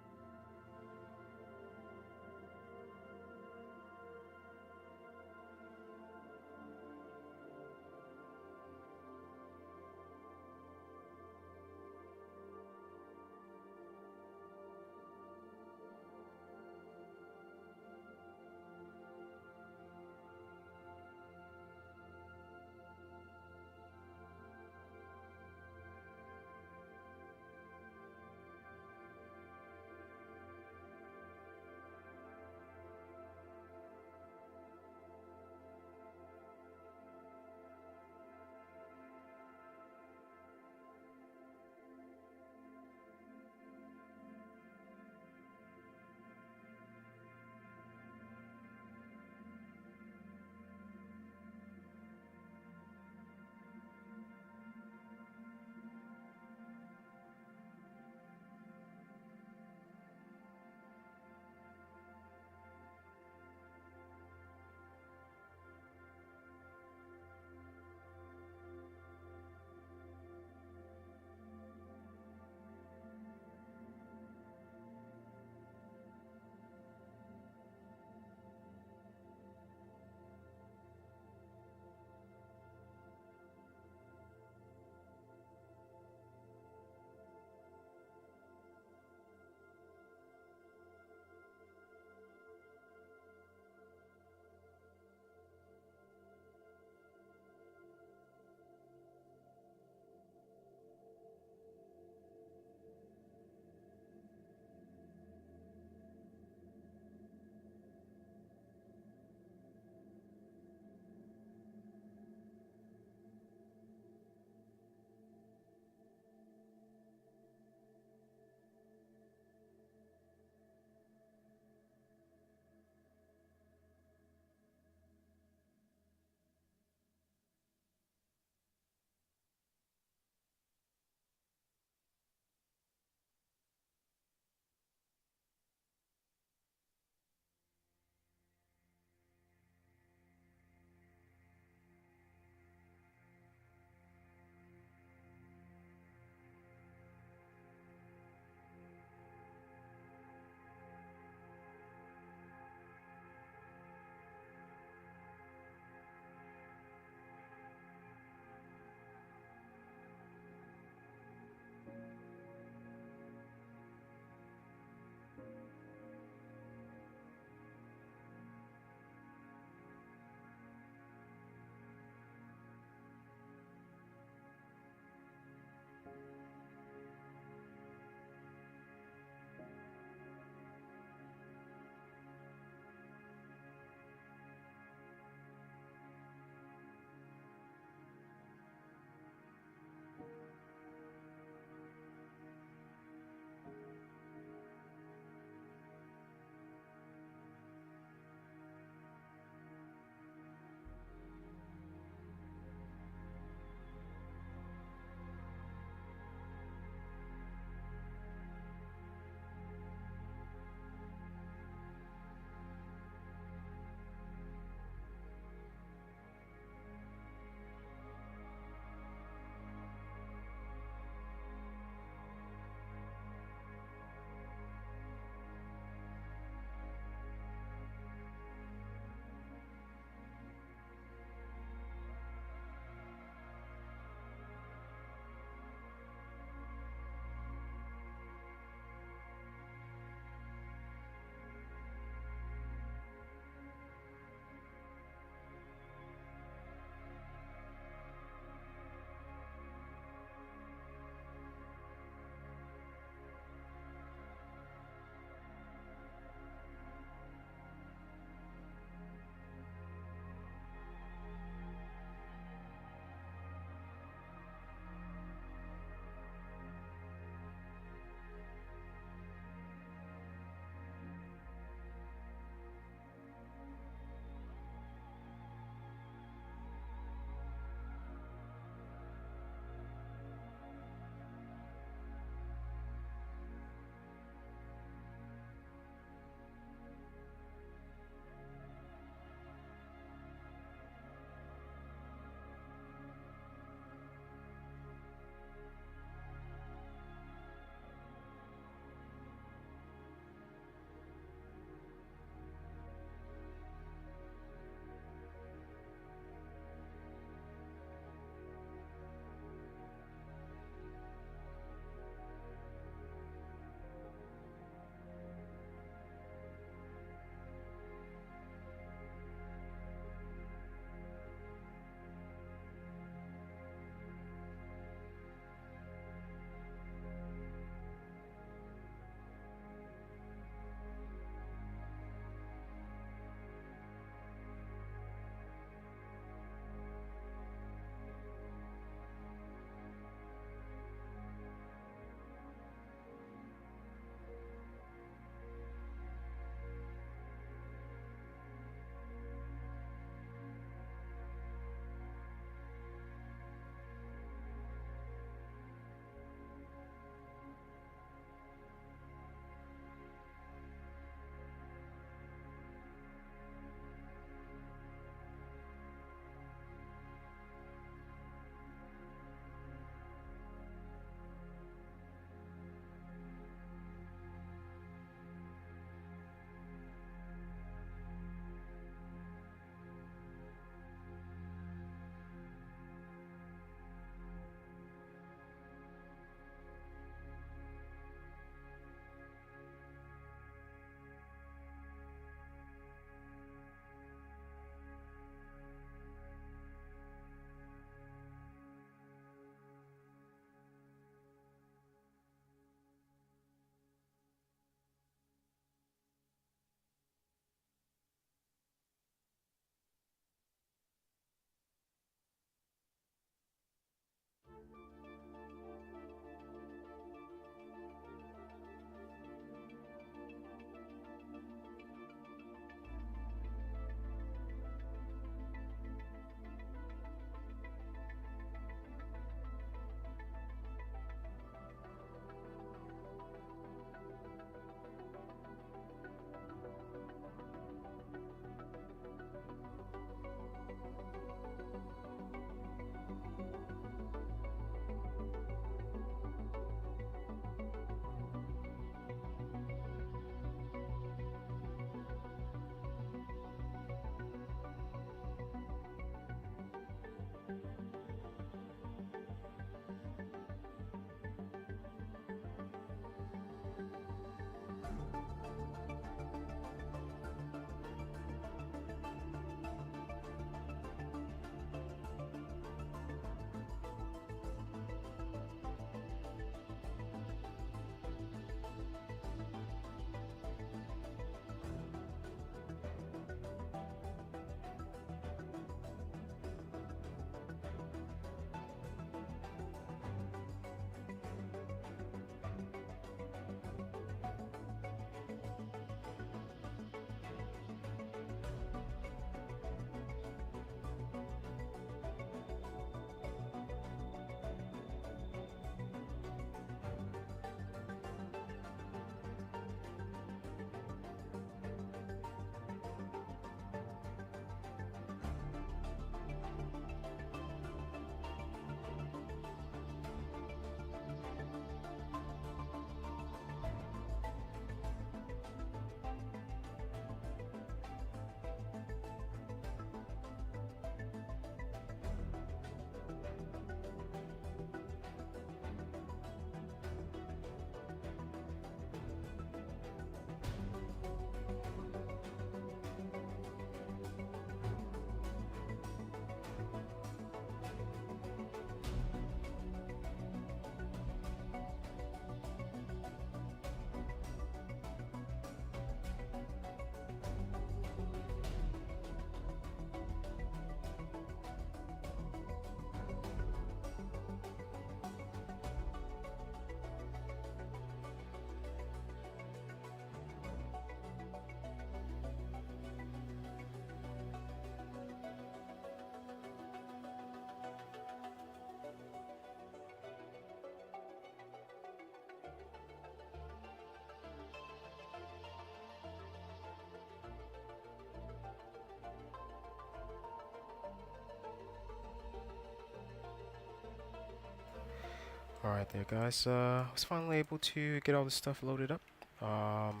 Alright there guys, I was finally able to get all this stuff loaded up. I'm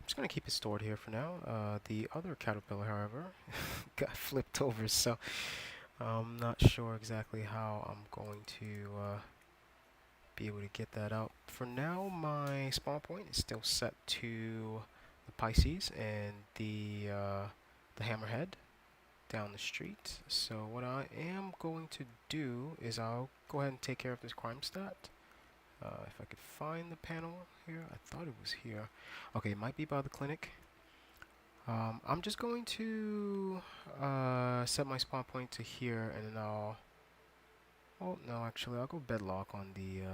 just gonna keep it stored here for now. The other caterpillar, however, got flipped over, so I'm not sure exactly how I'm going to be able to get that out. For now, my spawn point is still set to the Pisces and the hammerhead down the street. So what I am going to do is I'll go ahead and take care of this crime stat. If I could find the panel here, I thought it was here. Okay, it might be by the clinic. I'm just going to set my spawn point to here, and then I'll. Oh no, actually, I'll go bedlock on the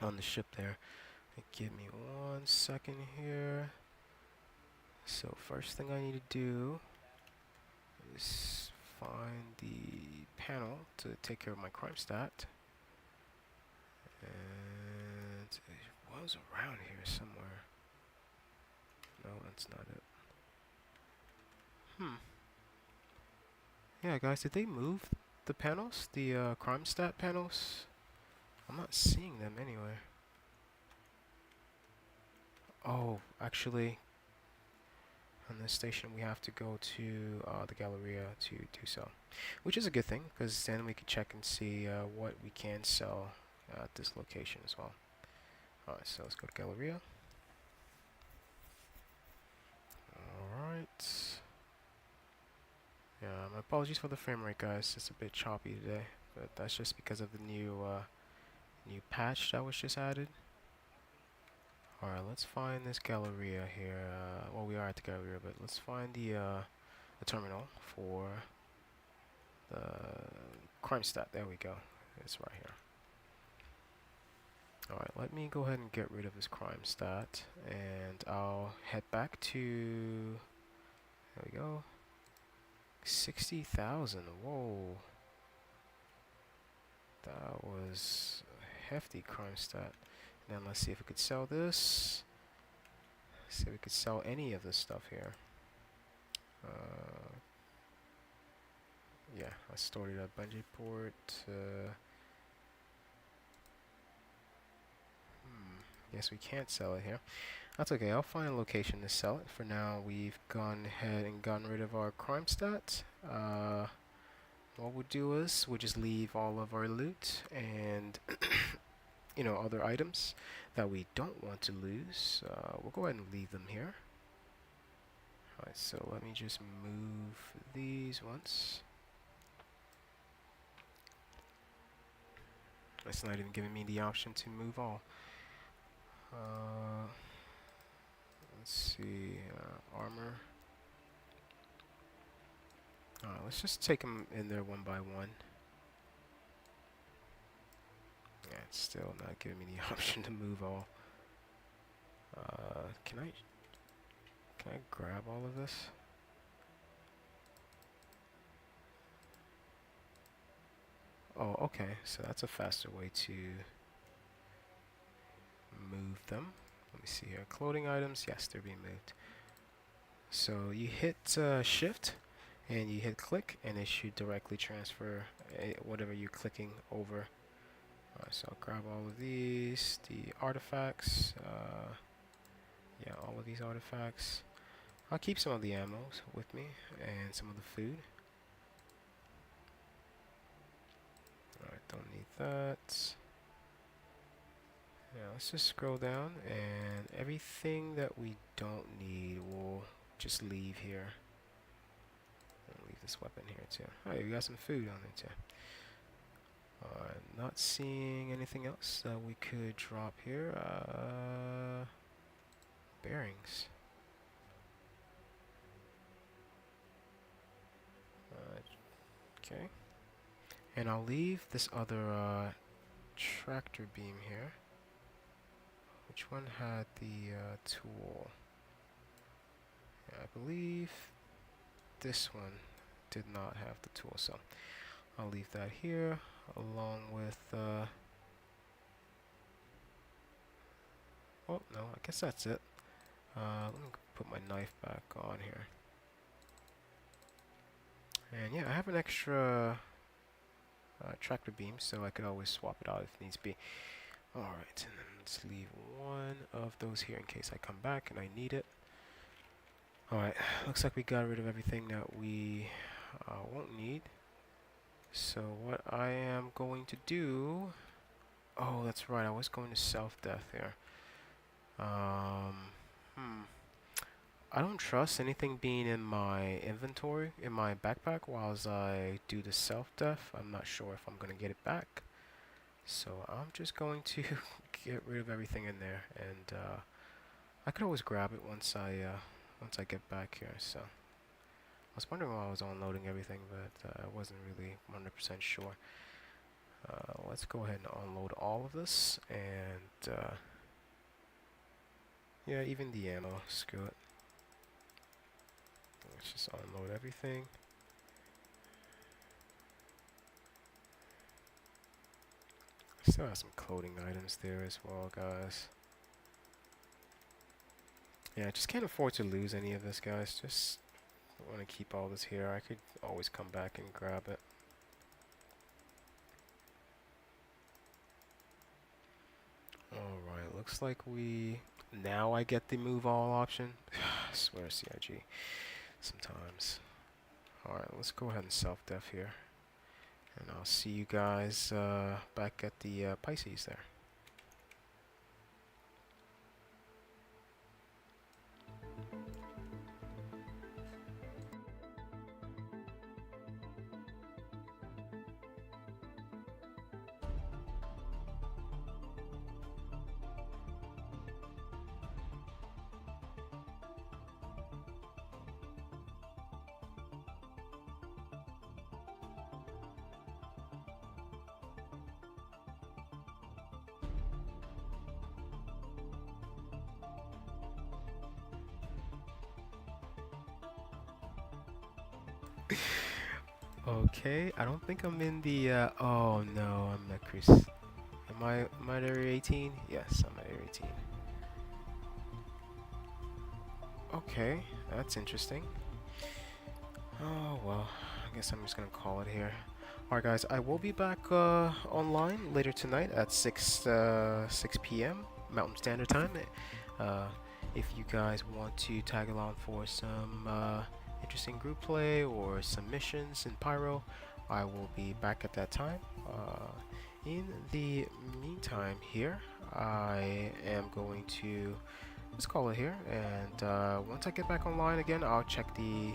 on the ship there. Give me 1 second here. So first thing I need to do is find the panel to take care of my crime stat. And it was around here somewhere. No, that's not it. Yeah, guys, did they move the panels? The crime stat panels? I'm not seeing them anywhere. Oh, actually, on this station we have to go to the Galleria to do so, which is a good thing because then we can check and see what we can sell at this location as well. Alright, so let's go to Galleria. Alright. Yeah, my apologies for the frame rate, guys. It's a bit choppy today, but that's just because of the new patch that was just added. Alright, let's find this Galleria here. Well, we are at the Galleria, but let's find the terminal for the crime stat. There we go. It's right here. Alright, let me go ahead and get rid of this crime stat, and I'll head back to, there we go, 60,000, whoa, that was a hefty crime stat. And then let's see if we could sell this, see if we could sell any of this stuff here. Yeah, I stored it at Bungee Port. Yes, we can't sell it here. That's okay, I'll find a location to sell it. For now, we've gone ahead and gotten rid of our crime stat. What we'll do is, we'll just leave all of our loot and, you know, other items that we don't want to lose. We'll go ahead and leave them here. Alright, so let me just move these once. It's not even giving me the option to move all. Let's see, armor. Let's just take them in there one by one. Yeah, it's still not giving me the option to move all. Can I grab all of this? Oh, okay, so that's a faster way to move them. Let me see here. Clothing items, yes, they're being moved. So you hit shift and you hit click, and it should directly transfer whatever you're clicking over. So I'll grab all of these, the artifacts. Yeah, all of these artifacts. I'll keep some of the ammo with me and some of the food. Alright, don't need that. Yeah, let's just scroll down, and everything that we don't need we'll just leave here. I'll leave this weapon here too. Alright, we got some food on it too. Alright, not seeing anything else that we could drop here. Bearings. Okay. And I'll leave this other tractor beam here. Which one had the tool? Yeah, I believe this one did not have the tool, so I'll leave that here along with oh no, I guess that's it. Let me put my knife back on here. And yeah, I have an extra tractor beam, so I could always swap it out if needs be. Alright, and then let's leave one of those here in case I come back and I need it. Alright, looks like we got rid of everything that we won't need. So what I am going to do... Oh, that's right, I was going to self-death here. I don't trust anything being in my inventory, in my backpack, whilst I do the self-death. I'm not sure if I'm going to get it back. So I'm just going to get rid of everything in there, and I could always grab it once I get back here. So I was wondering why I was unloading everything, but I wasn't really 100% sure. Let's go ahead and unload all of this, and yeah, even the ammo, screw it. Let's just unload everything. Still have some clothing items there as well, guys. Yeah, I just can't afford to lose any of this, guys. Just want to keep all this here. I could always come back and grab it. Alright, looks like now I get the move all option. I swear CIG sometimes. Alright, let's go ahead and self-def here. And I'll see you guys back at the Pisces there. Okay, I don't think I'm in the, oh no, I'm at Chris. Am I at area 18? Yes, I'm at area 18. Okay, that's interesting. Oh, well, I guess I'm just gonna call it here. Alright guys, I will be back online later tonight at 6 p.m. Mountain Standard Time. If you guys want to tag along for some interesting group play or some missions in Pyro, I will be back at that time. In the meantime here, I am going to let's call it here, and once I get back online again, I'll check the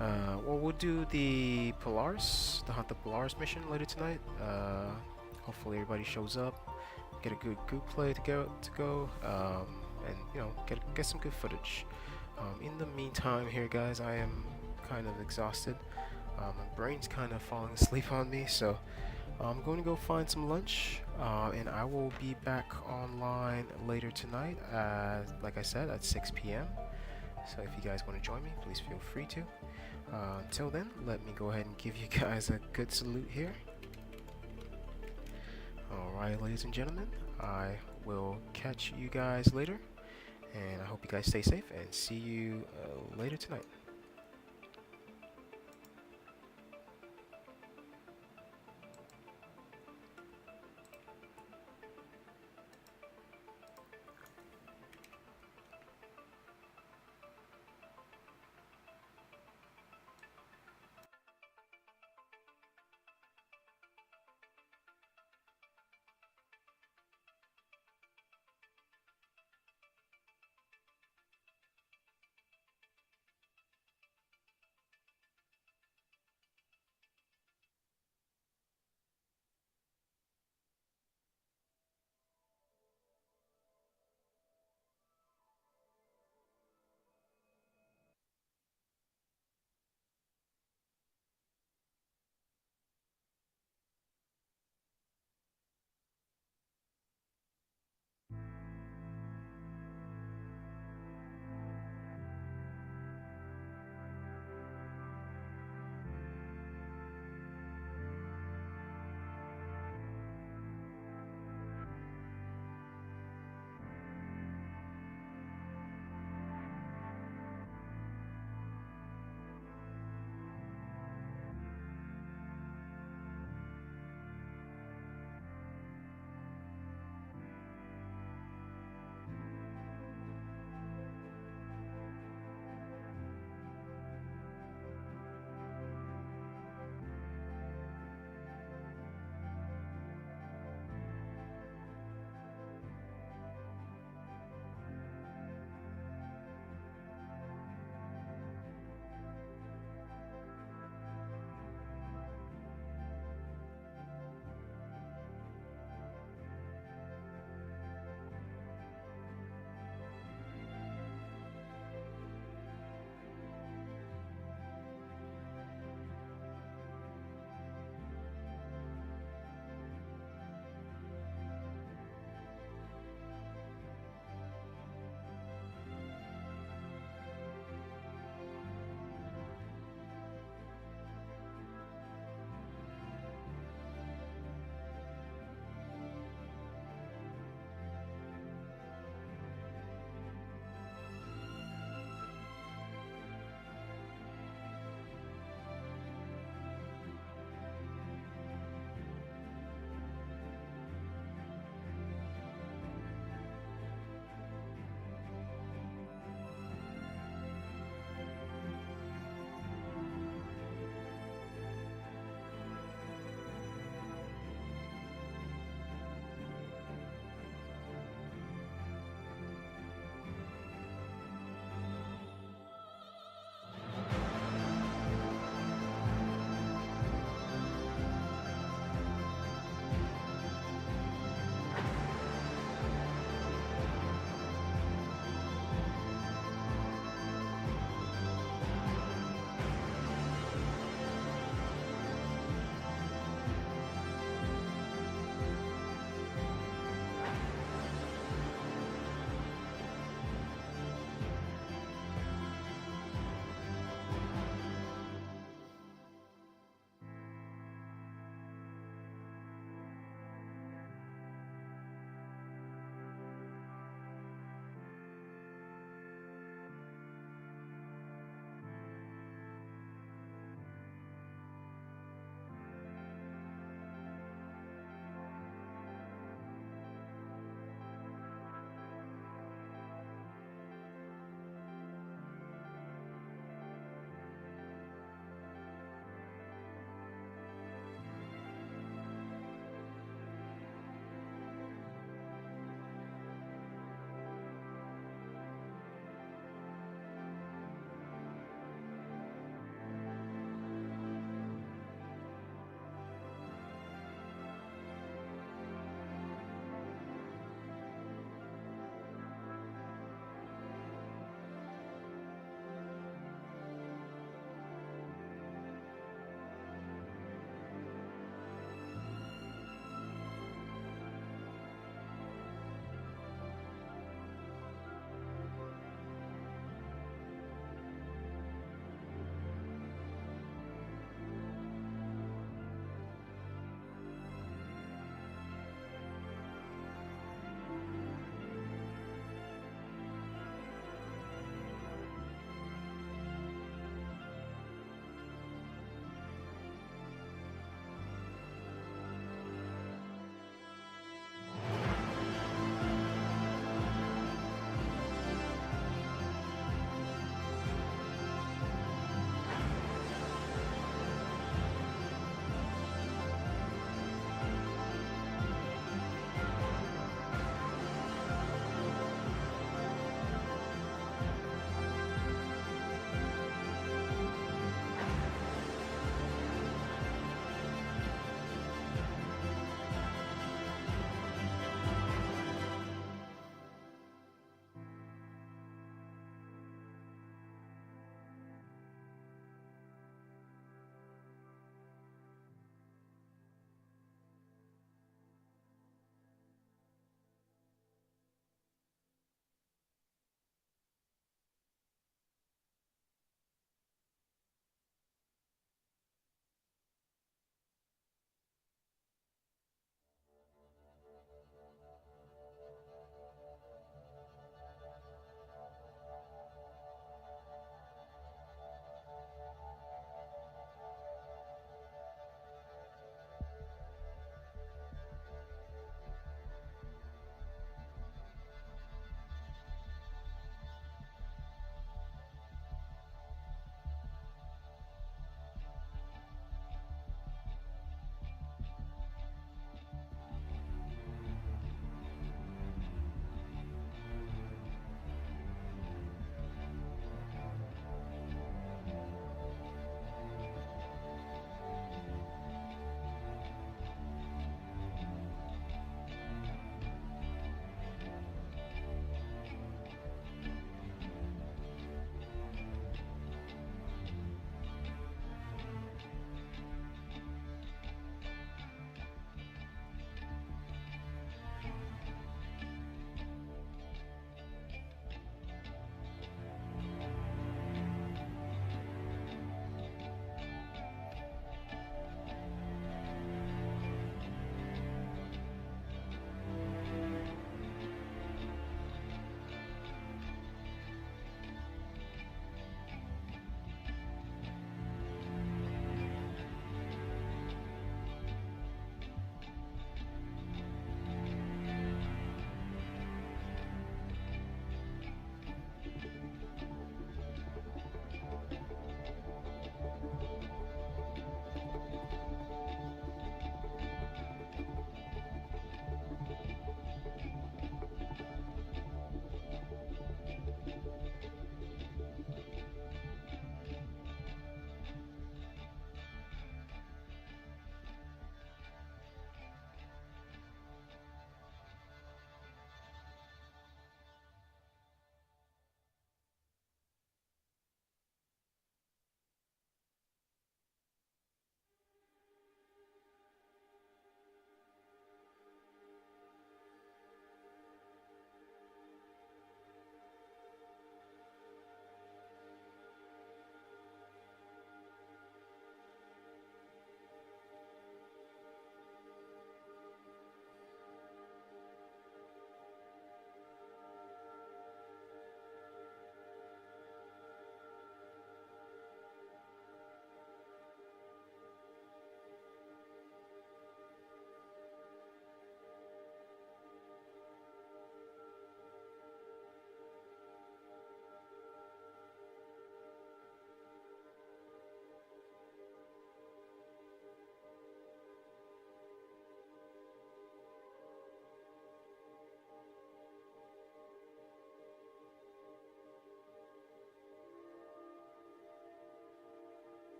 well, we'll do the Polaris, the Hunt the Polaris mission later tonight. Hopefully everybody shows up, get a good group play to go, and you know, get some good footage. In the meantime here, guys, I am kind of exhausted. My brain's kind of falling asleep on me, so I'm going to go find some lunch, and I will be back online later tonight, like I said, at 6 p.m. So if you guys want to join me, please feel free to. Until then, let me go ahead and give you guys a good salute here. Alright, ladies and gentlemen, I will catch you guys later, and I hope you guys stay safe and see you later tonight.